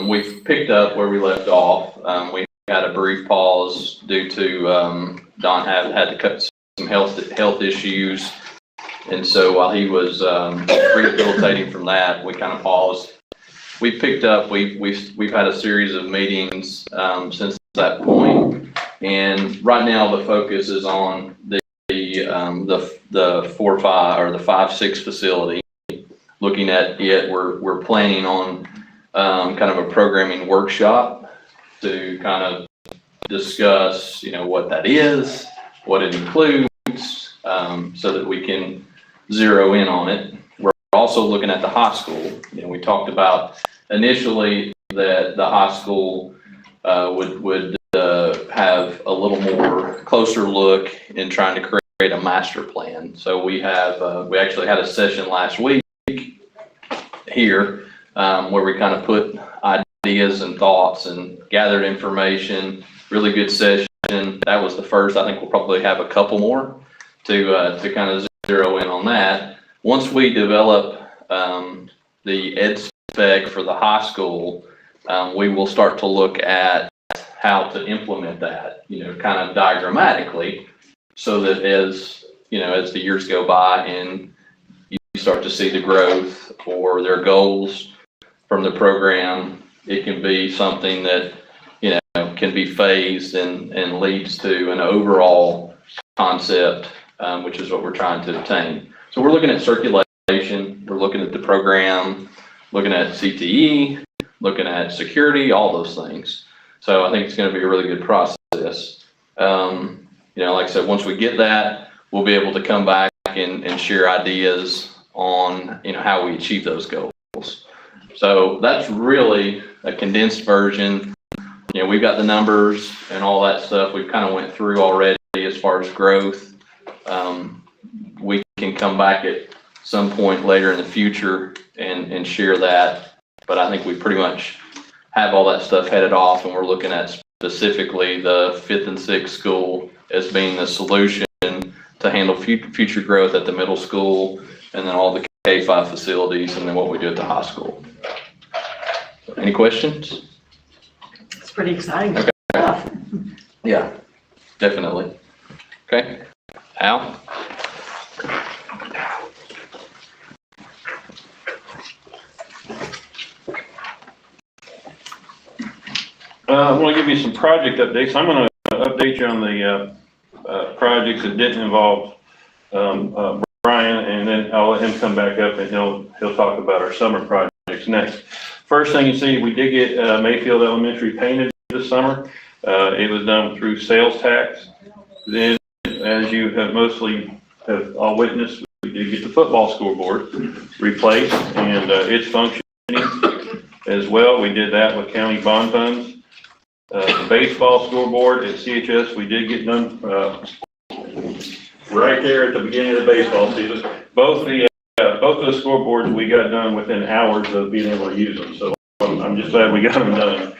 we've picked up where we left off. We had a brief pause due to Don had to cut some health issues, and so while he was rehabilitating from that, we kind of paused. We picked up. We've had a series of meetings since that point, and right now the focus is on the 4-5 or the 5-6 facility. Looking at it, we're planning on kind of a programming workshop to kind of discuss, what that is, what it includes, so that we can zero in on it. We're also looking at the high school. We talked about initially that the high school would have a little more closer look in trying to create a master plan. So we actually had a session last week here where we kind of put ideas and thoughts and gathered information. Really good session. That was the first. I think we'll probably have a couple more to kind of zero in on that. Once we develop the ed spec for the high school, we will start to look at how to implement that, kind of diagrammatically, so that as the years go by and you start to see the growth or their goals from the program, it can be something that can be phased and leads to an overall concept, which is what we're trying to attain. So we're looking at circulation, we're looking at the program, looking at CTE, looking at security, all those things. So I think it's going to be a really good process. Like I said, once we get that, we'll be able to come back and share ideas on how we achieve those goals. So that's really a condensed version. We've got the numbers and all that stuff we've kind of went through already as far as growth. We can come back at some point later in the future and share that. But I think we pretty much have all that stuff headed off, and we're looking at specifically the 5th and 6th school as being the solution to handle future growth at the middle school, and then all the K-5 facilities, and then what we do at the high school. Any questions? It's pretty exciting Okay. stuff. Yeah, definitely. Okay, Al? I'm going to give you some project updates. I'm going to update you on the projects that didn't involve Brian, and then I'll let him come back up and he'll talk about our summer projects next. First thing you see, we did get Mayfield Elementary painted this summer. It was done through sales tax. Then, as you have mostly all witnessed, did get the football scoreboard replaced, and it's functioning as well. We did that with county bond funds. The baseball scoreboard at CHS, we did get done right there at the beginning of the baseball season. Both those scoreboards, we got done within hours of being able to use them, so I'm just glad we got them done.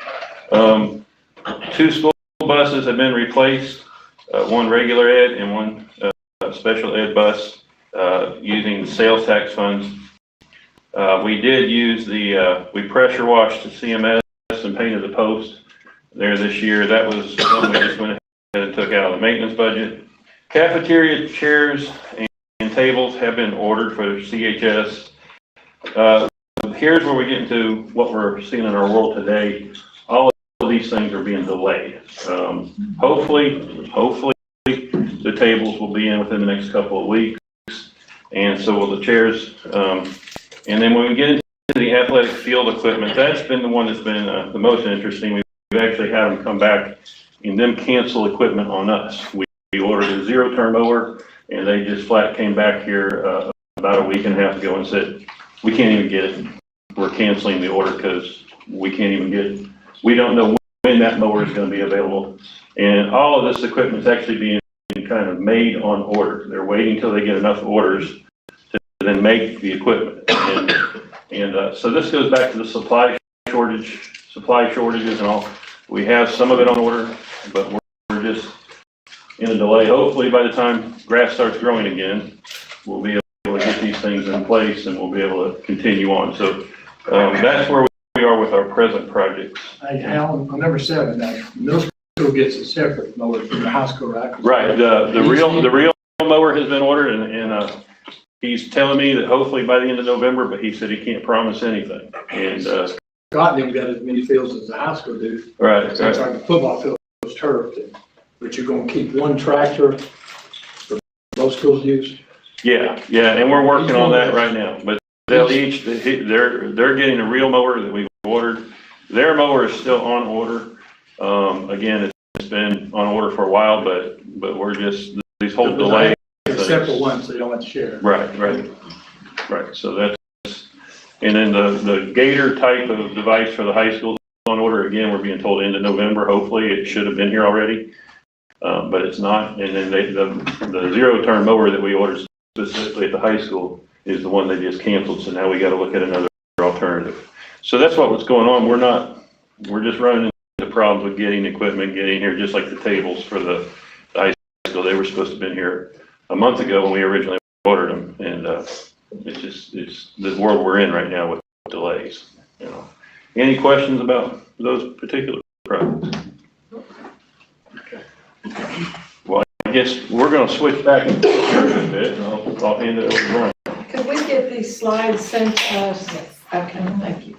2 school buses have been replaced, one regular ed and one special ed bus, using sales tax funds. We did use we pressure washed the CMS and painted the post there this year. That was something we just went ahead and took out of the maintenance budget. Cafeteria chairs and tables have been ordered for CHS. Here's where we get into what we're seeing in our world today. All of these things are being delayed. Hopefully the tables will be in within the next couple of weeks, and so will the chairs. And then when we get into the athletic field equipment, that's been the one that's been the most interesting. We've actually had them come back and them cancel equipment on us. We ordered a 0-turn mower, and they just flat came back here about a week and a half ago and said, we can't even get it. We're canceling the order because we can't even get it. We don't know when that mower is going to be available. And all of this equipment is actually being kind of made on order. They're waiting until they get enough orders to then make the equipment. And so this goes back to the supply shortages and all. We have some of it on order, but we're just in a delay. Hopefully by the time grass starts growing again, we'll be able to get these things in place and we'll be able to continue on. So that's where we are with our present projects. Hey, Hal, on number 7, middle school gets a separate mower from the high school, right? Right. The real mower has been ordered, and he's telling me that hopefully by the end of November, but he said he can't promise anything. And Goguardian got as many fields as the high school do. right. So it's like the football field was turfed, but you're gonna keep one tractor for most schools use? Yeah, and we're working on that right now. But they'll each they're getting a real mower that we've ordered. Their mower is still on order. Again, it's been on order for a while, but we're just these whole delays. They're separate ones, so you don't have to share. Right. So that's, and then the Gator type of device for the high school is on order. Again, we're being told into November. Hopefully, it should have been here already, but it's not. And then the 0-turn mower that we ordered specifically at the high school is the one they just canceled. So now we got to look at another alternative. So that's what's going on. We're just running into problems with getting equipment, getting here, just like the tables for the high school. They were supposed to have been here a month ago when we originally ordered them, and it's the world we're in right now with delays. Any questions about those particular projects? Well, I guess we're going to switch back and forth a bit, and I'll hand it over to Brian. Could we get these slides sent to us? Yes. Okay, thank you.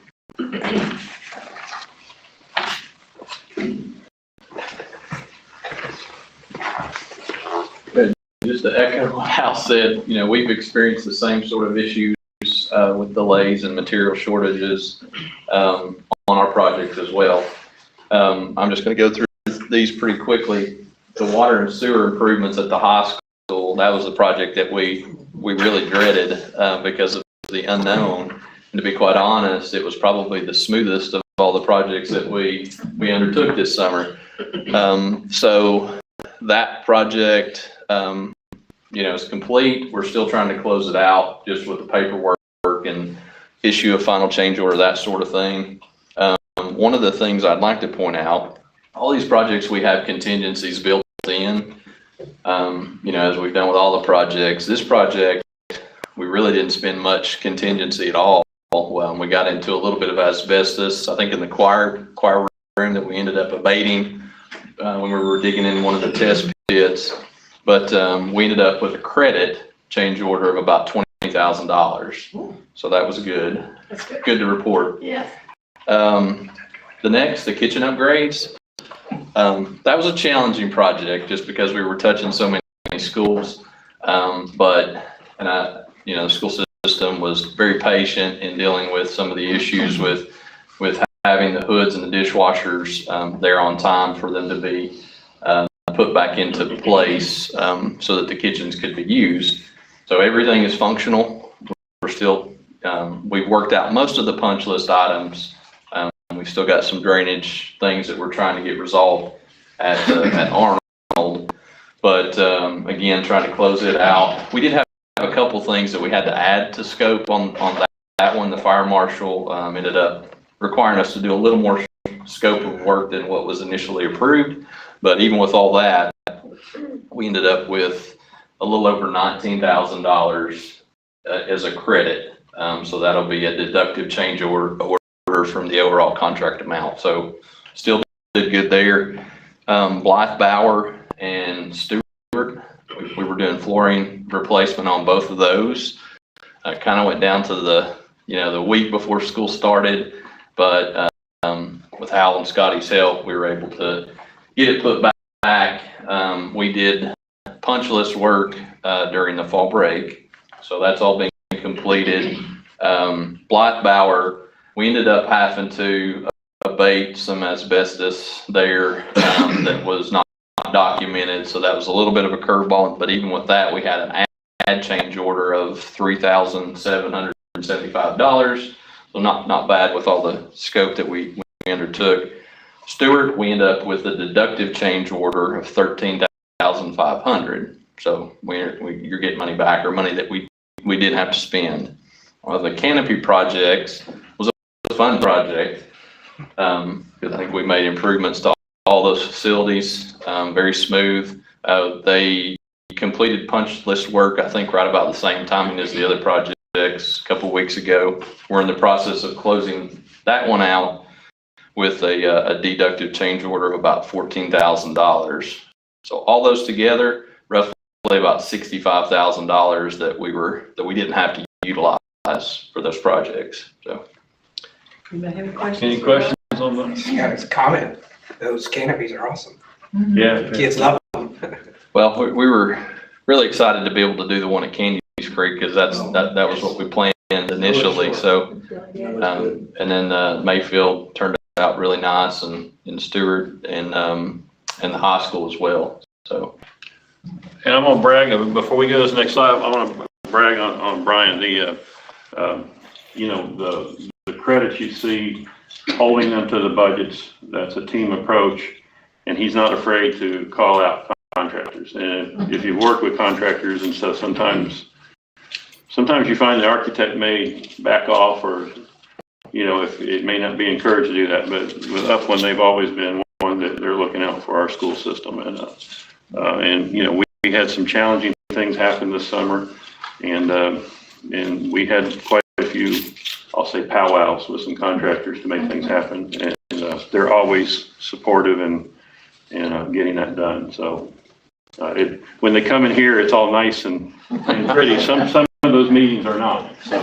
Just to echo what Hal said, we've experienced the same sort of issues with delays and material shortages on our projects as well. I'm just going to go through these pretty quickly. The water and sewer improvements at the high school, that was a project that we really dreaded because of the unknown. And to be quite honest, it was probably the smoothest of all the projects that we undertook this summer. So that project, is complete. We're still trying to close it out just with the paperwork and issue a final change order, that sort of thing. One of the things I'd like to point out, all these projects, we have contingencies built in, as we've done with all the projects. This project, we really didn't spend much contingency at all. Well, we got into a little bit of asbestos, I think in the choir room that we ended up abating when we were digging in one of the test pits. But we ended up with a credit change order of about $20,000. So that was good. That's good. Good to report. Yes. The kitchen upgrades. That was a challenging project just because we were touching so many schools. The school system was very patient in dealing with some of the issues with having the hoods and the dishwashers there on time for them to be put back into place so that the kitchens could be used. So everything is functional. We're still, we've worked out most of the punch list items. We've still got some drainage things that we're trying to get resolved at Arnold. But again, trying to close it out. We did have a couple things that we had to add to scope on that one. The fire marshal ended up requiring us to do a little more scope of work than what was initially approved. But even with all that, we ended up with a little over $19,000 as a credit. So that'll be a deductive change order from the overall contract amount. So still did good there. Blythe Bauer and Stewart, we were doing flooring replacement on both of those. Kind of went down to the week before school started, but with Hal and Scotty's help, we were able to get it put back. We did punch list work during the fall break, so that's all been completed. Blythe Bauer, we ended up having to abate some asbestos there that was not documented, so that was a little bit of a curveball. But even with that, we had an add change order of $3,775. So not bad with all the scope that we undertook. Stewart, we end up with a deductive change order of $13,500. So you're getting money back, or money that we didn't have to spend. The canopy projects was a fun project because I think we made improvements to all those facilities, very smooth. They completed punch list work, I think, right about the same timing as the other projects a couple weeks ago. We're in the process of closing that one out with a deductive change order of about $14,000. So all those together, roughly about $65,000 that we didn't have to utilize for those projects. So. Anybody have any questions? Any questions on that? Yeah, it's a comment. Those canopies are awesome. Yeah. Kids love them. Well, we were really excited to be able to do the one at Candies Creek because that was what we planned initially. So, and then Mayfield turned out really nice, and Stewart and the high school as well. So, And I'm gonna brag, before we go to this next slide, I wanna brag on Brian, the credits you see, holding them to the budgets, that's a team approach, and he's not afraid to call out contractors. And if you work with contractors and stuff, sometimes you find the architect may back off, or, if it may not be encouraged to do that, but with Upland, they've always been one that they're looking out for our school system. And we had some challenging things happen this summer, and we had quite a few, I'll say, powwows with some contractors to make things happen, and they're always supportive in getting that done. So when they come in here, it's all nice and pretty. Some of those meetings are not. So.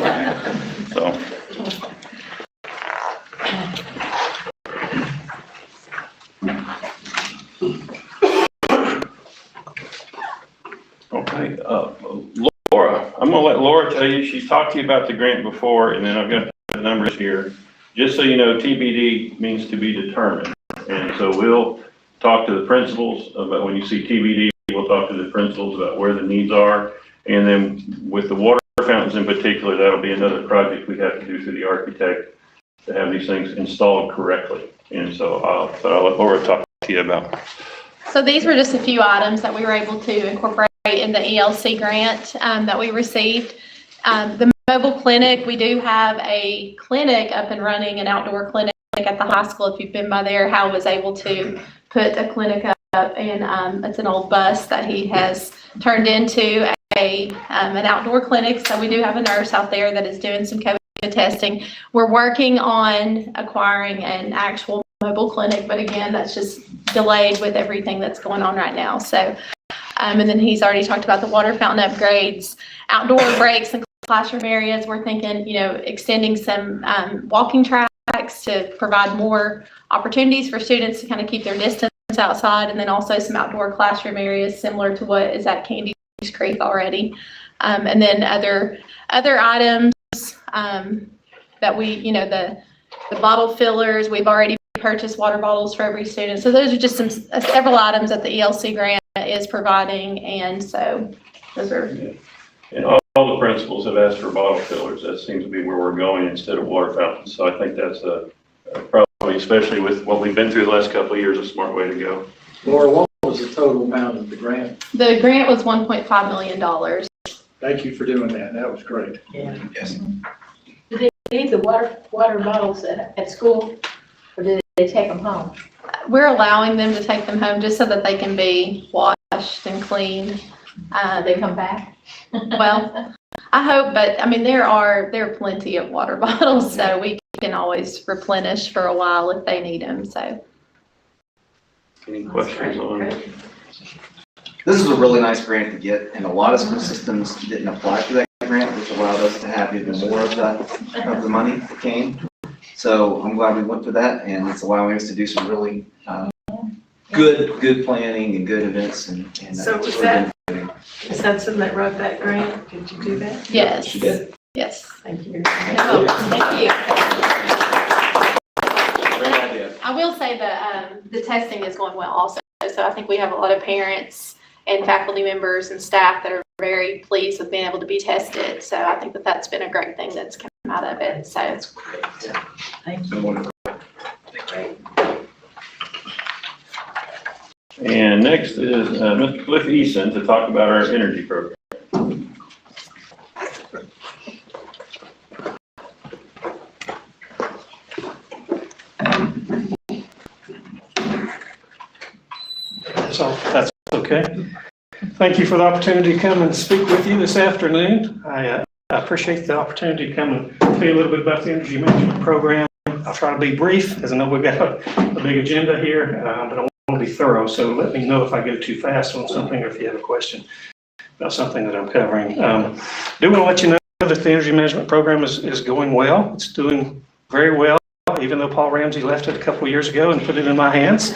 Okay, Laura, I'm gonna let Laura tell you, she's talked to you about the grant before, and then I've got the numbers here. Just so you know, TBD means to be determined. And so we'll talk to the principals about, when you see TBD, we'll talk to the principals about where the needs are. And then with the water fountains in particular, that'll be another project we have to do through the architect to have these things installed correctly. And so I'll let Laura talk to you about. So these were just a few items that we were able to incorporate in the ELC grant that we received. The mobile clinic, we do have a clinic up and running, an outdoor clinic at the high school. If you've been by there, Hal was able to put a clinic up, and it's an old bus that he has turned into an outdoor clinic. So we do have a nurse out there that is doing some COVID testing. We're working on acquiring an actual mobile clinic, but again, that's just delayed with everything that's going on right now. So, and then he's already talked about the water fountain upgrades, outdoor breaks and classroom areas. We're thinking, extending some walking tracks to provide more opportunities for students to kind of keep their distance outside, and then also some outdoor classroom areas similar to what is at Candies Creek already. And then other items that we, the bottle fillers, we've already purchased water bottles for every student. So those are just some several items that the ELC grant is providing, and so those are And all the principals have asked for bottle fillers. That seems to be where we're going instead of water fountains. So I think that's probably, especially with what we've been through the last couple of years, a smart way to go. Laura, what was the total amount of the grant? The grant was $1.5 million. Thank you for doing that. That was great. Yes. Do they leave the water bottles at school, or do they take them home? We're allowing them to take them home just so that they can be washed and cleaned. They come back? Well, I hope, but I mean, there are plenty of water bottles, so we can always replenish for a while if they need them, so. Any questions on? This is a really nice grant to get, and a lot of school systems didn't apply for that grant, which allowed us to have even more of the money that came. So I'm glad we went for that, and it's allowing us to do some really good planning and good events, and So was that, is that someone that wrote that grant? Did you do that? Yes. She did. Yes. Thank you. Thank you. Great idea. I will say that the testing is going well also. So I think we have a lot of parents and faculty members and staff that are very pleased with being able to be tested. So I think that that's been a great thing that's come out of it. So it's great. Thank Been wonderful. And next is Mr. Cliff Eason to talk about our energy program. That's okay. Thank you for the opportunity to come and speak with you this afternoon. I appreciate the opportunity to come and tell you a little bit about the energy management program. I'll try to be brief, as I know we've got a big agenda here, but I want to be thorough. So let me know if I go too fast on something or if you have a question about something that I'm covering. Do want to let you know that the energy management program is going well. It's doing very well, even though Paul Ramsey left it a couple of years ago and put it in my hands.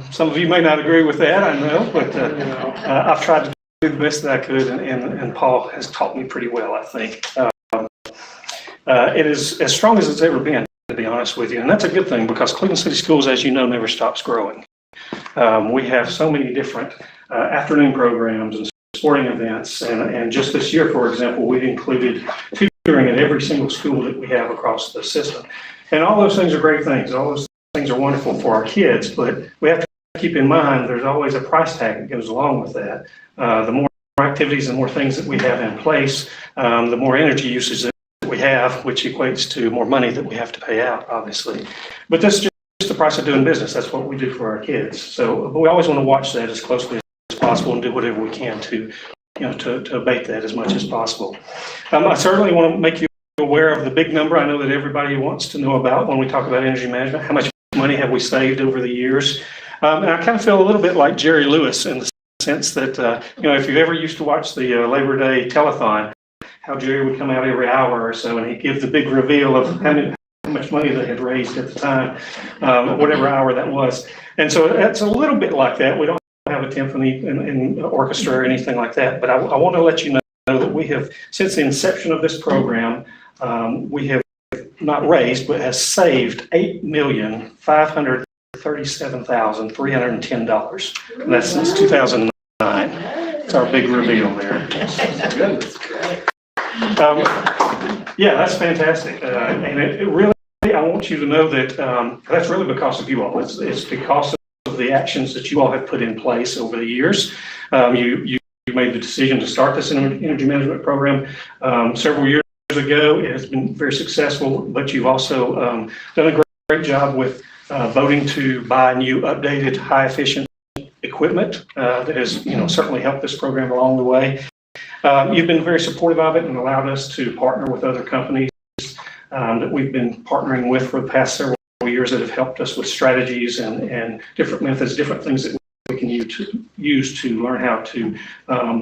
Some of you may not agree with that, I know, but I've tried to do the best that I could, and Paul has taught me pretty well, I think. It is as strong as it's ever been, to be honest with you, and that's a good thing because Cleveland City Schools, as you know, never stops growing. We have so many different afternoon programs and sporting events, and just this year, for example, we've included tutoring at every single school that we have across the system. And all those things are great things. All those things are wonderful for our kids, but we have to keep in mind there's always a price tag that goes along with that. The more activities and more things that we have in place, the more energy usage that we have, which equates to more money that we have to pay out, obviously. But that's just the price of doing business. That's what we do for our kids. So but we always want to watch that as closely as possible and do whatever we can to abate that as much as possible. I certainly want to make you aware of the big number I know that everybody wants to know about when we talk about energy management. How much money have we saved over the years? And I kind of feel a little bit like Jerry Lewis in the sense that, if you've ever used to watch the Labor Day telethon, how Jerry would come out every hour or so and he'd give the big reveal of how much money they had raised at the time, whatever hour that was. And so it's a little bit like that. We don't have a symphony in orchestra or anything like that, but I want to let you know that we have, since the inception of this program, we have not raised, but has saved $8,537,310. And that's since 2009. It's our big reveal there. Yeah, that's fantastic. And it really, I want you to know that that's really because of you all. It's because of the actions that you all have put in place over the years. You made the decision to start this energy management program several years ago. It has been very successful, but you've also done a great job with voting to buy new, updated, high-efficient equipment that has, certainly helped this program along the way. You've been very supportive of it and allowed us to partner with other companies that we've been partnering with for the past several years that have helped us with strategies and different methods, different things that we can use to learn how to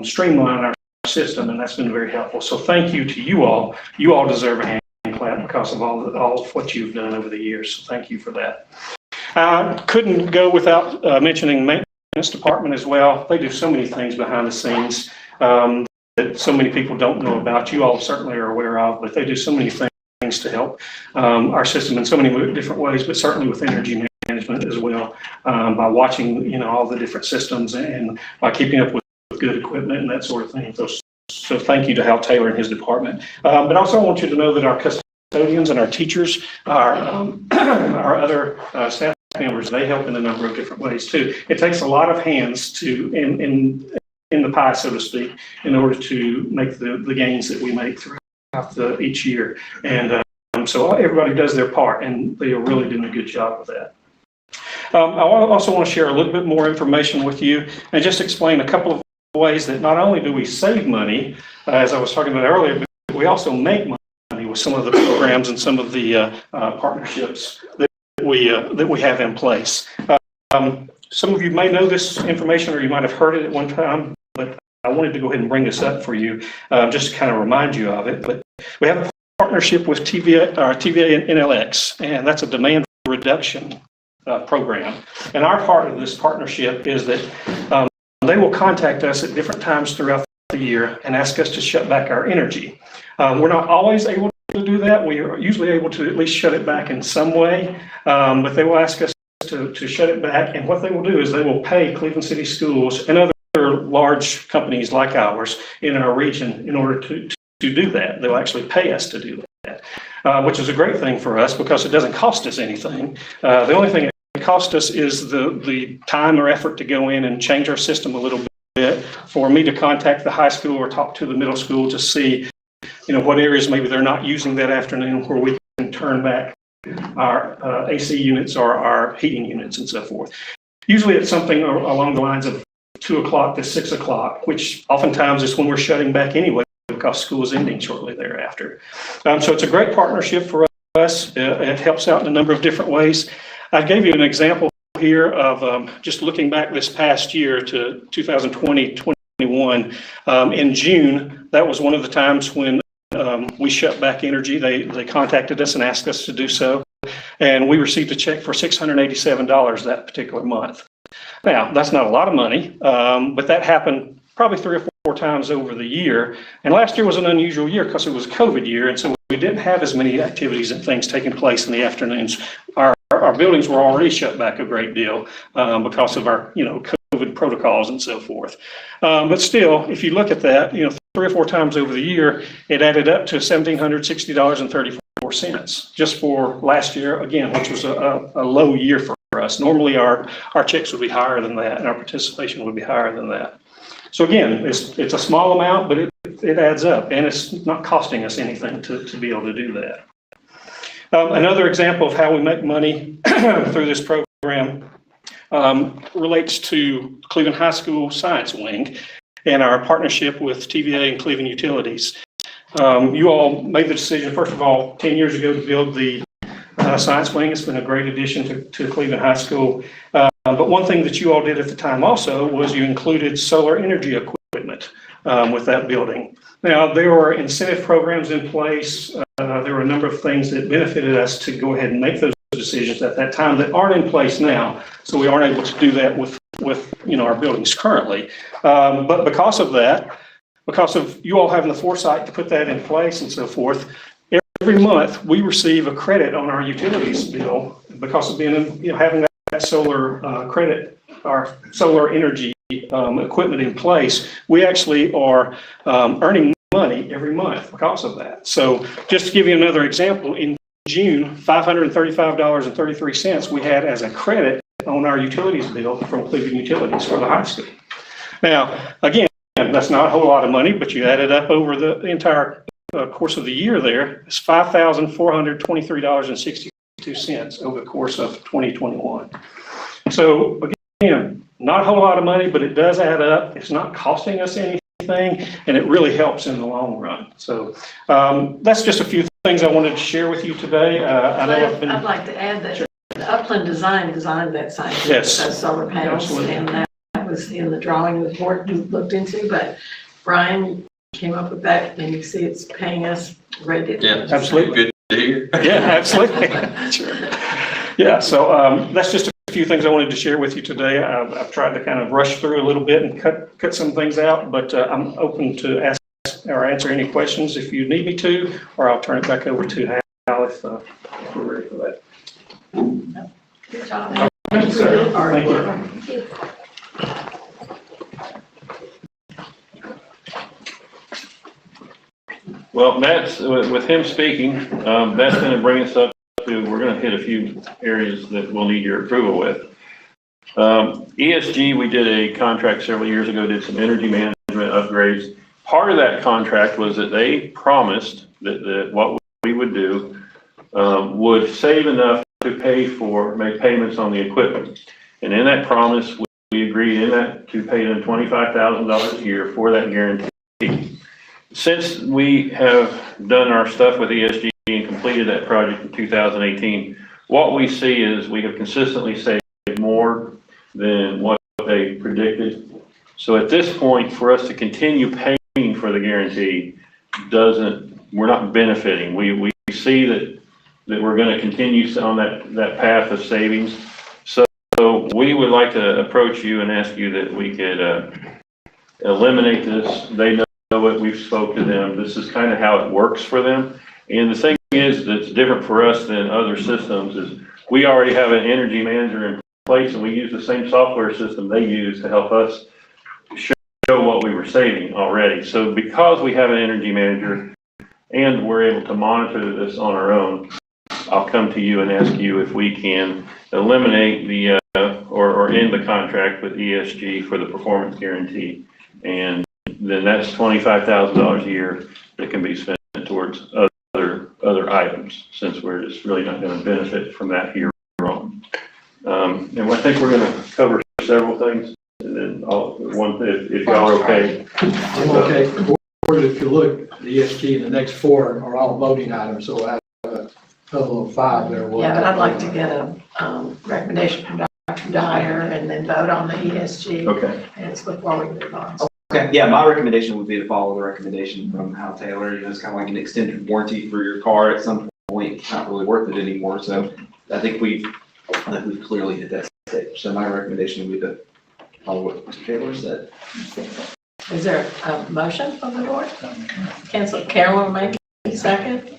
streamline our system, and that's been very helpful. So thank you to you all. You all deserve a hand clap because of all of what you've done over the years. So thank you for that. Couldn't go without mentioning maintenance department as well. They do so many things behind the scenes that so many people don't know about. You all certainly are aware of, but they do so many things to help our system in so many different ways, but certainly with energy management as well, by watching all the different systems and by keeping up with good equipment and that sort of thing. So thank you to Hal Taylor and his department. But also I want you to know that our custodians and our teachers, our other staff members, they help in a number of different ways too. It takes a lot of hands to, in the pie, so to speak, in order to make the gains that we make throughout each year. And so everybody does their part, and they are really doing a good job with that. I also want to share a little bit more information with you and just explain a couple of ways that not only do we save money, as I was talking about earlier, but we also make money with some of the programs and some of the partnerships that we have in place. Some of you may know this information, or you might have heard it at one time, but I wanted to go ahead and bring this up for you, just to kind of remind you of it. But we have a partnership with TVA and NLX, and that's a demand reduction program. And our part of this partnership is that they will contact us at different times throughout the year and ask us to shut back our energy. We're not always able to do that. We are usually able to at least shut it back in some way, but they will ask us to shut it back. And what they will do is they will pay Cleveland City Schools and other large companies like ours in our region in order to do that. They'll actually pay us to do that, which is a great thing for us because it doesn't cost us anything. The only thing it costs us is the time or effort to go in and change our system a little bit, for me to contact the high school or talk to the middle school to see, what areas maybe they're not using that afternoon, where we can turn back our AC units or our heating units and so forth. Usually it's something along the lines of 2 o'clock to 6 o'clock, which oftentimes is when we're shutting back anyway, because school is ending shortly thereafter. So it's a great partnership for us. It helps out in a number of different ways. I gave you an example here of just looking back this past year to 2020-21. In June, that was one of the times when we shut back energy. They contacted us and asked us to do so. And we received a check for $687 that particular month. Now, that's not a lot of money, but that happened probably 3 or 4 times over the year. And last year was an unusual year because it was a COVID year. And so we didn't have as many activities and things taking place in the afternoons. Our buildings were already shut back a great deal because of our, COVID protocols and so forth. But still, if you look at that, 3 or 4 times over the year, it added up to $1,760.34 just for last year, again, which was a low year for us. Normally, our checks would be higher than that, and our participation would be higher than that. So again, it's a small amount, but it adds up, and it's not costing us anything to be able to do that. Another example of how we make money through this program relates to Cleveland High School Science Wing and our partnership with TVA and Cleveland Utilities. You all made the decision, first of all, 10 years ago to build the Science Wing. It's been a great addition to Cleveland High School. But one thing that you all did at the time also was you included solar energy equipment with that building. Now, there were incentive programs in place. There were a number of things that benefited us to go ahead and make those decisions at that time that aren't in place now. So we aren't able to do that with our buildings currently. But because of that, because of you all having the foresight to put that in place and so forth, every month we receive a credit on our utilities bill because of being, having that solar credit, our solar energy equipment in place. We actually are earning money every month because of that. So just to give you another example, in June, $535.33 we had as a credit on our utilities bill from Cleveland Utilities for the high school. Now, again, that's not a whole lot of money, but you add it up over the entire course of the year there, it's $5,423.62 over the course of 2021. So again, not a whole lot of money, but it does add up. It's not costing us anything, and it really helps in the long run. So that's just a few things I wanted to share with you today. I'd like to add that the Upland designed that science, yes, solar panels, absolutely. and that was in the drawing the board looked into, but Brian came up with that, and you see it's paying us right. Yeah, absolutely. Good to hear. Yeah, absolutely. Sure. Yeah, so that's just a few things I wanted to share with you today. I've tried to kind of rush through a little bit and cut some things out, but I'm open to ask or answer any questions if you need me to, or I'll turn it back over to Hal if we're ready for that. Good job. Thank you, sir. Thank you. Thank you. Well, that's, with him speaking, that's gonna bring us up to, we're gonna hit a few areas that we'll need your approval with. ESG, we did a contract several years ago, did some energy management upgrades. Part of that contract was that they promised that what we would do would save enough to make payments on the equipment. And in that promise, we agreed in that to pay them $25,000 a year for that guarantee. Since we have done our stuff with ESG and completed that project in 2018, what we see is we have consistently saved more than what they predicted. So at this point, for us to continue paying for the guarantee we're not benefiting. We see that we're going to continue on that path of savings. So we would like to approach you and ask you that we could eliminate this. They know what we've spoke to them. This is kind of how it works for them. And the thing is that's different for us than other systems is we already have an energy manager in place and we use the same software system they use to help us show what we were saving already. So because we have an energy manager and we're able to monitor this on our own, I'll come to you and ask you if we can eliminate the or end the contract with ESG for the performance guarantee. And then that's $25,000 a year that can be spent towards other items, since we're just really not going to benefit from that here on. And I think we're going to cover several things, and then if y'all are okay. I'm okay. If you look, the ESG and the next four are all voting items, so I have a total of 5 there. Yeah, but I'd like to get a recommendation from Dr. Dyer and then vote on the ESG. Okay. And it's before we move on. Okay, yeah, my recommendation would be to follow the recommendation from Hal Taylor. You know, it's kind of like an extended warranty for your car at some point. It's not really worth it anymore. So I think we've clearly hit that stage. So my recommendation would be to follow what Mr. Taylor said. Is there a motion from the board? Council Carol will make a second.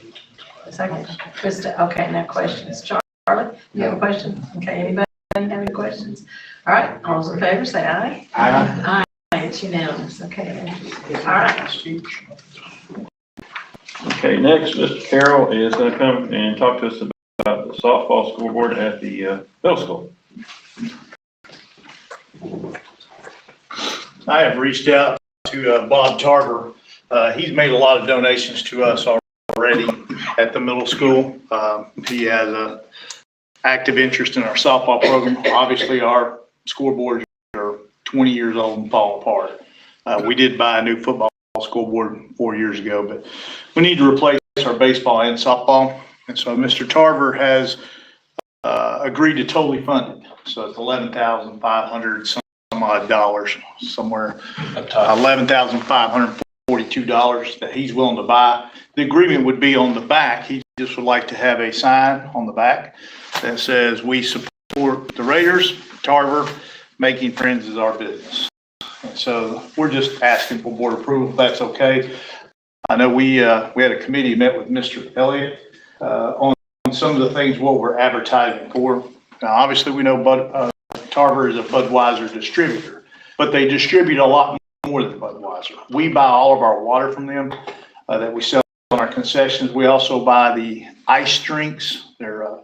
Second. Krista, okay, now questions. Charlie, you have a question? Okay, anybody have any questions? All right, all those in favor say aye. Aye. It's unanimous, okay. All right. Okay, next, Mr. Carroll is going to come and talk to us about the softball scoreboard at the middle school. I have reached out to Bob Tarver. He's made a lot of donations to us already at the middle school. He has an active interest in our softball program. Obviously, our scoreboards are 20 years old and fall apart. We did buy a new football scoreboard 4 years ago, but we need to replace our baseball and softball. And so Mr. Tarver has agreed to totally fund it. So it's $11,500 some odd dollars, somewhere $11,542 that he's willing to buy. The agreement would be on the back. He just would like to have a sign on the back that says, "We support the Raiders. Tarver, making friends is our business." And so we're just asking for board approval if that's okay. I know we had a committee met with Mr. Elliott on some of the things what we're advertising for. Now, obviously, we know Tarver is a Budweiser distributor, but they distribute a lot more than Budweiser. We buy all of our water from them that we sell on our concessions. We also buy the ice drinks. They're a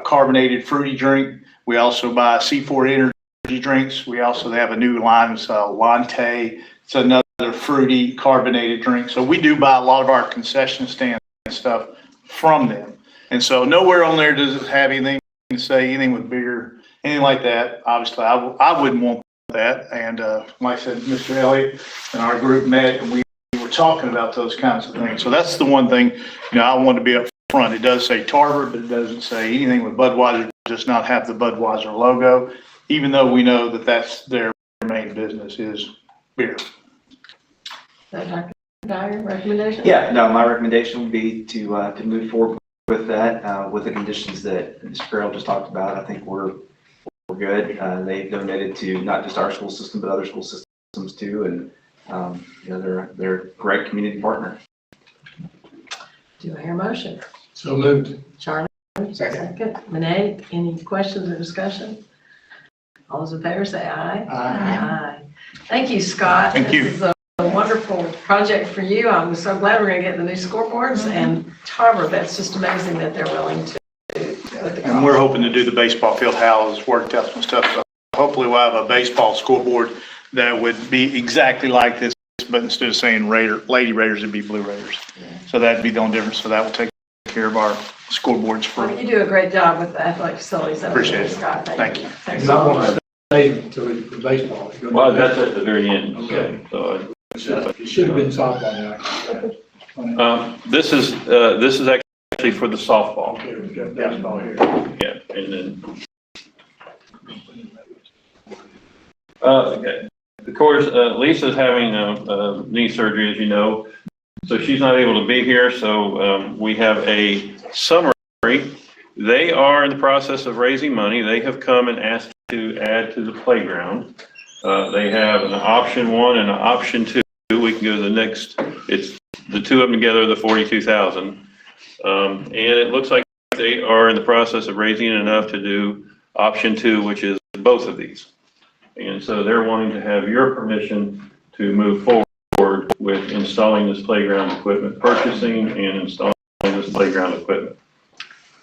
carbonated fruity drink. We also buy C4 energy drinks. We also have a new line, Latte. It's another fruity carbonated drink. So we do buy a lot of our concession stand stuff from them. And so nowhere on there does it have anything to say anything with beer, anything like that. Obviously, I wouldn't want that. And like I said, Mr. Elliott and our group met and we were talking about those kinds of things. So that's the one thing, I want to be up front. It does say Tarver, but it doesn't say anything with Budweiser. It does not have the Budweiser logo, even though we know that that's their main business is beer. Dr. Dyer, recommendation? Yeah, no, my recommendation would be to move forward with that, with the conditions that Mr. Carroll just talked about. I think we're good. They've donated to not just our school system, but other school systems too. And, they're a great community partner. Do I hear a motion? So moved. Charlie? Second. Renee, any questions or discussion? All those in favor say aye. Aye. Thank you, Scott. Thank you. This is a wonderful project for you. I'm so glad we're gonna get the new scoreboards, and Tarver, that's just amazing that they're willing to put the cost. And we're hoping to do the baseball field houses, worked out some stuff. So hopefully we'll have a baseball scoreboard that would be exactly like this, but instead of saying Lady Raiders, it'd be Blue Raiders. So that'd be the only difference. So that will take care of our scoreboards for. Well, you do a great job with the athletic facilities. Appreciate it. Scott. Thank you. Thanks. Not want to stay until the baseball. Well, that's at the very end. Okay. So, It should have been softball now. this is actually for the softball. Okay, we've got baseball here. Yeah, and then. Okay. Of course, Lisa's having knee surgery, as you know, so she's not able to be here. So we have a summary. They are in the process of raising money. They have come and asked to add to the playground. They have an option 1 and an option 2. We can go to the next. It's the two of them together, the 42,000. And it looks like they are in the process of raising enough to do option 2, which is both of these. And so they're wanting to have your permission to move forward with installing this playground equipment, purchasing and installing this playground equipment.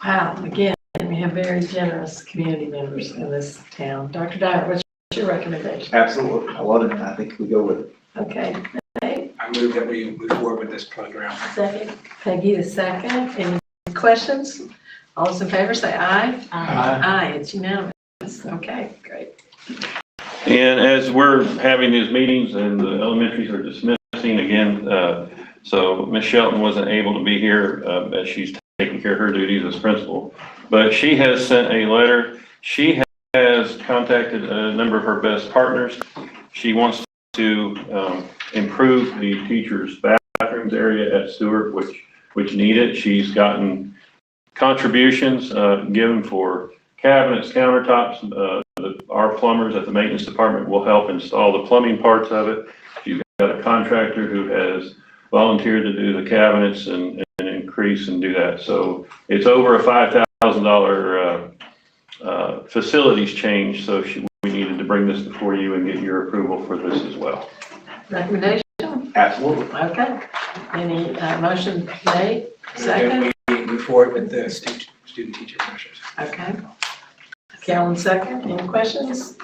Wow, again, we have very generous community members in this town. Dr. Dyer, what's your recommendation? Absolutely. I love it. I think we go with it. Okay, Nate, I move that we move forward with this program. Second. Peggy the second. Any questions? All those in favor say aye. Aye, it's unanimous. Okay, great. And as we're having these meetings and the elementaries are dismissing again, so Ms. Shelton wasn't able to be here as she's taking care of her duties as principal, but she has sent a letter. She has contacted a number of her best partners. She wants to improve the teachers' bathrooms area at Stewart, which need it. She's gotten contributions given for cabinets, countertops. Our plumbers at the maintenance department will help install the plumbing parts of it. She's got a contractor who has volunteered to do the cabinets and increase and do that. So it's over a $5,000 facilities change. So we needed to bring this before you and get your approval for this as well. Recommendation? Absolutely. Okay. Any motion made? Second? We move forward with the student teacher measures. Okay. Carolyn second. Any questions?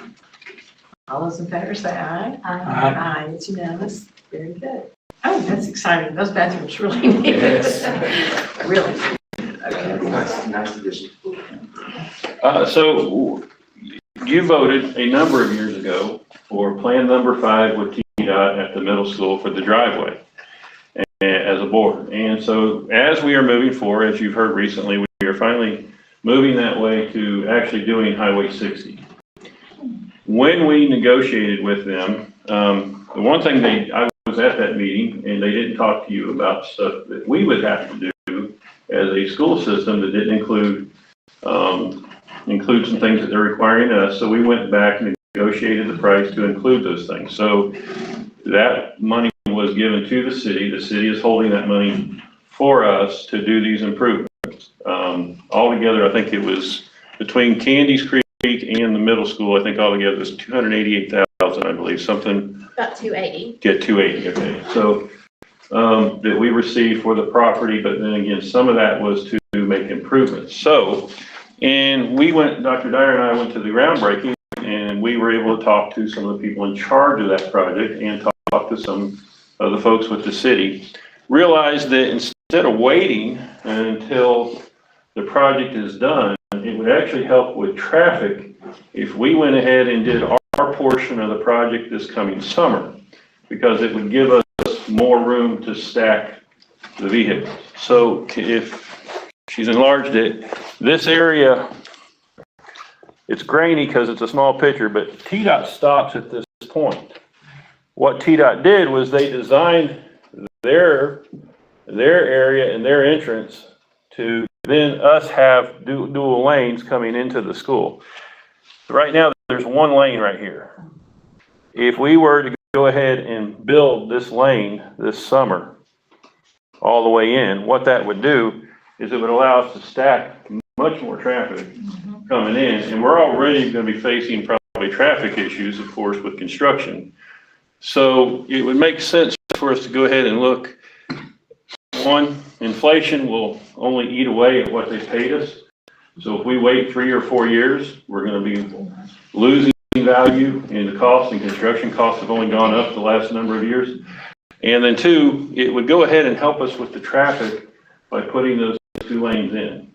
All those in favor say aye. Aye, it's unanimous. Very good. Oh, that's exciting. Those bathrooms really need it. Really. Okay. Nice addition. So you voted a number of years ago for plan number 5 with TDOT at the middle school for the driveway as a board. And so as we are moving forward, as you've heard recently, we are finally moving that way to actually doing Highway 60. When we negotiated with them, the one thing I was at that meeting and they didn't talk to you about stuff that we would have to do as a school system that didn't include some things that they're requiring us. So we went back and negotiated the price to include those things. So that money was given to the city. The city is holding that money for us to do these improvements. Altogether, I think it was between Candy's Creek and the middle school, I think altogether it was $288,000, I believe, something. About 280. Get 280, okay. So that we received for the property, but then again, some of that was to make improvements. So, and we went, Dr. Dyer and I went to the groundbreaking, and we were able to talk to some of the people in charge of that project and talk to some of the folks with the city. Realized that instead of waiting until the project is done, it would actually help with traffic if we went ahead and did our portion of the project this coming summer, because it would give us more room to stack the vehicles. So if she's enlarged it, this area, it's grainy because it's a small picture, but TDOT stops at this point. What TDOT did was they designed their area and their entrance to then us have dual lanes coming into the school. Right now, there's one lane right here. If we were to go ahead and build this lane this summer, all the way in, what that would do is it would allow us to stack much more traffic coming in. And we're already going to be facing probably traffic issues, of course, with construction. So it would make sense for us to go ahead and look. One, inflation will only eat away at what they paid us. So if we wait 3 or 4 years, we're gonna be losing value in the cost, and construction costs have only gone up the last number of years. And then two, it would go ahead and help us with the traffic by putting those 2 lanes in.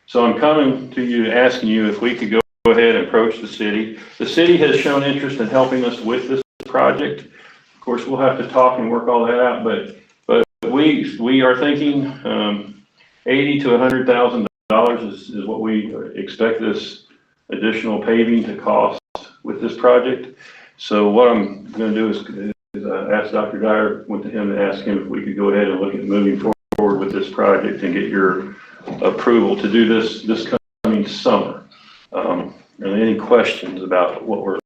So I'm coming to you, asking you if we could go ahead and approach the city. The city has shown interest in helping us with this project. Of course, we'll have to talk and work all that out, but we are thinking $80,000 to $100,000 is what we expect this additional paving to cost with this project. So what I'm going to do is ask Dr. Dyer, went to him to ask him if we could go ahead and look at moving forward with this project and get your approval to do this coming summer. Are there any questions about what we're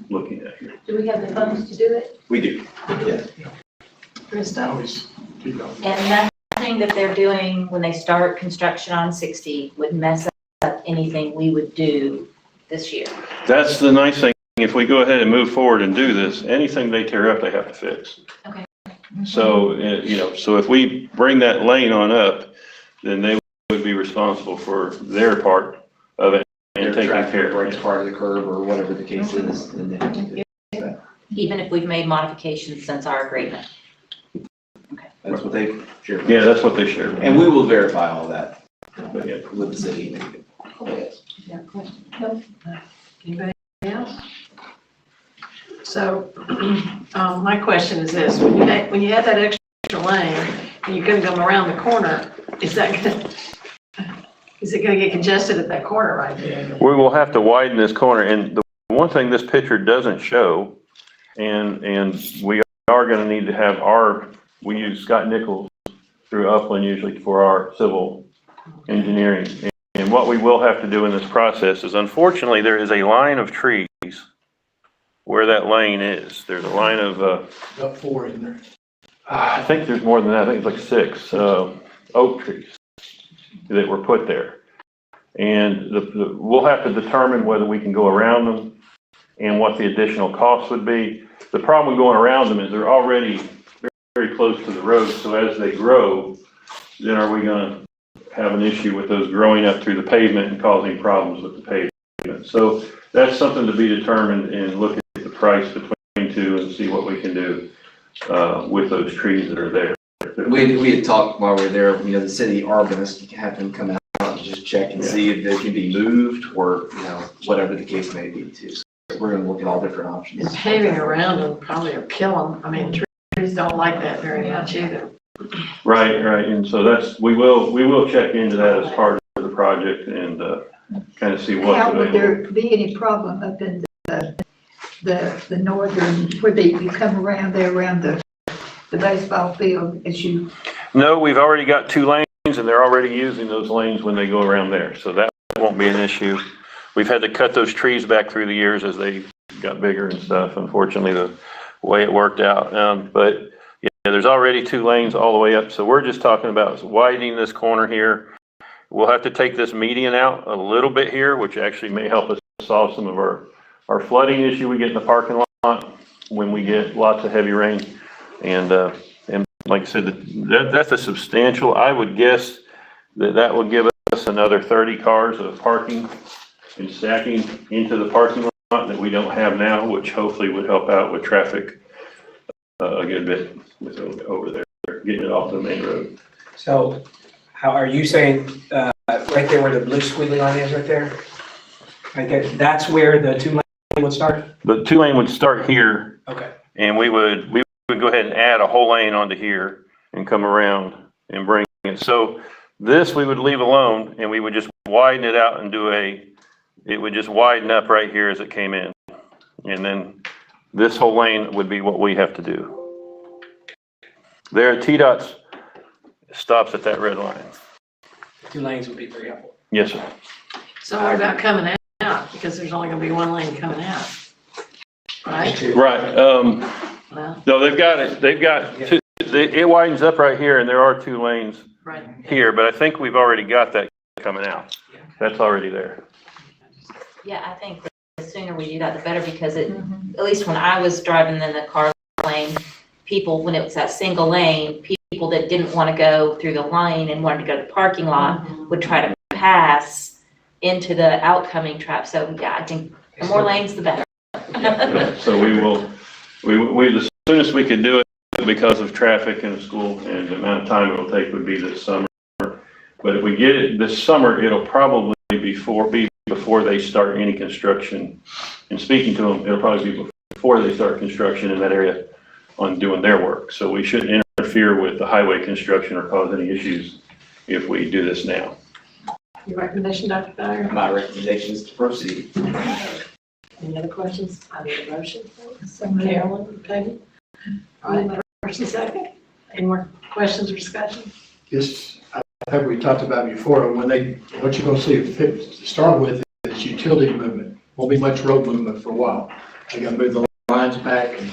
looking at here? Do we have the funds to do it? We do. Yes. Krista? Always keep going. And nothing that they're doing when they start construction on 60 would mess up anything we would do this year. That's the nice thing. If we go ahead and move forward and do this, anything they tear up, they have to fix. Okay. So, so if we bring that lane on up, then they would be responsible for their part of it and taking care of breaks it. part of the curb or whatever the case is. And then Even if we've made modifications since our agreement. that's what they share. Yeah, that's what they shared. And we will verify all that But yeah. with the city. Yes. Anybody else? So, my question is this, when you add that extra lane, and you're gonna come around the corner, is it gonna get congested at that corner right there? We will have to widen this corner, and the one thing this picture doesn't show, and we are gonna need to have we use Scott Nichols through Upland usually for our civil engineering. And what we will have to do in this process is, unfortunately, there is a line of trees where that lane is. There's a line of, Got 4 in there. I think there's more than that. I think it's like 6 oak trees that were put there. And we'll have to determine whether we can go around them and what the additional cost would be. The problem with going around them is they're already very, very close to the road. So as they grow, then are we going to have an issue with those growing up through the pavement and causing problems with the pavement? So that's something to be determined, and look at the price between 2 and see what we can do with those trees that are there. We had talked while we were there, the city arborist, you can have them come out and just check and see if they can be moved or, whatever the case may be too. So we're gonna look at all different And options. paving around them probably will kill them. I mean, trees don't like that very much either. Right, and so we will check into that as part of the project and kind of see what's How would available. there be any problem up in the northern, where you come around there around the baseball field as you? No, we've already got 2 lanes, and they're already using those lanes when they go around there, so that won't be an issue. We've had to cut those trees back through the years as they got bigger and stuff, unfortunately, the way it worked out. But yeah, there's already 2 lanes all the way up, so we're just talking about widening this corner here. We'll have to take this median out a little bit here, which actually may help us solve some of our flooding issue we get in the parking lot when we get lots of heavy rain. And like I said, that's a substantial, I would guess that would give us another 30 cars of parking and stacking into the parking lot that we don't have now, which hopefully would help out with traffic a good bit with over there, getting it off the main road. So how are you saying, right there where the blue squiggly line is right there? Right there, that's where the 2 lane would start? The 2 lane would start here, Okay. and we would go ahead and add a whole lane onto here and come around and bring it. So this we would leave alone, and we would just widen it out and it would just widen up right here as it came in. And then this whole lane would be what we have to do. There, T-Dots stops at that red line. 2 lanes would be very helpful. Yes, sir. So what about coming out? Because there's only gonna be 1 lane coming out, right? Right. Well, No, they've got it. They've got two. It widens up right here, and there are 2 lanes right. here, but I think we've already got that coming out. That's already there. Yeah, I think as soon sooner we do that, the better, because it, at least when I was driving in the car lane, people, when it was that single lane, people that didn't want to go through the lane and wanted to go to the parking lot would try to pass into the outcoming traffic. So yeah, I think the more lanes, the better. So the soonest we could do it because of traffic in the school and the amount of time it'll take would be this summer. But if we get it this summer, it'll probably be before they start any construction. And speaking to them, it'll probably be before they start construction in that area on doing their work. So we shouldn't interfere with the highway construction or cause any issues if we do this now. Your recommendation, Dr. Dyer? My recommendation is to proceed. Any other questions? I need a motion, please. Carolyn, Peggy? All right, first and second. Any more questions or discussion? Yes, I think we talked about before, what you're gonna see to start with is utility movement. Won't be much road movement for a while. They gotta move the lines back and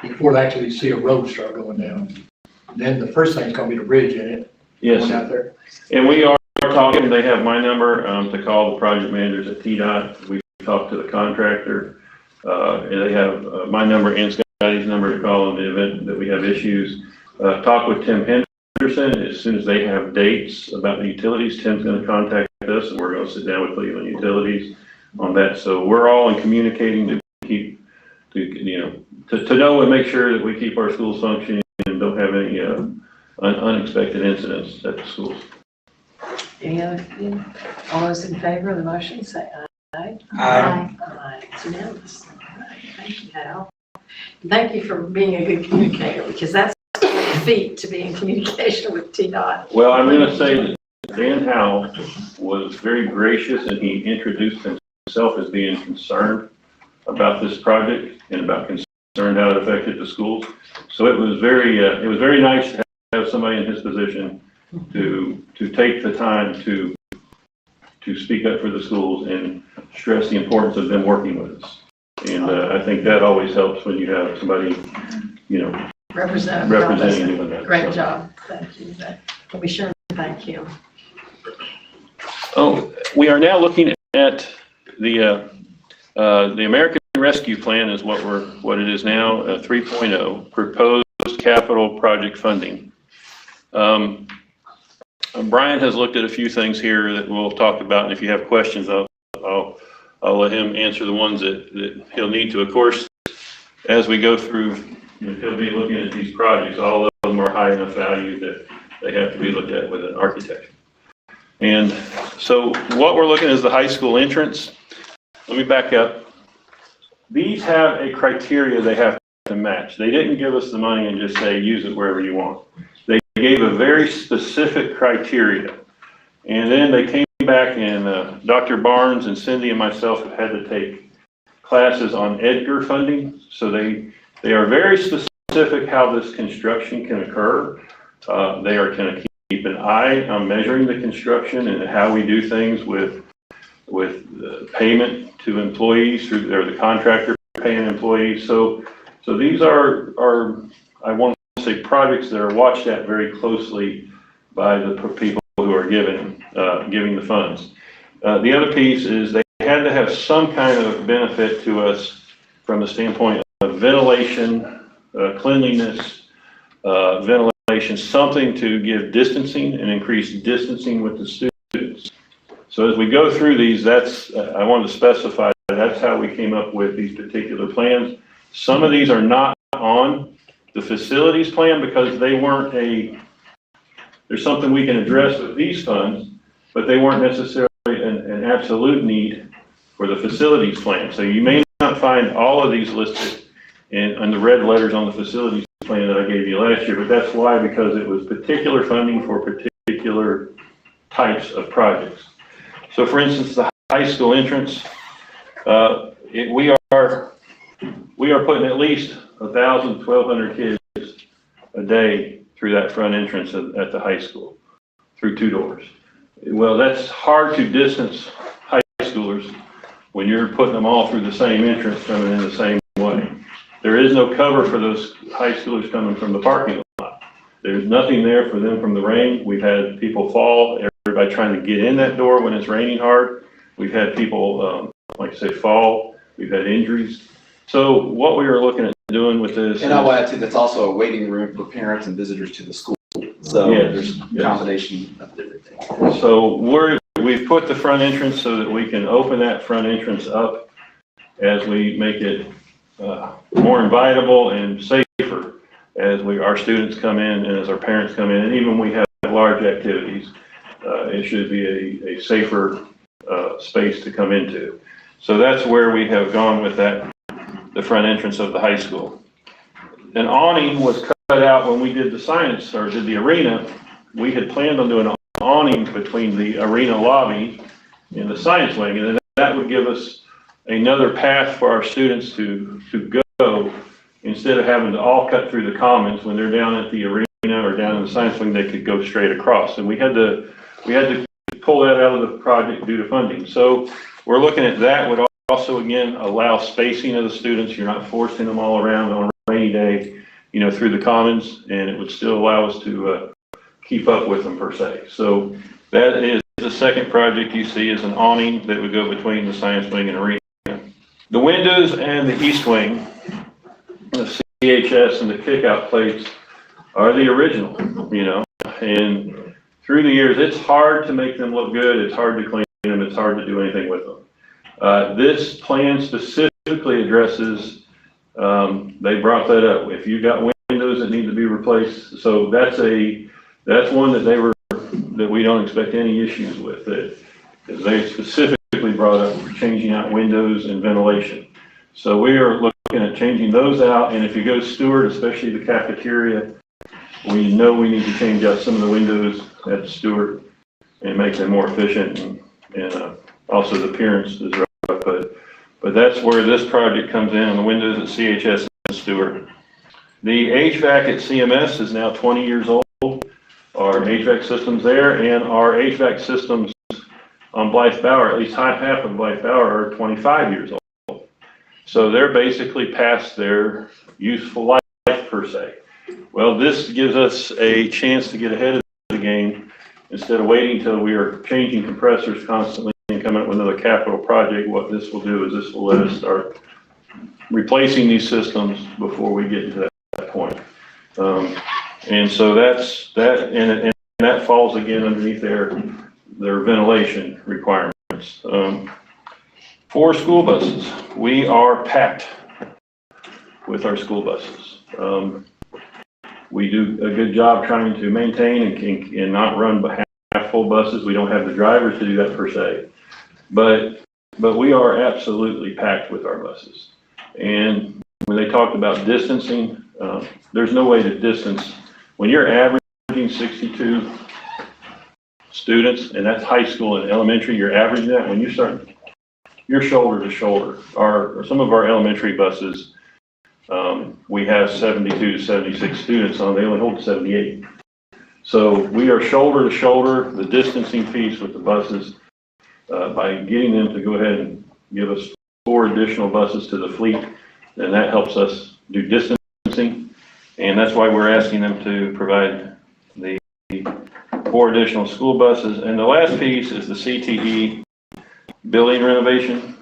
before they actually see a road start going down. Then the first thing's gonna be the bridge in it. Yes. Going out there. And we are talking, they have my number to call the project managers at TDOT. We've talked to the contractor. And they have my number and Scotty's number to call in the event that we have issues. Talk with Tim Henderson. As soon as they have dates about the utilities, Tim's going to contact us and we're going to sit down with Cleveland Utilities on that. So we're all in communicating to keep, to know and make sure that we keep our schools functioning and don't have any unexpected incidents at the schools. Any other, all those in favor of the motion, say aye. Aye. Aye, it's unanimous. All right, thank you, Hal. Thank you for being a good communicator, because that's a feat to be in communication with TDOT. Well, I'm going to say that Dan Howell was very gracious and he introduced himself as being concerned about this project and about concerned how it affected the schools. So it was very nice to have somebody in his position to take the time to speak up for the schools and stress the importance of them working with us. And I think that always helps when you have somebody, representing you in that. Great job. Thank you. We'll be sure to thank you. Oh, we are now looking at the American Rescue Plan is what it is now, 3.0, proposed capital project funding. Brian has looked at a few things here that we'll talk about, and if you have questions, I'll let him answer the ones that he'll need to. Of course, as we go through, he'll be looking at these projects. All of them are high enough value that they have to be looked at with an architect. And so what we're looking at is the high school entrance. Let me back up. These have a criteria they have to match. They didn't give us the money and just say, use it wherever you want. They gave a very specific criteria. And then they came back and Dr. Barnes and Cindy and myself have had to take classes on EDGAR funding. So they are very specific how this construction can occur. They are going to keep an eye on measuring the construction and how we do things with payment to employees through the contractor paying employees. So these are I want to say projects that are watched at very closely by the people who are giving the funds. The other piece is they had to have some kind of benefit to us from the standpoint of ventilation, cleanliness, ventilation, something to give distancing and increase distancing with the students. So as we go through these, I wanted to specify that's how we came up with these particular plans. Some of these are not on the facilities plan because they weren't there's something we can address with these funds, but they weren't necessarily an absolute need for the facilities plan. So you may not find all of these listed in the red letters on the facilities plan that I gave you last year, but that's why, because it was particular funding for particular types of projects. So for instance, the high school entrance, we are putting at least 1,000, 1,200 kids a day through that front entrance at the high school, through 2 doors. Well, that's hard to distance high schoolers when you're putting them all through the same entrance coming in the same way. There is no cover for those high schoolers coming from the parking lot. There's nothing there for them from the rain. We've had people fall, everybody trying to get in that door when it's raining hard. We've had people, like I say, fall. we've had injuries. So what we are looking at doing with this. And I'll add too, that's also a waiting room for parents and visitors to the school. So Yes, there's a yes. combination of different things. So we've put the front entrance so that we can open that front entrance up as we make it more invitable and safer as our students come in and as our parents come in, and even when we have large activities, it should be a safer space to come into. So that's where we have gone with that, the front entrance of the high school. An awning was cut out when we did the science, or did the arena. We had planned on doing an awning between the arena lobby and the science wing, and then that would give us another path for our students to go, instead of having to all cut through the commons when they're down at the arena or down in the science wing. They could go straight across, and we had to pull that out of the project due to funding. So we're looking at that would also again allow spacing of the students. You're not forcing them all around on a rainy day, through the commons, and it would still allow us to keep up with them per se. So that is the second project you see, is an awning that would go between the science wing and arena. The windows and the east wing, the CHS and the kickout plates are the original, and through the years, it's hard to make them look good. It's hard to clean them. It's hard to do anything with them. This plan specifically addresses, they brought that up. If you've got windows that need to be replaced, so that's one that we don't expect any issues with. Because they specifically brought up changing out windows and ventilation. So we are looking at changing those out, and if you go Stewart, especially the cafeteria, we know we need to change out some of the windows at Stewart and make them more efficient, and also the appearance is rough, but that's where this project comes in, on the windows at CHS and Stewart. The HVAC at CMS is now 20 years old. Our HVAC systems there, and our HVAC systems on Blythe Bower, at least half of Blythe Bower, are 25 years old. So they're basically past their useful life per se. Well, this gives us a chance to get ahead of the game instead of waiting until we are changing compressors constantly and coming up with another capital project. What this will do is this will let us start replacing these systems before we get to that point. And so that's that, and that falls again underneath their ventilation requirements. For school buses, we are packed with our school buses. We do a good job trying to maintain and not run half full buses. We don't have the drivers to do that per se, but we are absolutely packed with our buses. And when they talked about distancing, there's no way to distance. When you're averaging 62 students, and that's high school and elementary, you're averaging that. When you start, you're shoulder to shoulder. Some of our elementary buses, we have 72 to 76 students on, they only hold 78. So we are shoulder to shoulder. The distancing piece with the buses, by getting them to go ahead and give us 4 additional buses to the fleet, then that helps us do distancing. And that's why we're asking them to provide the 4 additional school buses. And the last piece is the CTE building renovation.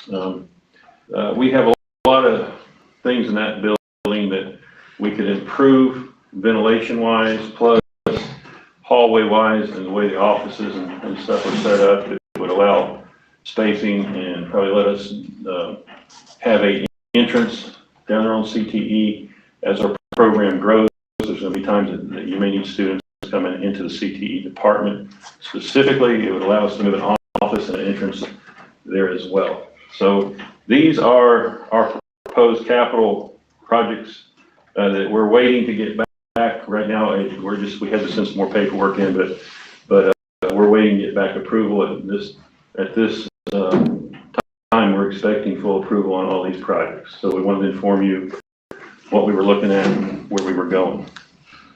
We have a lot of things in that building that we could improve ventilation-wise, plus hallway-wise, and the way the offices and stuff are set up. It would allow spacing and probably let us have an entrance down there on CTE. As our program grows, there's going to be times that you may need students coming into the CTE department. Specifically, it would allow us to move an office and an entrance there as well. So these are our proposed capital projects that we're waiting to get back. Right now, we had to send some more paperwork in, but we're waiting to get back approval at this time. We're expecting full approval on all these projects. So we wanted to inform you what we were looking at and where we were going.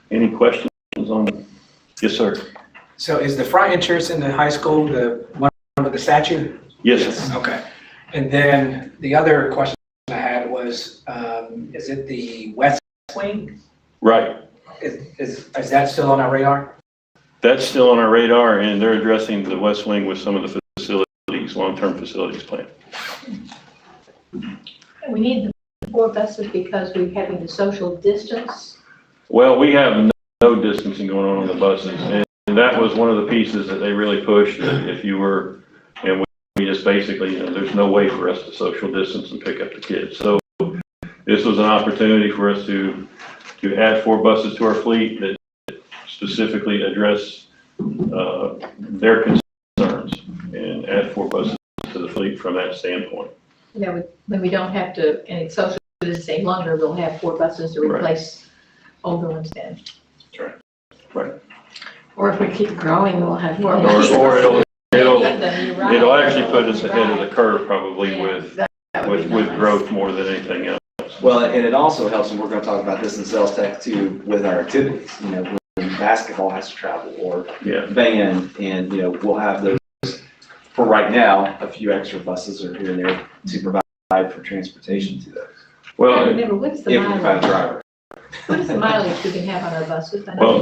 Any questions on? Yes, sir. So is the front entrance in the high school the one with the statue? Yes. Okay. And then the other question I had was, is it the west wing? Right. Is that still on our radar? That's still on our radar, and they're addressing the west wing with some of the facilities, long-term facilities plan. We need the 4 buses because we're having the social distance. Well, we have no distancing going on the buses, and that was one of the pieces that they really pushed, that if you were, and we just basically, you know, there's no way for us to social distance and pick up the kids. So this was an opportunity for us to add 4 buses to our fleet that specifically address their concerns, and add 4 buses to the fleet from that standpoint. When we don't have to, and it's social distancing longer, we'll have 4 buses to replace older ones then. Or if we keep growing, we'll have more. Or it'll You're right. actually put us ahead of the curve probably with growth more than anything else. Well, and it also helps, and we're gonna talk about this in sales tech too, with our activities, you know, when basketball has to travel or Yeah. band, and, you know, we'll have those, for right now, a few extra buses are here and there to provide for transportation to those. I Well, remember, what's the If we find a mileage? driver. What is the mileage we can have on our buses? I know well,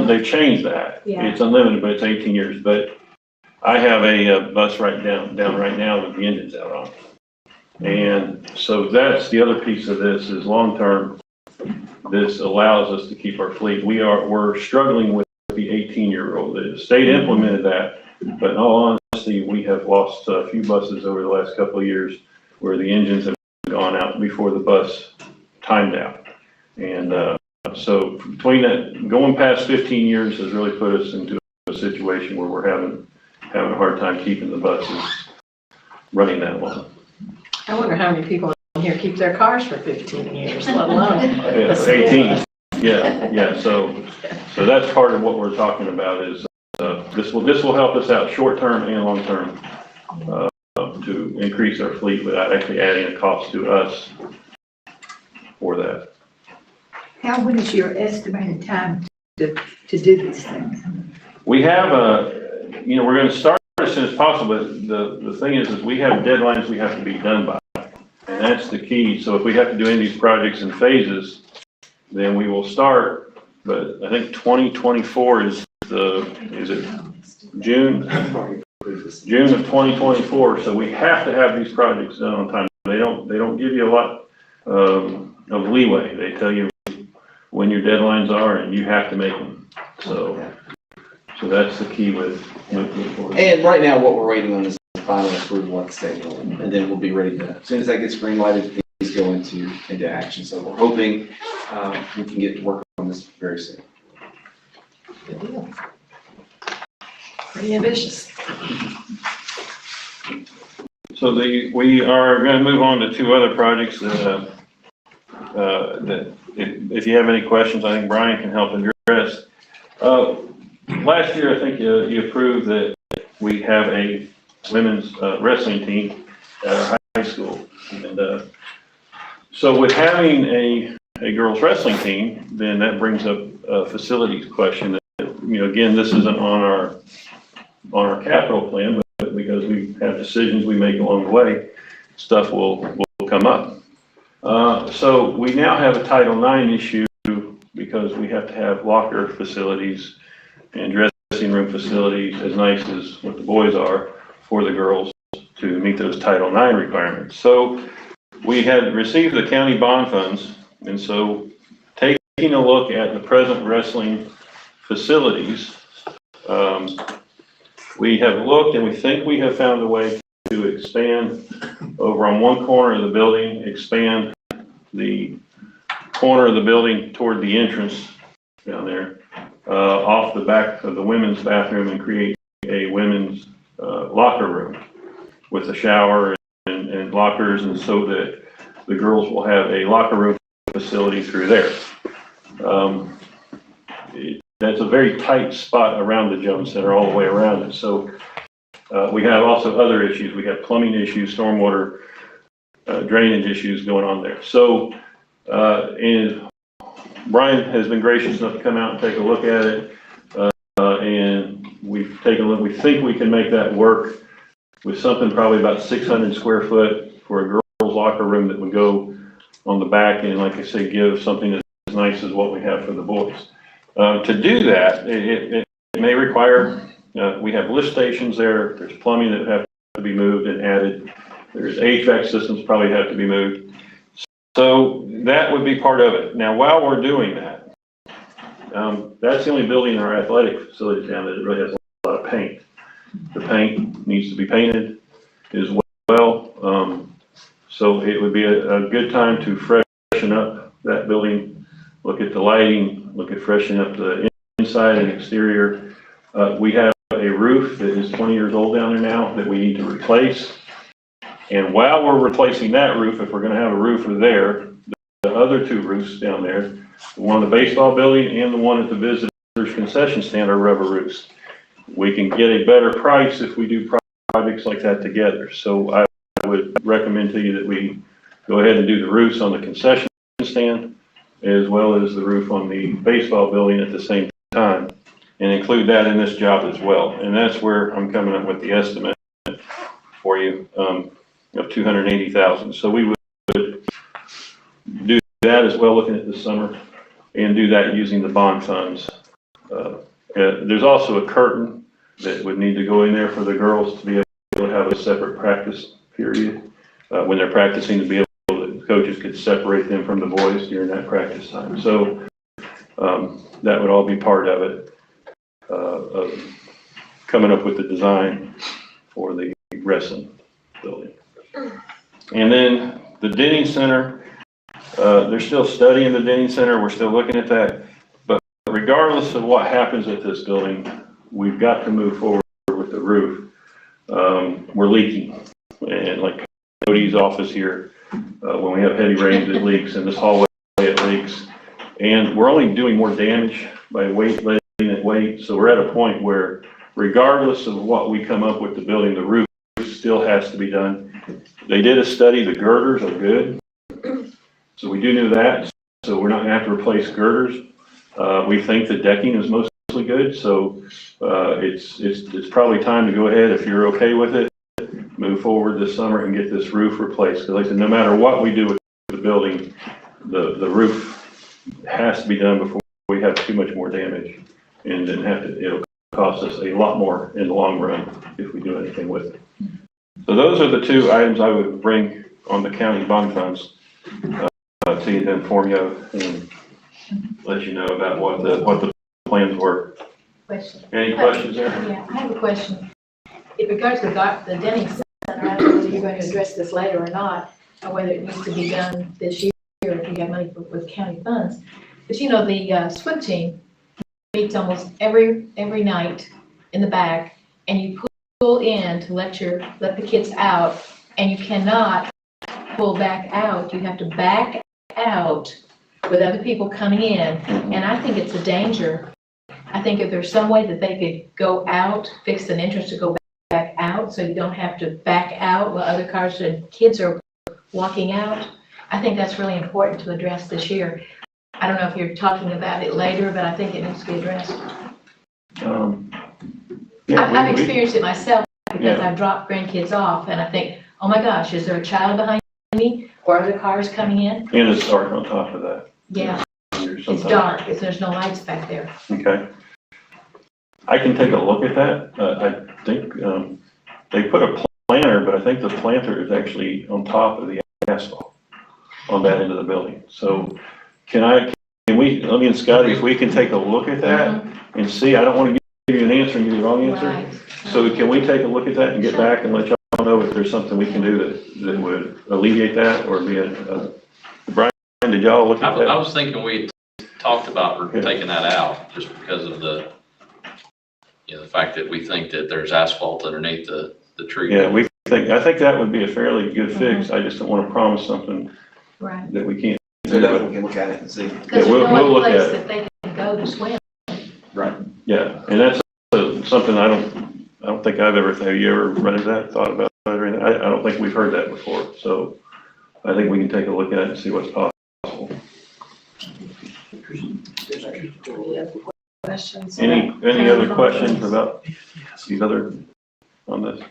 they've changed that. Yeah. It's unlimited, but it's 18 years. But I have a bus down right now with the engines out on. And so that's the other piece of this is long-term. This allows us to keep our fleet. We're struggling with the 18-year-old. The state implemented that, but in all honesty, we have lost a few buses over the last couple of years where the engines have gone out before the bus timed out. And so between that, going past 15 years has really put us into a situation where we're having a hard time keeping the buses running that long. I wonder how many people in here keep their cars for 15 years, let alone. 18, yeah, so that's part of what we're talking about is, this will help us out short-term and long-term, to increase our fleet without actually adding a cost to us for that. what is your estimated time to do these things? We have we're gonna start as soon as possible, but the thing is we have deadlines we have to be done by, and that's the key. So if we have to do any of these projects in phases, then we will start, but I think 2024 is it June? June of 2024, so we have to have these projects done on time. They don't give you a lot of leeway. They tell you when your deadlines are and you have to make them. So that's the key with moving forward. And right now, what we're waiting on is the final approval at the state level, and then we'll be ready to, as soon as that gets green lighted, these go into action. So we're hoping we can get to work on this very soon. Good deal. Pretty ambitious. So we are going to move on to 2 other projects that if you have any questions, I think Brian can help address. Last year, I think you approved that we have a women's wrestling team at our high school. And so with having a girls wrestling team, then that brings up a facilities question. Again, this isn't on our capital plan, but because we have decisions we make along the way, stuff will come up. So we now have a Title IX issue because we have to have locker facilities and dressing room facilities as nice as what the boys are for the girls to meet those Title IX requirements. So we had received the county bond funds, and so taking a look at the present wrestling facilities, we have looked and we think we have found a way to expand over on one corner of the building, expand the corner of the building toward the entrance down there, off the back of the women's bathroom, and create a women's locker room with a shower and lockers, and so that the girls will have a locker room facility through there. That's a very tight spot around the Jones Center, all the way around it. So we have also other issues. We have plumbing issues, stormwater drainage issues going on there. So and Brian has been gracious enough to come out and take a look at it, and we've taken a look. We think we can make that work with something probably about 600 square foot for a girls' locker room that would go on the back, and like I say, give something as nice as what we have for the boys. To do that, it may require, we have lift stations there, there's plumbing that have to be moved and added, There's HVAC systems probably have to be moved. So that would be part of it. Now, while we're doing that, that's the only building in our athletic facilities down that really has a lot of paint. The paint needs to be painted as well. So it would be a good time to freshen up that building, look at the lighting, look at freshening up the inside and exterior. We have a roof that is 20 years old down there now that we need to replace. And while we're replacing that roof, if we're gonna have a roofer there, the other two roofs down there, the one in the baseball building and the one at the visitors concession stand are rubber roofs. We can get a better price if we do projects like that together. So I would recommend to you that we go ahead and do the roofs on the concession stand as well as the roof on the baseball building at the same time and include that in this job as well. And that's where I'm coming up with the estimate for you of $280,000. So we would do that as well, looking at this summer, and do that using the bond funds. There's also a curtain that would need to go in there for the girls to be able to have a separate practice period when they're practicing, to be able to, coaches could separate them from the boys during that practice time. So that would all be part of it, of coming up with the design for the wrestling building. And then the Denning Center, they're still studying the Denning Center. We're still looking at that. But regardless of what happens at this building, we've got to move forward with the roof. We're leaking. And like Cody's office here, when we have heavy rains, it leaks. And this hallway, it leaks. And we're only doing more damage by letting it wait. So we're at a point where regardless of what we come up with the building, the roof still has to be done. They did a study, the girders are good. So we do know that. So we're not gonna have to replace girders. We think the decking is mostly good. So it's probably time to go ahead, if you're okay with it, move forward this summer and get this roof replaced. Because like I said, no matter what we do with the building, the roof has to be done before we have too much more damage. And then it'll cost us a lot more in the long run if we do anything with it. So those are the two items I would bring on the county bond funds to you to inform you of and let you know about what the plans were. Question. Any questions there? Yeah, I have a question. In regards to the Denning Center, I don't know whether you're going to address this later or not, or whether it needs to be done this year if you have money with county funds. But you know, the swim team meets almost every night in the back, and you pull in to let the kids out, and you cannot pull back out. You have to back out with other people coming in, and I think it's a danger. I think if there's some way that they could go out, fix an entrance to go back out, so you don't have to back out while other cars and kids are walking out. I think that's really important to address this year. I don't know if you're talking about it later, but I think it needs to be addressed. I've experienced it myself because I've dropped grandkids off and I think, oh my gosh, is there a child behind me or other cars coming in? And it's dark on top of that. Yeah, it's dark, there's no lights back there. Okay. I can take a look at that. I think they put a planter, but I think the planter is actually on top of the asphalt on that end of the building. So can we, let me and Scotty, if we can take a look at that and see, I don't want to give you an answer and give you the wrong answer. Right. So can we take a look at that and get back and let y'all know if there's something we can do that would alleviate that or be Brian, did y'all look at that? I was thinking we talked about taking that out just because of the fact that we think that there's asphalt underneath the tree. Yeah, I think that would be a fairly good fix. I just don't want to promise something Right. that we can't. So that we can look at it and see. Because we'll there's no look one at place it. that they can go to swim. Right. Yeah, and that's something I don't think have you ever run into that, thought about that or anything? I don't think we've heard that before. So I think we can take a look at it and see what's possible. Questions? Any other questions about these other, on this?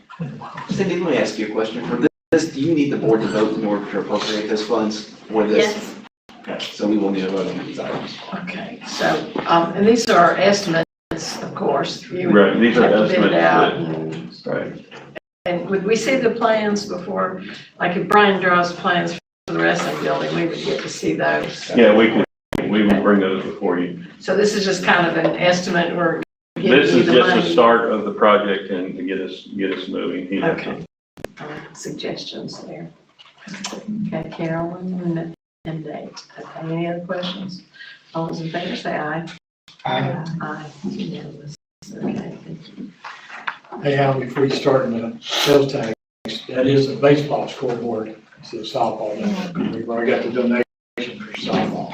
Cindy, let me ask you a question. For this, do you need the board to vote in order to appropriate those funds for this? Yes. Okay, so we will need a vote on these items. Okay, so, and these are estimates, of course. You would Right, these are have to bid it estimates out that- and Right. And would we see the plans before, like if Brian draws plans for the wrestling building, we would get to see those? Yeah, we would bring those before you. So this is just kind of an estimate or giving This you is the just the money? start of the project and to get us moving. You know. Okay. Suggestions there. Okay, Carolyn and Nate. Okay, any other questions? All those in favor say aye. Aye. Aye. Unanimous. Okay, thank you. Hey, Al, before you start in the sales tax, that is a baseball scoreboard, it's a softball. We've already got the donation for softball.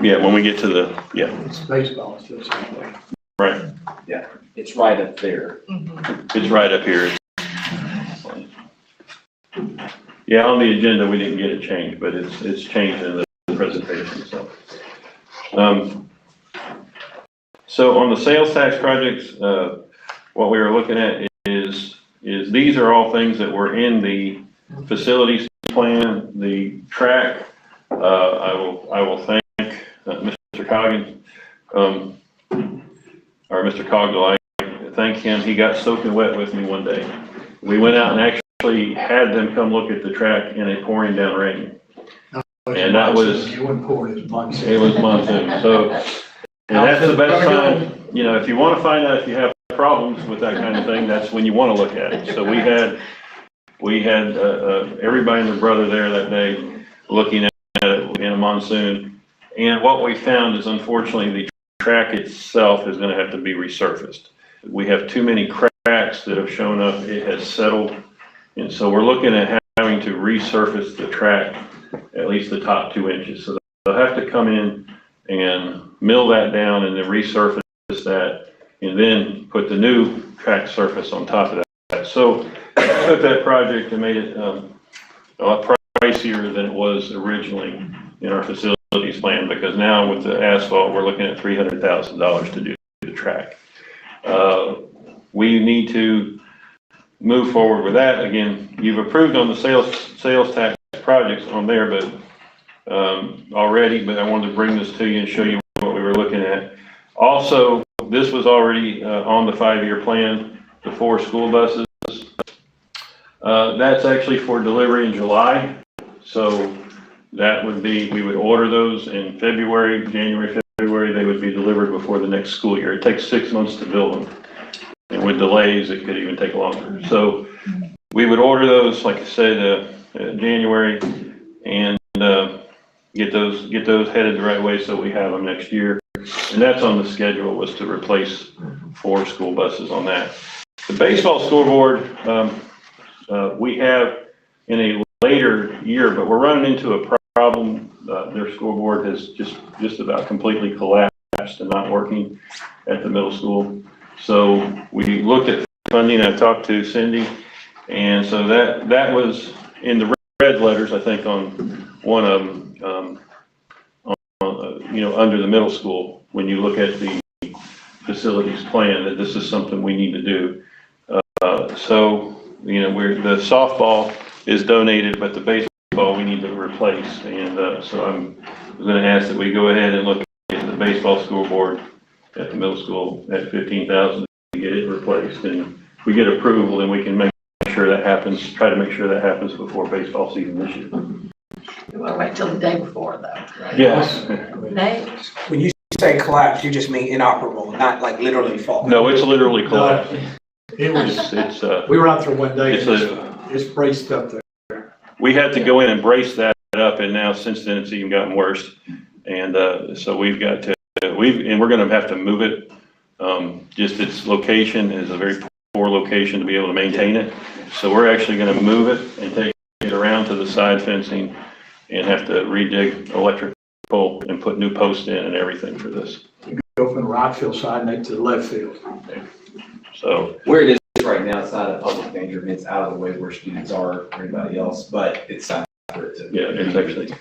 Yeah, when we get to the, yeah, It's baseball, it's just softball. right. It's right up there. It's right up here. Yeah, on the agenda, we didn't get it changed, but it's changed in the presentation, so. So on the sales tax projects, what we were looking at is these are all things that were in the facilities plan, the track. I will thank Mr. Coggins, or Mr. Cogdell. I thank him. He got soaking wet with me one day. We went out and actually had them come look at the track in a pouring down rain. And that was, You wouldn't pour it, it's monsoon. it was monsoon, so, and that's the best time, you know, if you want to find out if you have problems with that kind of thing, that's when you want to look at it. So we had everybody and their brother there that day looking at it in a monsoon. And what we found is unfortunately the track itself is going to have to be resurfaced. We have too many cracks that have shown up, it has settled. And so we're looking at having to resurface the track, at least the top 2 inches. So they'll have to come in and mill that down and then resurface that and then put the new track surface on top of that. So we took that project and made it a lot pricier than it was originally in our facilities plan, because now with the asphalt, we're looking at $300,000 to do the track. We need to move forward with that. Again, you've approved on the sales tax projects on there, but already, but I wanted to bring this to you and show you what we were looking at. Also, this was already on the 5-year plan, the 4 school buses. That's actually for delivery in July. So that would be, we would order those in February, January, February, they would be delivered before the next school year. It takes 6 months to build them. And with delays, it could even take longer. So we would order those, like I said, January, and get those headed the right way so we have them next year. And that's on the schedule, was to replace 4 school buses on that. The baseball scoreboard, we have in a later year, but we're running into a problem. Their scoreboard has just about completely collapsed and not working at the middle school. So we looked at funding. I talked to Cindy, and so that was in the red letters, I think, on one of them, under the middle school, when you look at the facilities plan, that this is something we need to do. So, the softball is donated, but the baseball we need to replace. And so I'm going to ask that we go ahead and look at the baseball scoreboard at the middle school at $15,000 to get it replaced. And if we get approval, then we can make sure that happens, try to make sure that happens before baseball season this year. You want to wait till the day before, though. Yes. Nate? When you say collapse, you just mean inoperable, not like literally fall. No, it's literally collapsed. It was, It's we were out there one day, It's it's braced up there. we had to go in and brace that up, and now since then it's even gotten worse. And so we've got to, and we're going to have to move it. Just its location is a very poor location to be able to maintain it. So we're actually going to move it and take it around to the side fencing and have to redig electric pole and put new posts in and everything for this. Go from the right field side and to the left field. So Where it is right now, it's not a public danger, it's out of the way where students are or anybody else, but it's not for it to. yeah, it's actually,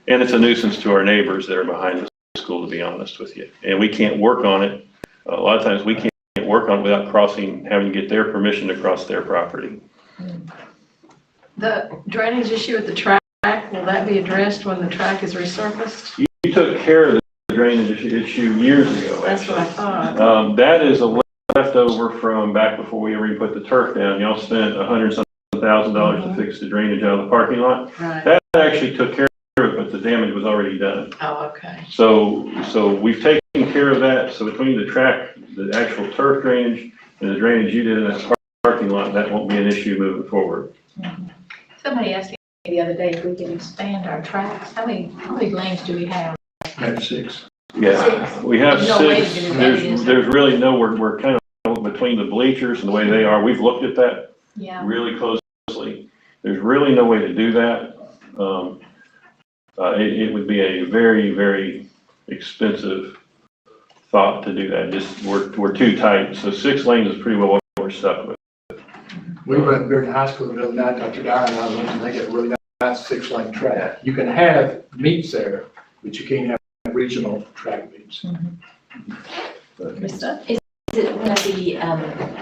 and it's a nuisance to our neighbors that are behind the school, to be honest with you. And we can't work on it. A lot of times we can't work on it without having to get their permission to cross their property. The drainage issue at the track, will that be addressed when the track is resurfaced? You took care of the drainage issue years ago. That's what I thought. That is a left over from back before we ever even put the turf down. Y'all spent $100,000 to fix the drainage out of the parking lot. Right. That actually took care of it, but the damage was already done. Oh, okay. So we've taken care of that. So between the track, the actual turf drainage and the drainage you did in that parking lot, that won't be an issue moving forward. Somebody asked me the other day if we can expand our tracks. How many lanes do we have? Maybe 6. Yeah, we have There's no way to 6. do that, is there? There's really no, we're kind of between the bleachers and the way they are. We've looked at that Yeah. really closely. There's really no way to do that. It would be a very, very expensive thought to do that. Just, we're too tight. So 6 lanes is pretty well what we're stuck with. We went during high school the other night, Dr. Dyer and I went, and they get a really nice 6-lane track. You can have meets there, but you can't have regional track meets. Krista? Is it gonna be,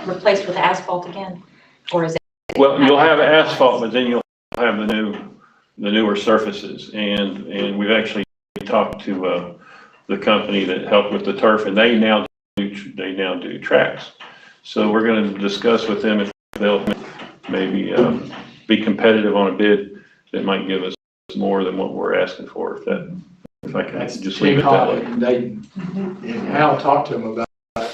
replaced with asphalt again? Or is it? Well, you'll have asphalt, but then you'll have the newer surfaces. And we've actually talked to, the company that helped with the turf, and they now do tracks. So we're gonna discuss with them if they'll maybe, be competitive on a bid that might give us more than what we're asking for, if I can just leave it that way. And Al talked to him about, I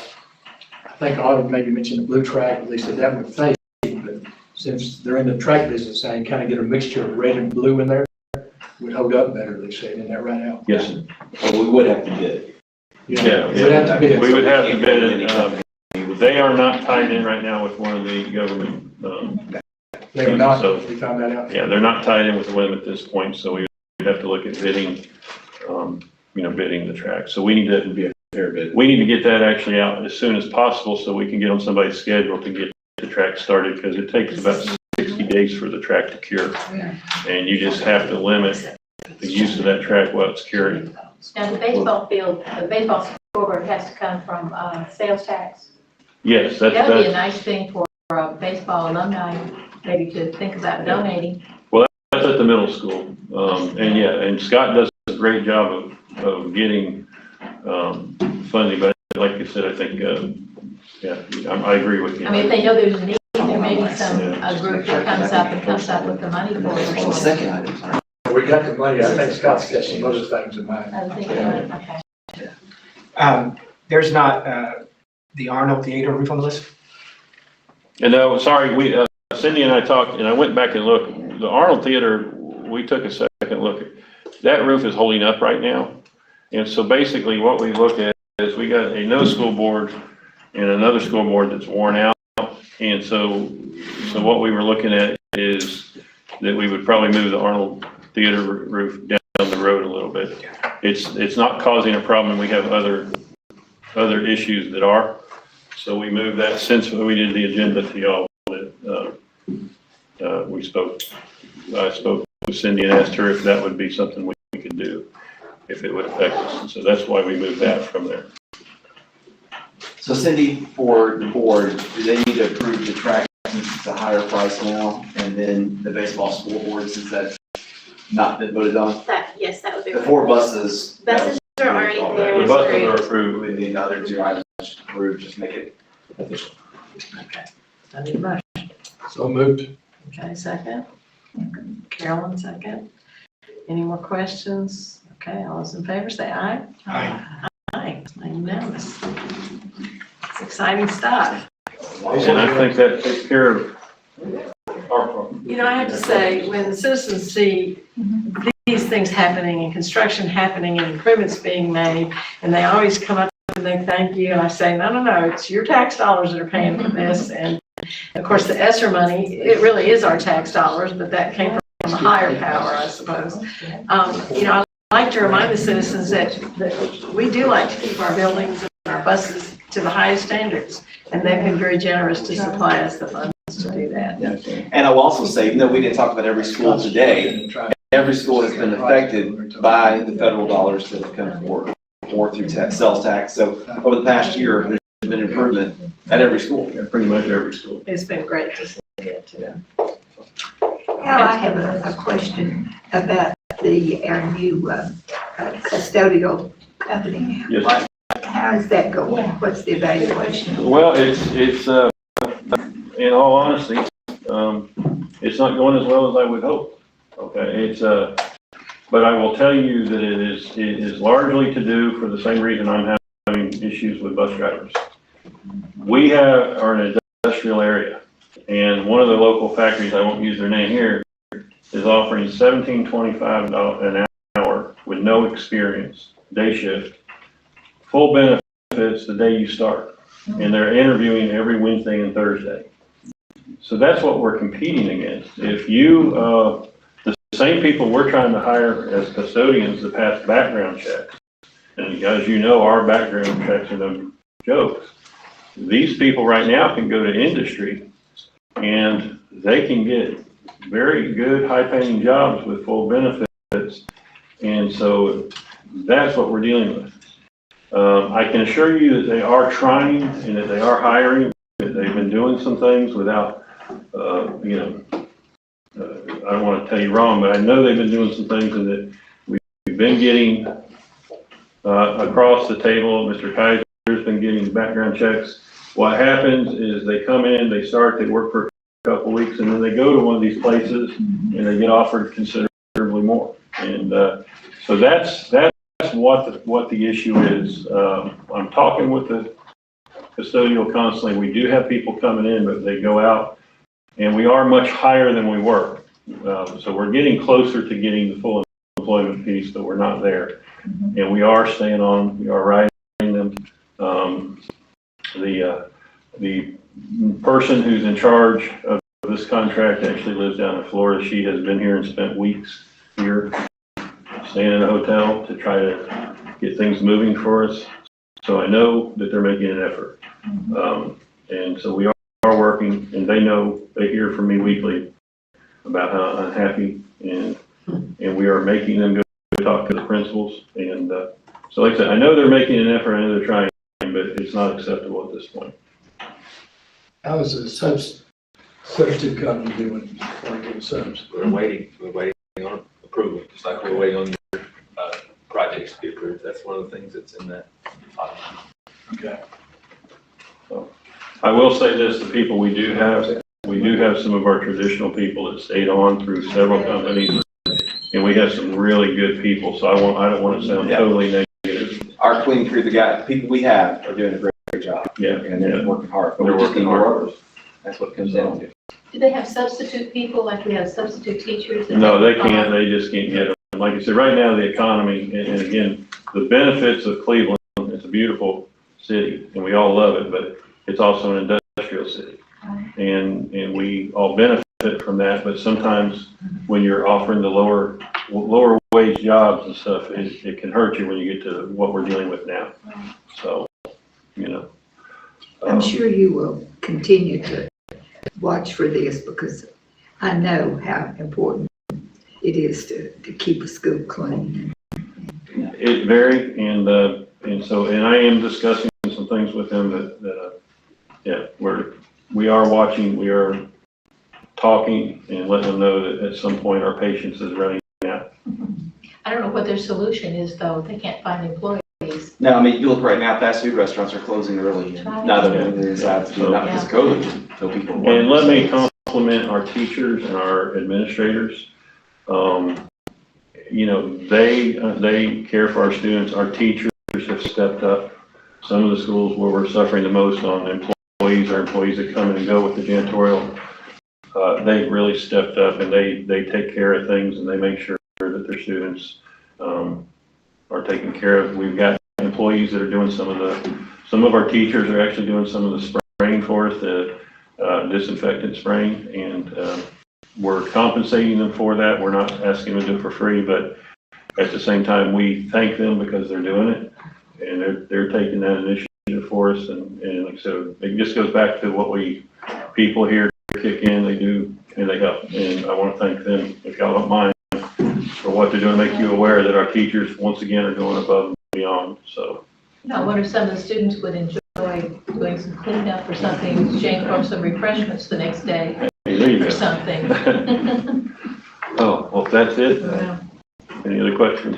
think I ought to maybe mention the blue track, at least that would fade, but since they're in the track business, I can kind of get a mixture of red and blue in there, would hold up better, they said, isn't that right, Al? Yes, sir. Well, we would have to bid. Yeah, We'd have to bid. we would have to bid it. They are not tied in right now with one of the government, They were not, So- we found that out. yeah, they're not tied in with the limit at this point, so we would have to look at bidding, bidding the track. So we need to Be a fair bid. We need to get that actually out as soon as possible so we can get on somebody's schedule to get the track started, because it takes about 60 days for the track to cure. And you just have to limit the use of that track while it's curing. Now, the baseball field, the baseball scoreboard has to come from, sales tax. Yes, That would be a that's nice thing for baseball alumni, maybe to think about donating. at the middle school. And Scott does a great job of getting, funding, but like I said, I think, I agree with you. I mean, if they know there's a need, there may be a group that comes up with the money for it. or something. Second item, sorry. We got the money, I think Scott's got some other things in mind. I was thinking, okay. There's not, the Arnold Theater roof on the list? And sorry, Cindy and I talked, and I went back and looked, the Arnold Theater, we took a second look. That roof is holding up right now. And so basically what we looked at is we got a no school board and another school board that's worn out. And so what we were looking at is that we would probably move the Arnold Theater roof down the road a little bit. It's not causing a problem. We have other issues that are. So we moved that since we did the agenda to y'all that, I spoke with Cindy and asked her if that would be something we could do, if it would affect us. And so that's why we moved that from there. So Cindy, for the board, do they need to approve the track since it's a higher price now? And then the baseball scoreboard, since that's not been voted on? Yes, that would be. The 4 buses. Buses are already there. The buses are approved. We need the other 2 items approved, just make it official. Okay. I need a motion. So moved. Okay, second. Carolyn, second. Any more questions? Okay, all those in favor say aye. Aye. Aye, unanimous. It's exciting stuff. And I think that takes care of our problem. You know, I have to say, when the citizens see these things happening and construction happening and improvements being made, and they always come up and they thank you, and I say, no, it's your tax dollars that are paying for this. And of course, the ESSER money, it really is our tax dollars, but that came from a higher power, I suppose. You know, I like to remind the citizens that we do like to keep our buildings and our buses to the highest standards, and they've been very generous to supply us the funds to do that. And I will also say, even though we didn't talk about every school today, every school has been affected by the federal dollars that have come forward, or through sales tax. So over the past year, there's been improvement at every school. Pretty much every school. It's been great to see it too. I have a question about our new custodial company. Yes. How How's that going? What's the evaluation? Well, it's, in all honesty, it's not going as well as I would hope. Okay, but I will tell you that it is largely to do for the same reason I'm having issues with bus drivers. We are in an industrial area, and one of the local factories, I won't use their name here, is offering $17.25 an hour with no experience, day shift, full benefits the day you start. And they're interviewing every Wednesday and Thursday. So that's what we're competing against. If you, the same people we're trying to hire as custodians to pass background checks, and as you know, our background checks are no jokes. These people right now can go to industry and they can get very good, high-paying jobs with full benefits. And so that's what we're dealing with. I can assure you that they are trying and that they are hiring, that they've been doing some things without, I don't want to tell you wrong, but I know they've been doing some things and that we've been getting across the table. Mr. Kaiser's been getting background checks. What happens is they come in, they start, they work for a couple weeks, and then they go to one of these places and they get offered considerably more. And so that's what the issue is. I'm talking with the custodial constantly. We do have people coming in, but they go out, and we are much higher than we were. So we're getting closer to getting the full employment piece, but we're not there. And we are staying on, we are writing them. The person who's in charge of this contract actually lives down in Florida. She has been here and spent weeks here, staying in a hotel to try to get things moving for us. So I know that they're making an effort. And so we are working, and they know, they hear from me weekly about how unhappy, and we are making them go talk to the principals. And so like I said, I know they're making an effort, I know they're trying, but it's not acceptable at this point. How is the substitute company doing for subs? We're waiting on approval, just like we're waiting on your projects to be approved. That's one of the things that's in that. Okay. So I will say this, the people we do have some of our traditional people that stayed on through several companies, and we have some really good people. So I don't want to sound totally negative. Our clean crew, the people we have are doing a great job. Yeah. And they're working hard. But They're we just working need more hard. hours. That's what it comes down to. Do they have substitute people, like we have substitute teachers? No, they can't. They just can't get them. Like I said, right now, the economy, and again, the benefits of Cleveland, it's a beautiful city, and we all love it, but it's also an industrial city. And we all benefit from that, but sometimes when you're offering the lower wage jobs and stuff, it can hurt you when you get to what we're dealing with now. So, I'm sure you will continue to watch for this, because I know how important it is to keep a school clean. It very, and I am discussing some things with them that we are watching, we are talking and letting them know that at some point our patience is running out. I don't know what their solution is, though. They can't find employees. No, I mean, you look right now, fast food restaurants are closing early. Not that they're inside to do, not because of COVID, just so people. And let me compliment our teachers and our administrators. They care for our students. Our teachers have stepped up. Some of the schools where we're suffering the most on employees are employees that come in and go with the janitorial. They've really stepped up, and they take care of things, and they make sure that their students are taken care of. We've got employees that are doing some of our teachers are actually doing some of the spraying for us, the disinfectant spraying, and we're compensating them for that. We're not asking them to do it for free, but at the same time, we thank them because they're doing it, and they're taking that initiative for us. And like I said, it just goes back to what people here kick in, they do, and they help. And I want to thank them, if y'all don't mind, for what they're doing, make you aware that our teachers, once again, are going above and beyond. So I wonder if some of the students would enjoy doing some cleanup or something, exchange for some refreshments the next day or something. Oh, well, if that's it. Any other questions?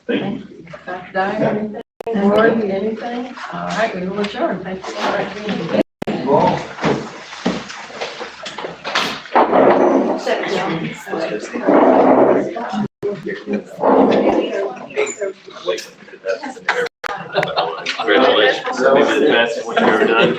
Thank you. Dr. Dyer, anything? Ward, anything? All right, we will adjourn. Thank you. All right. Congratulations. Maybe the best one you've ever done.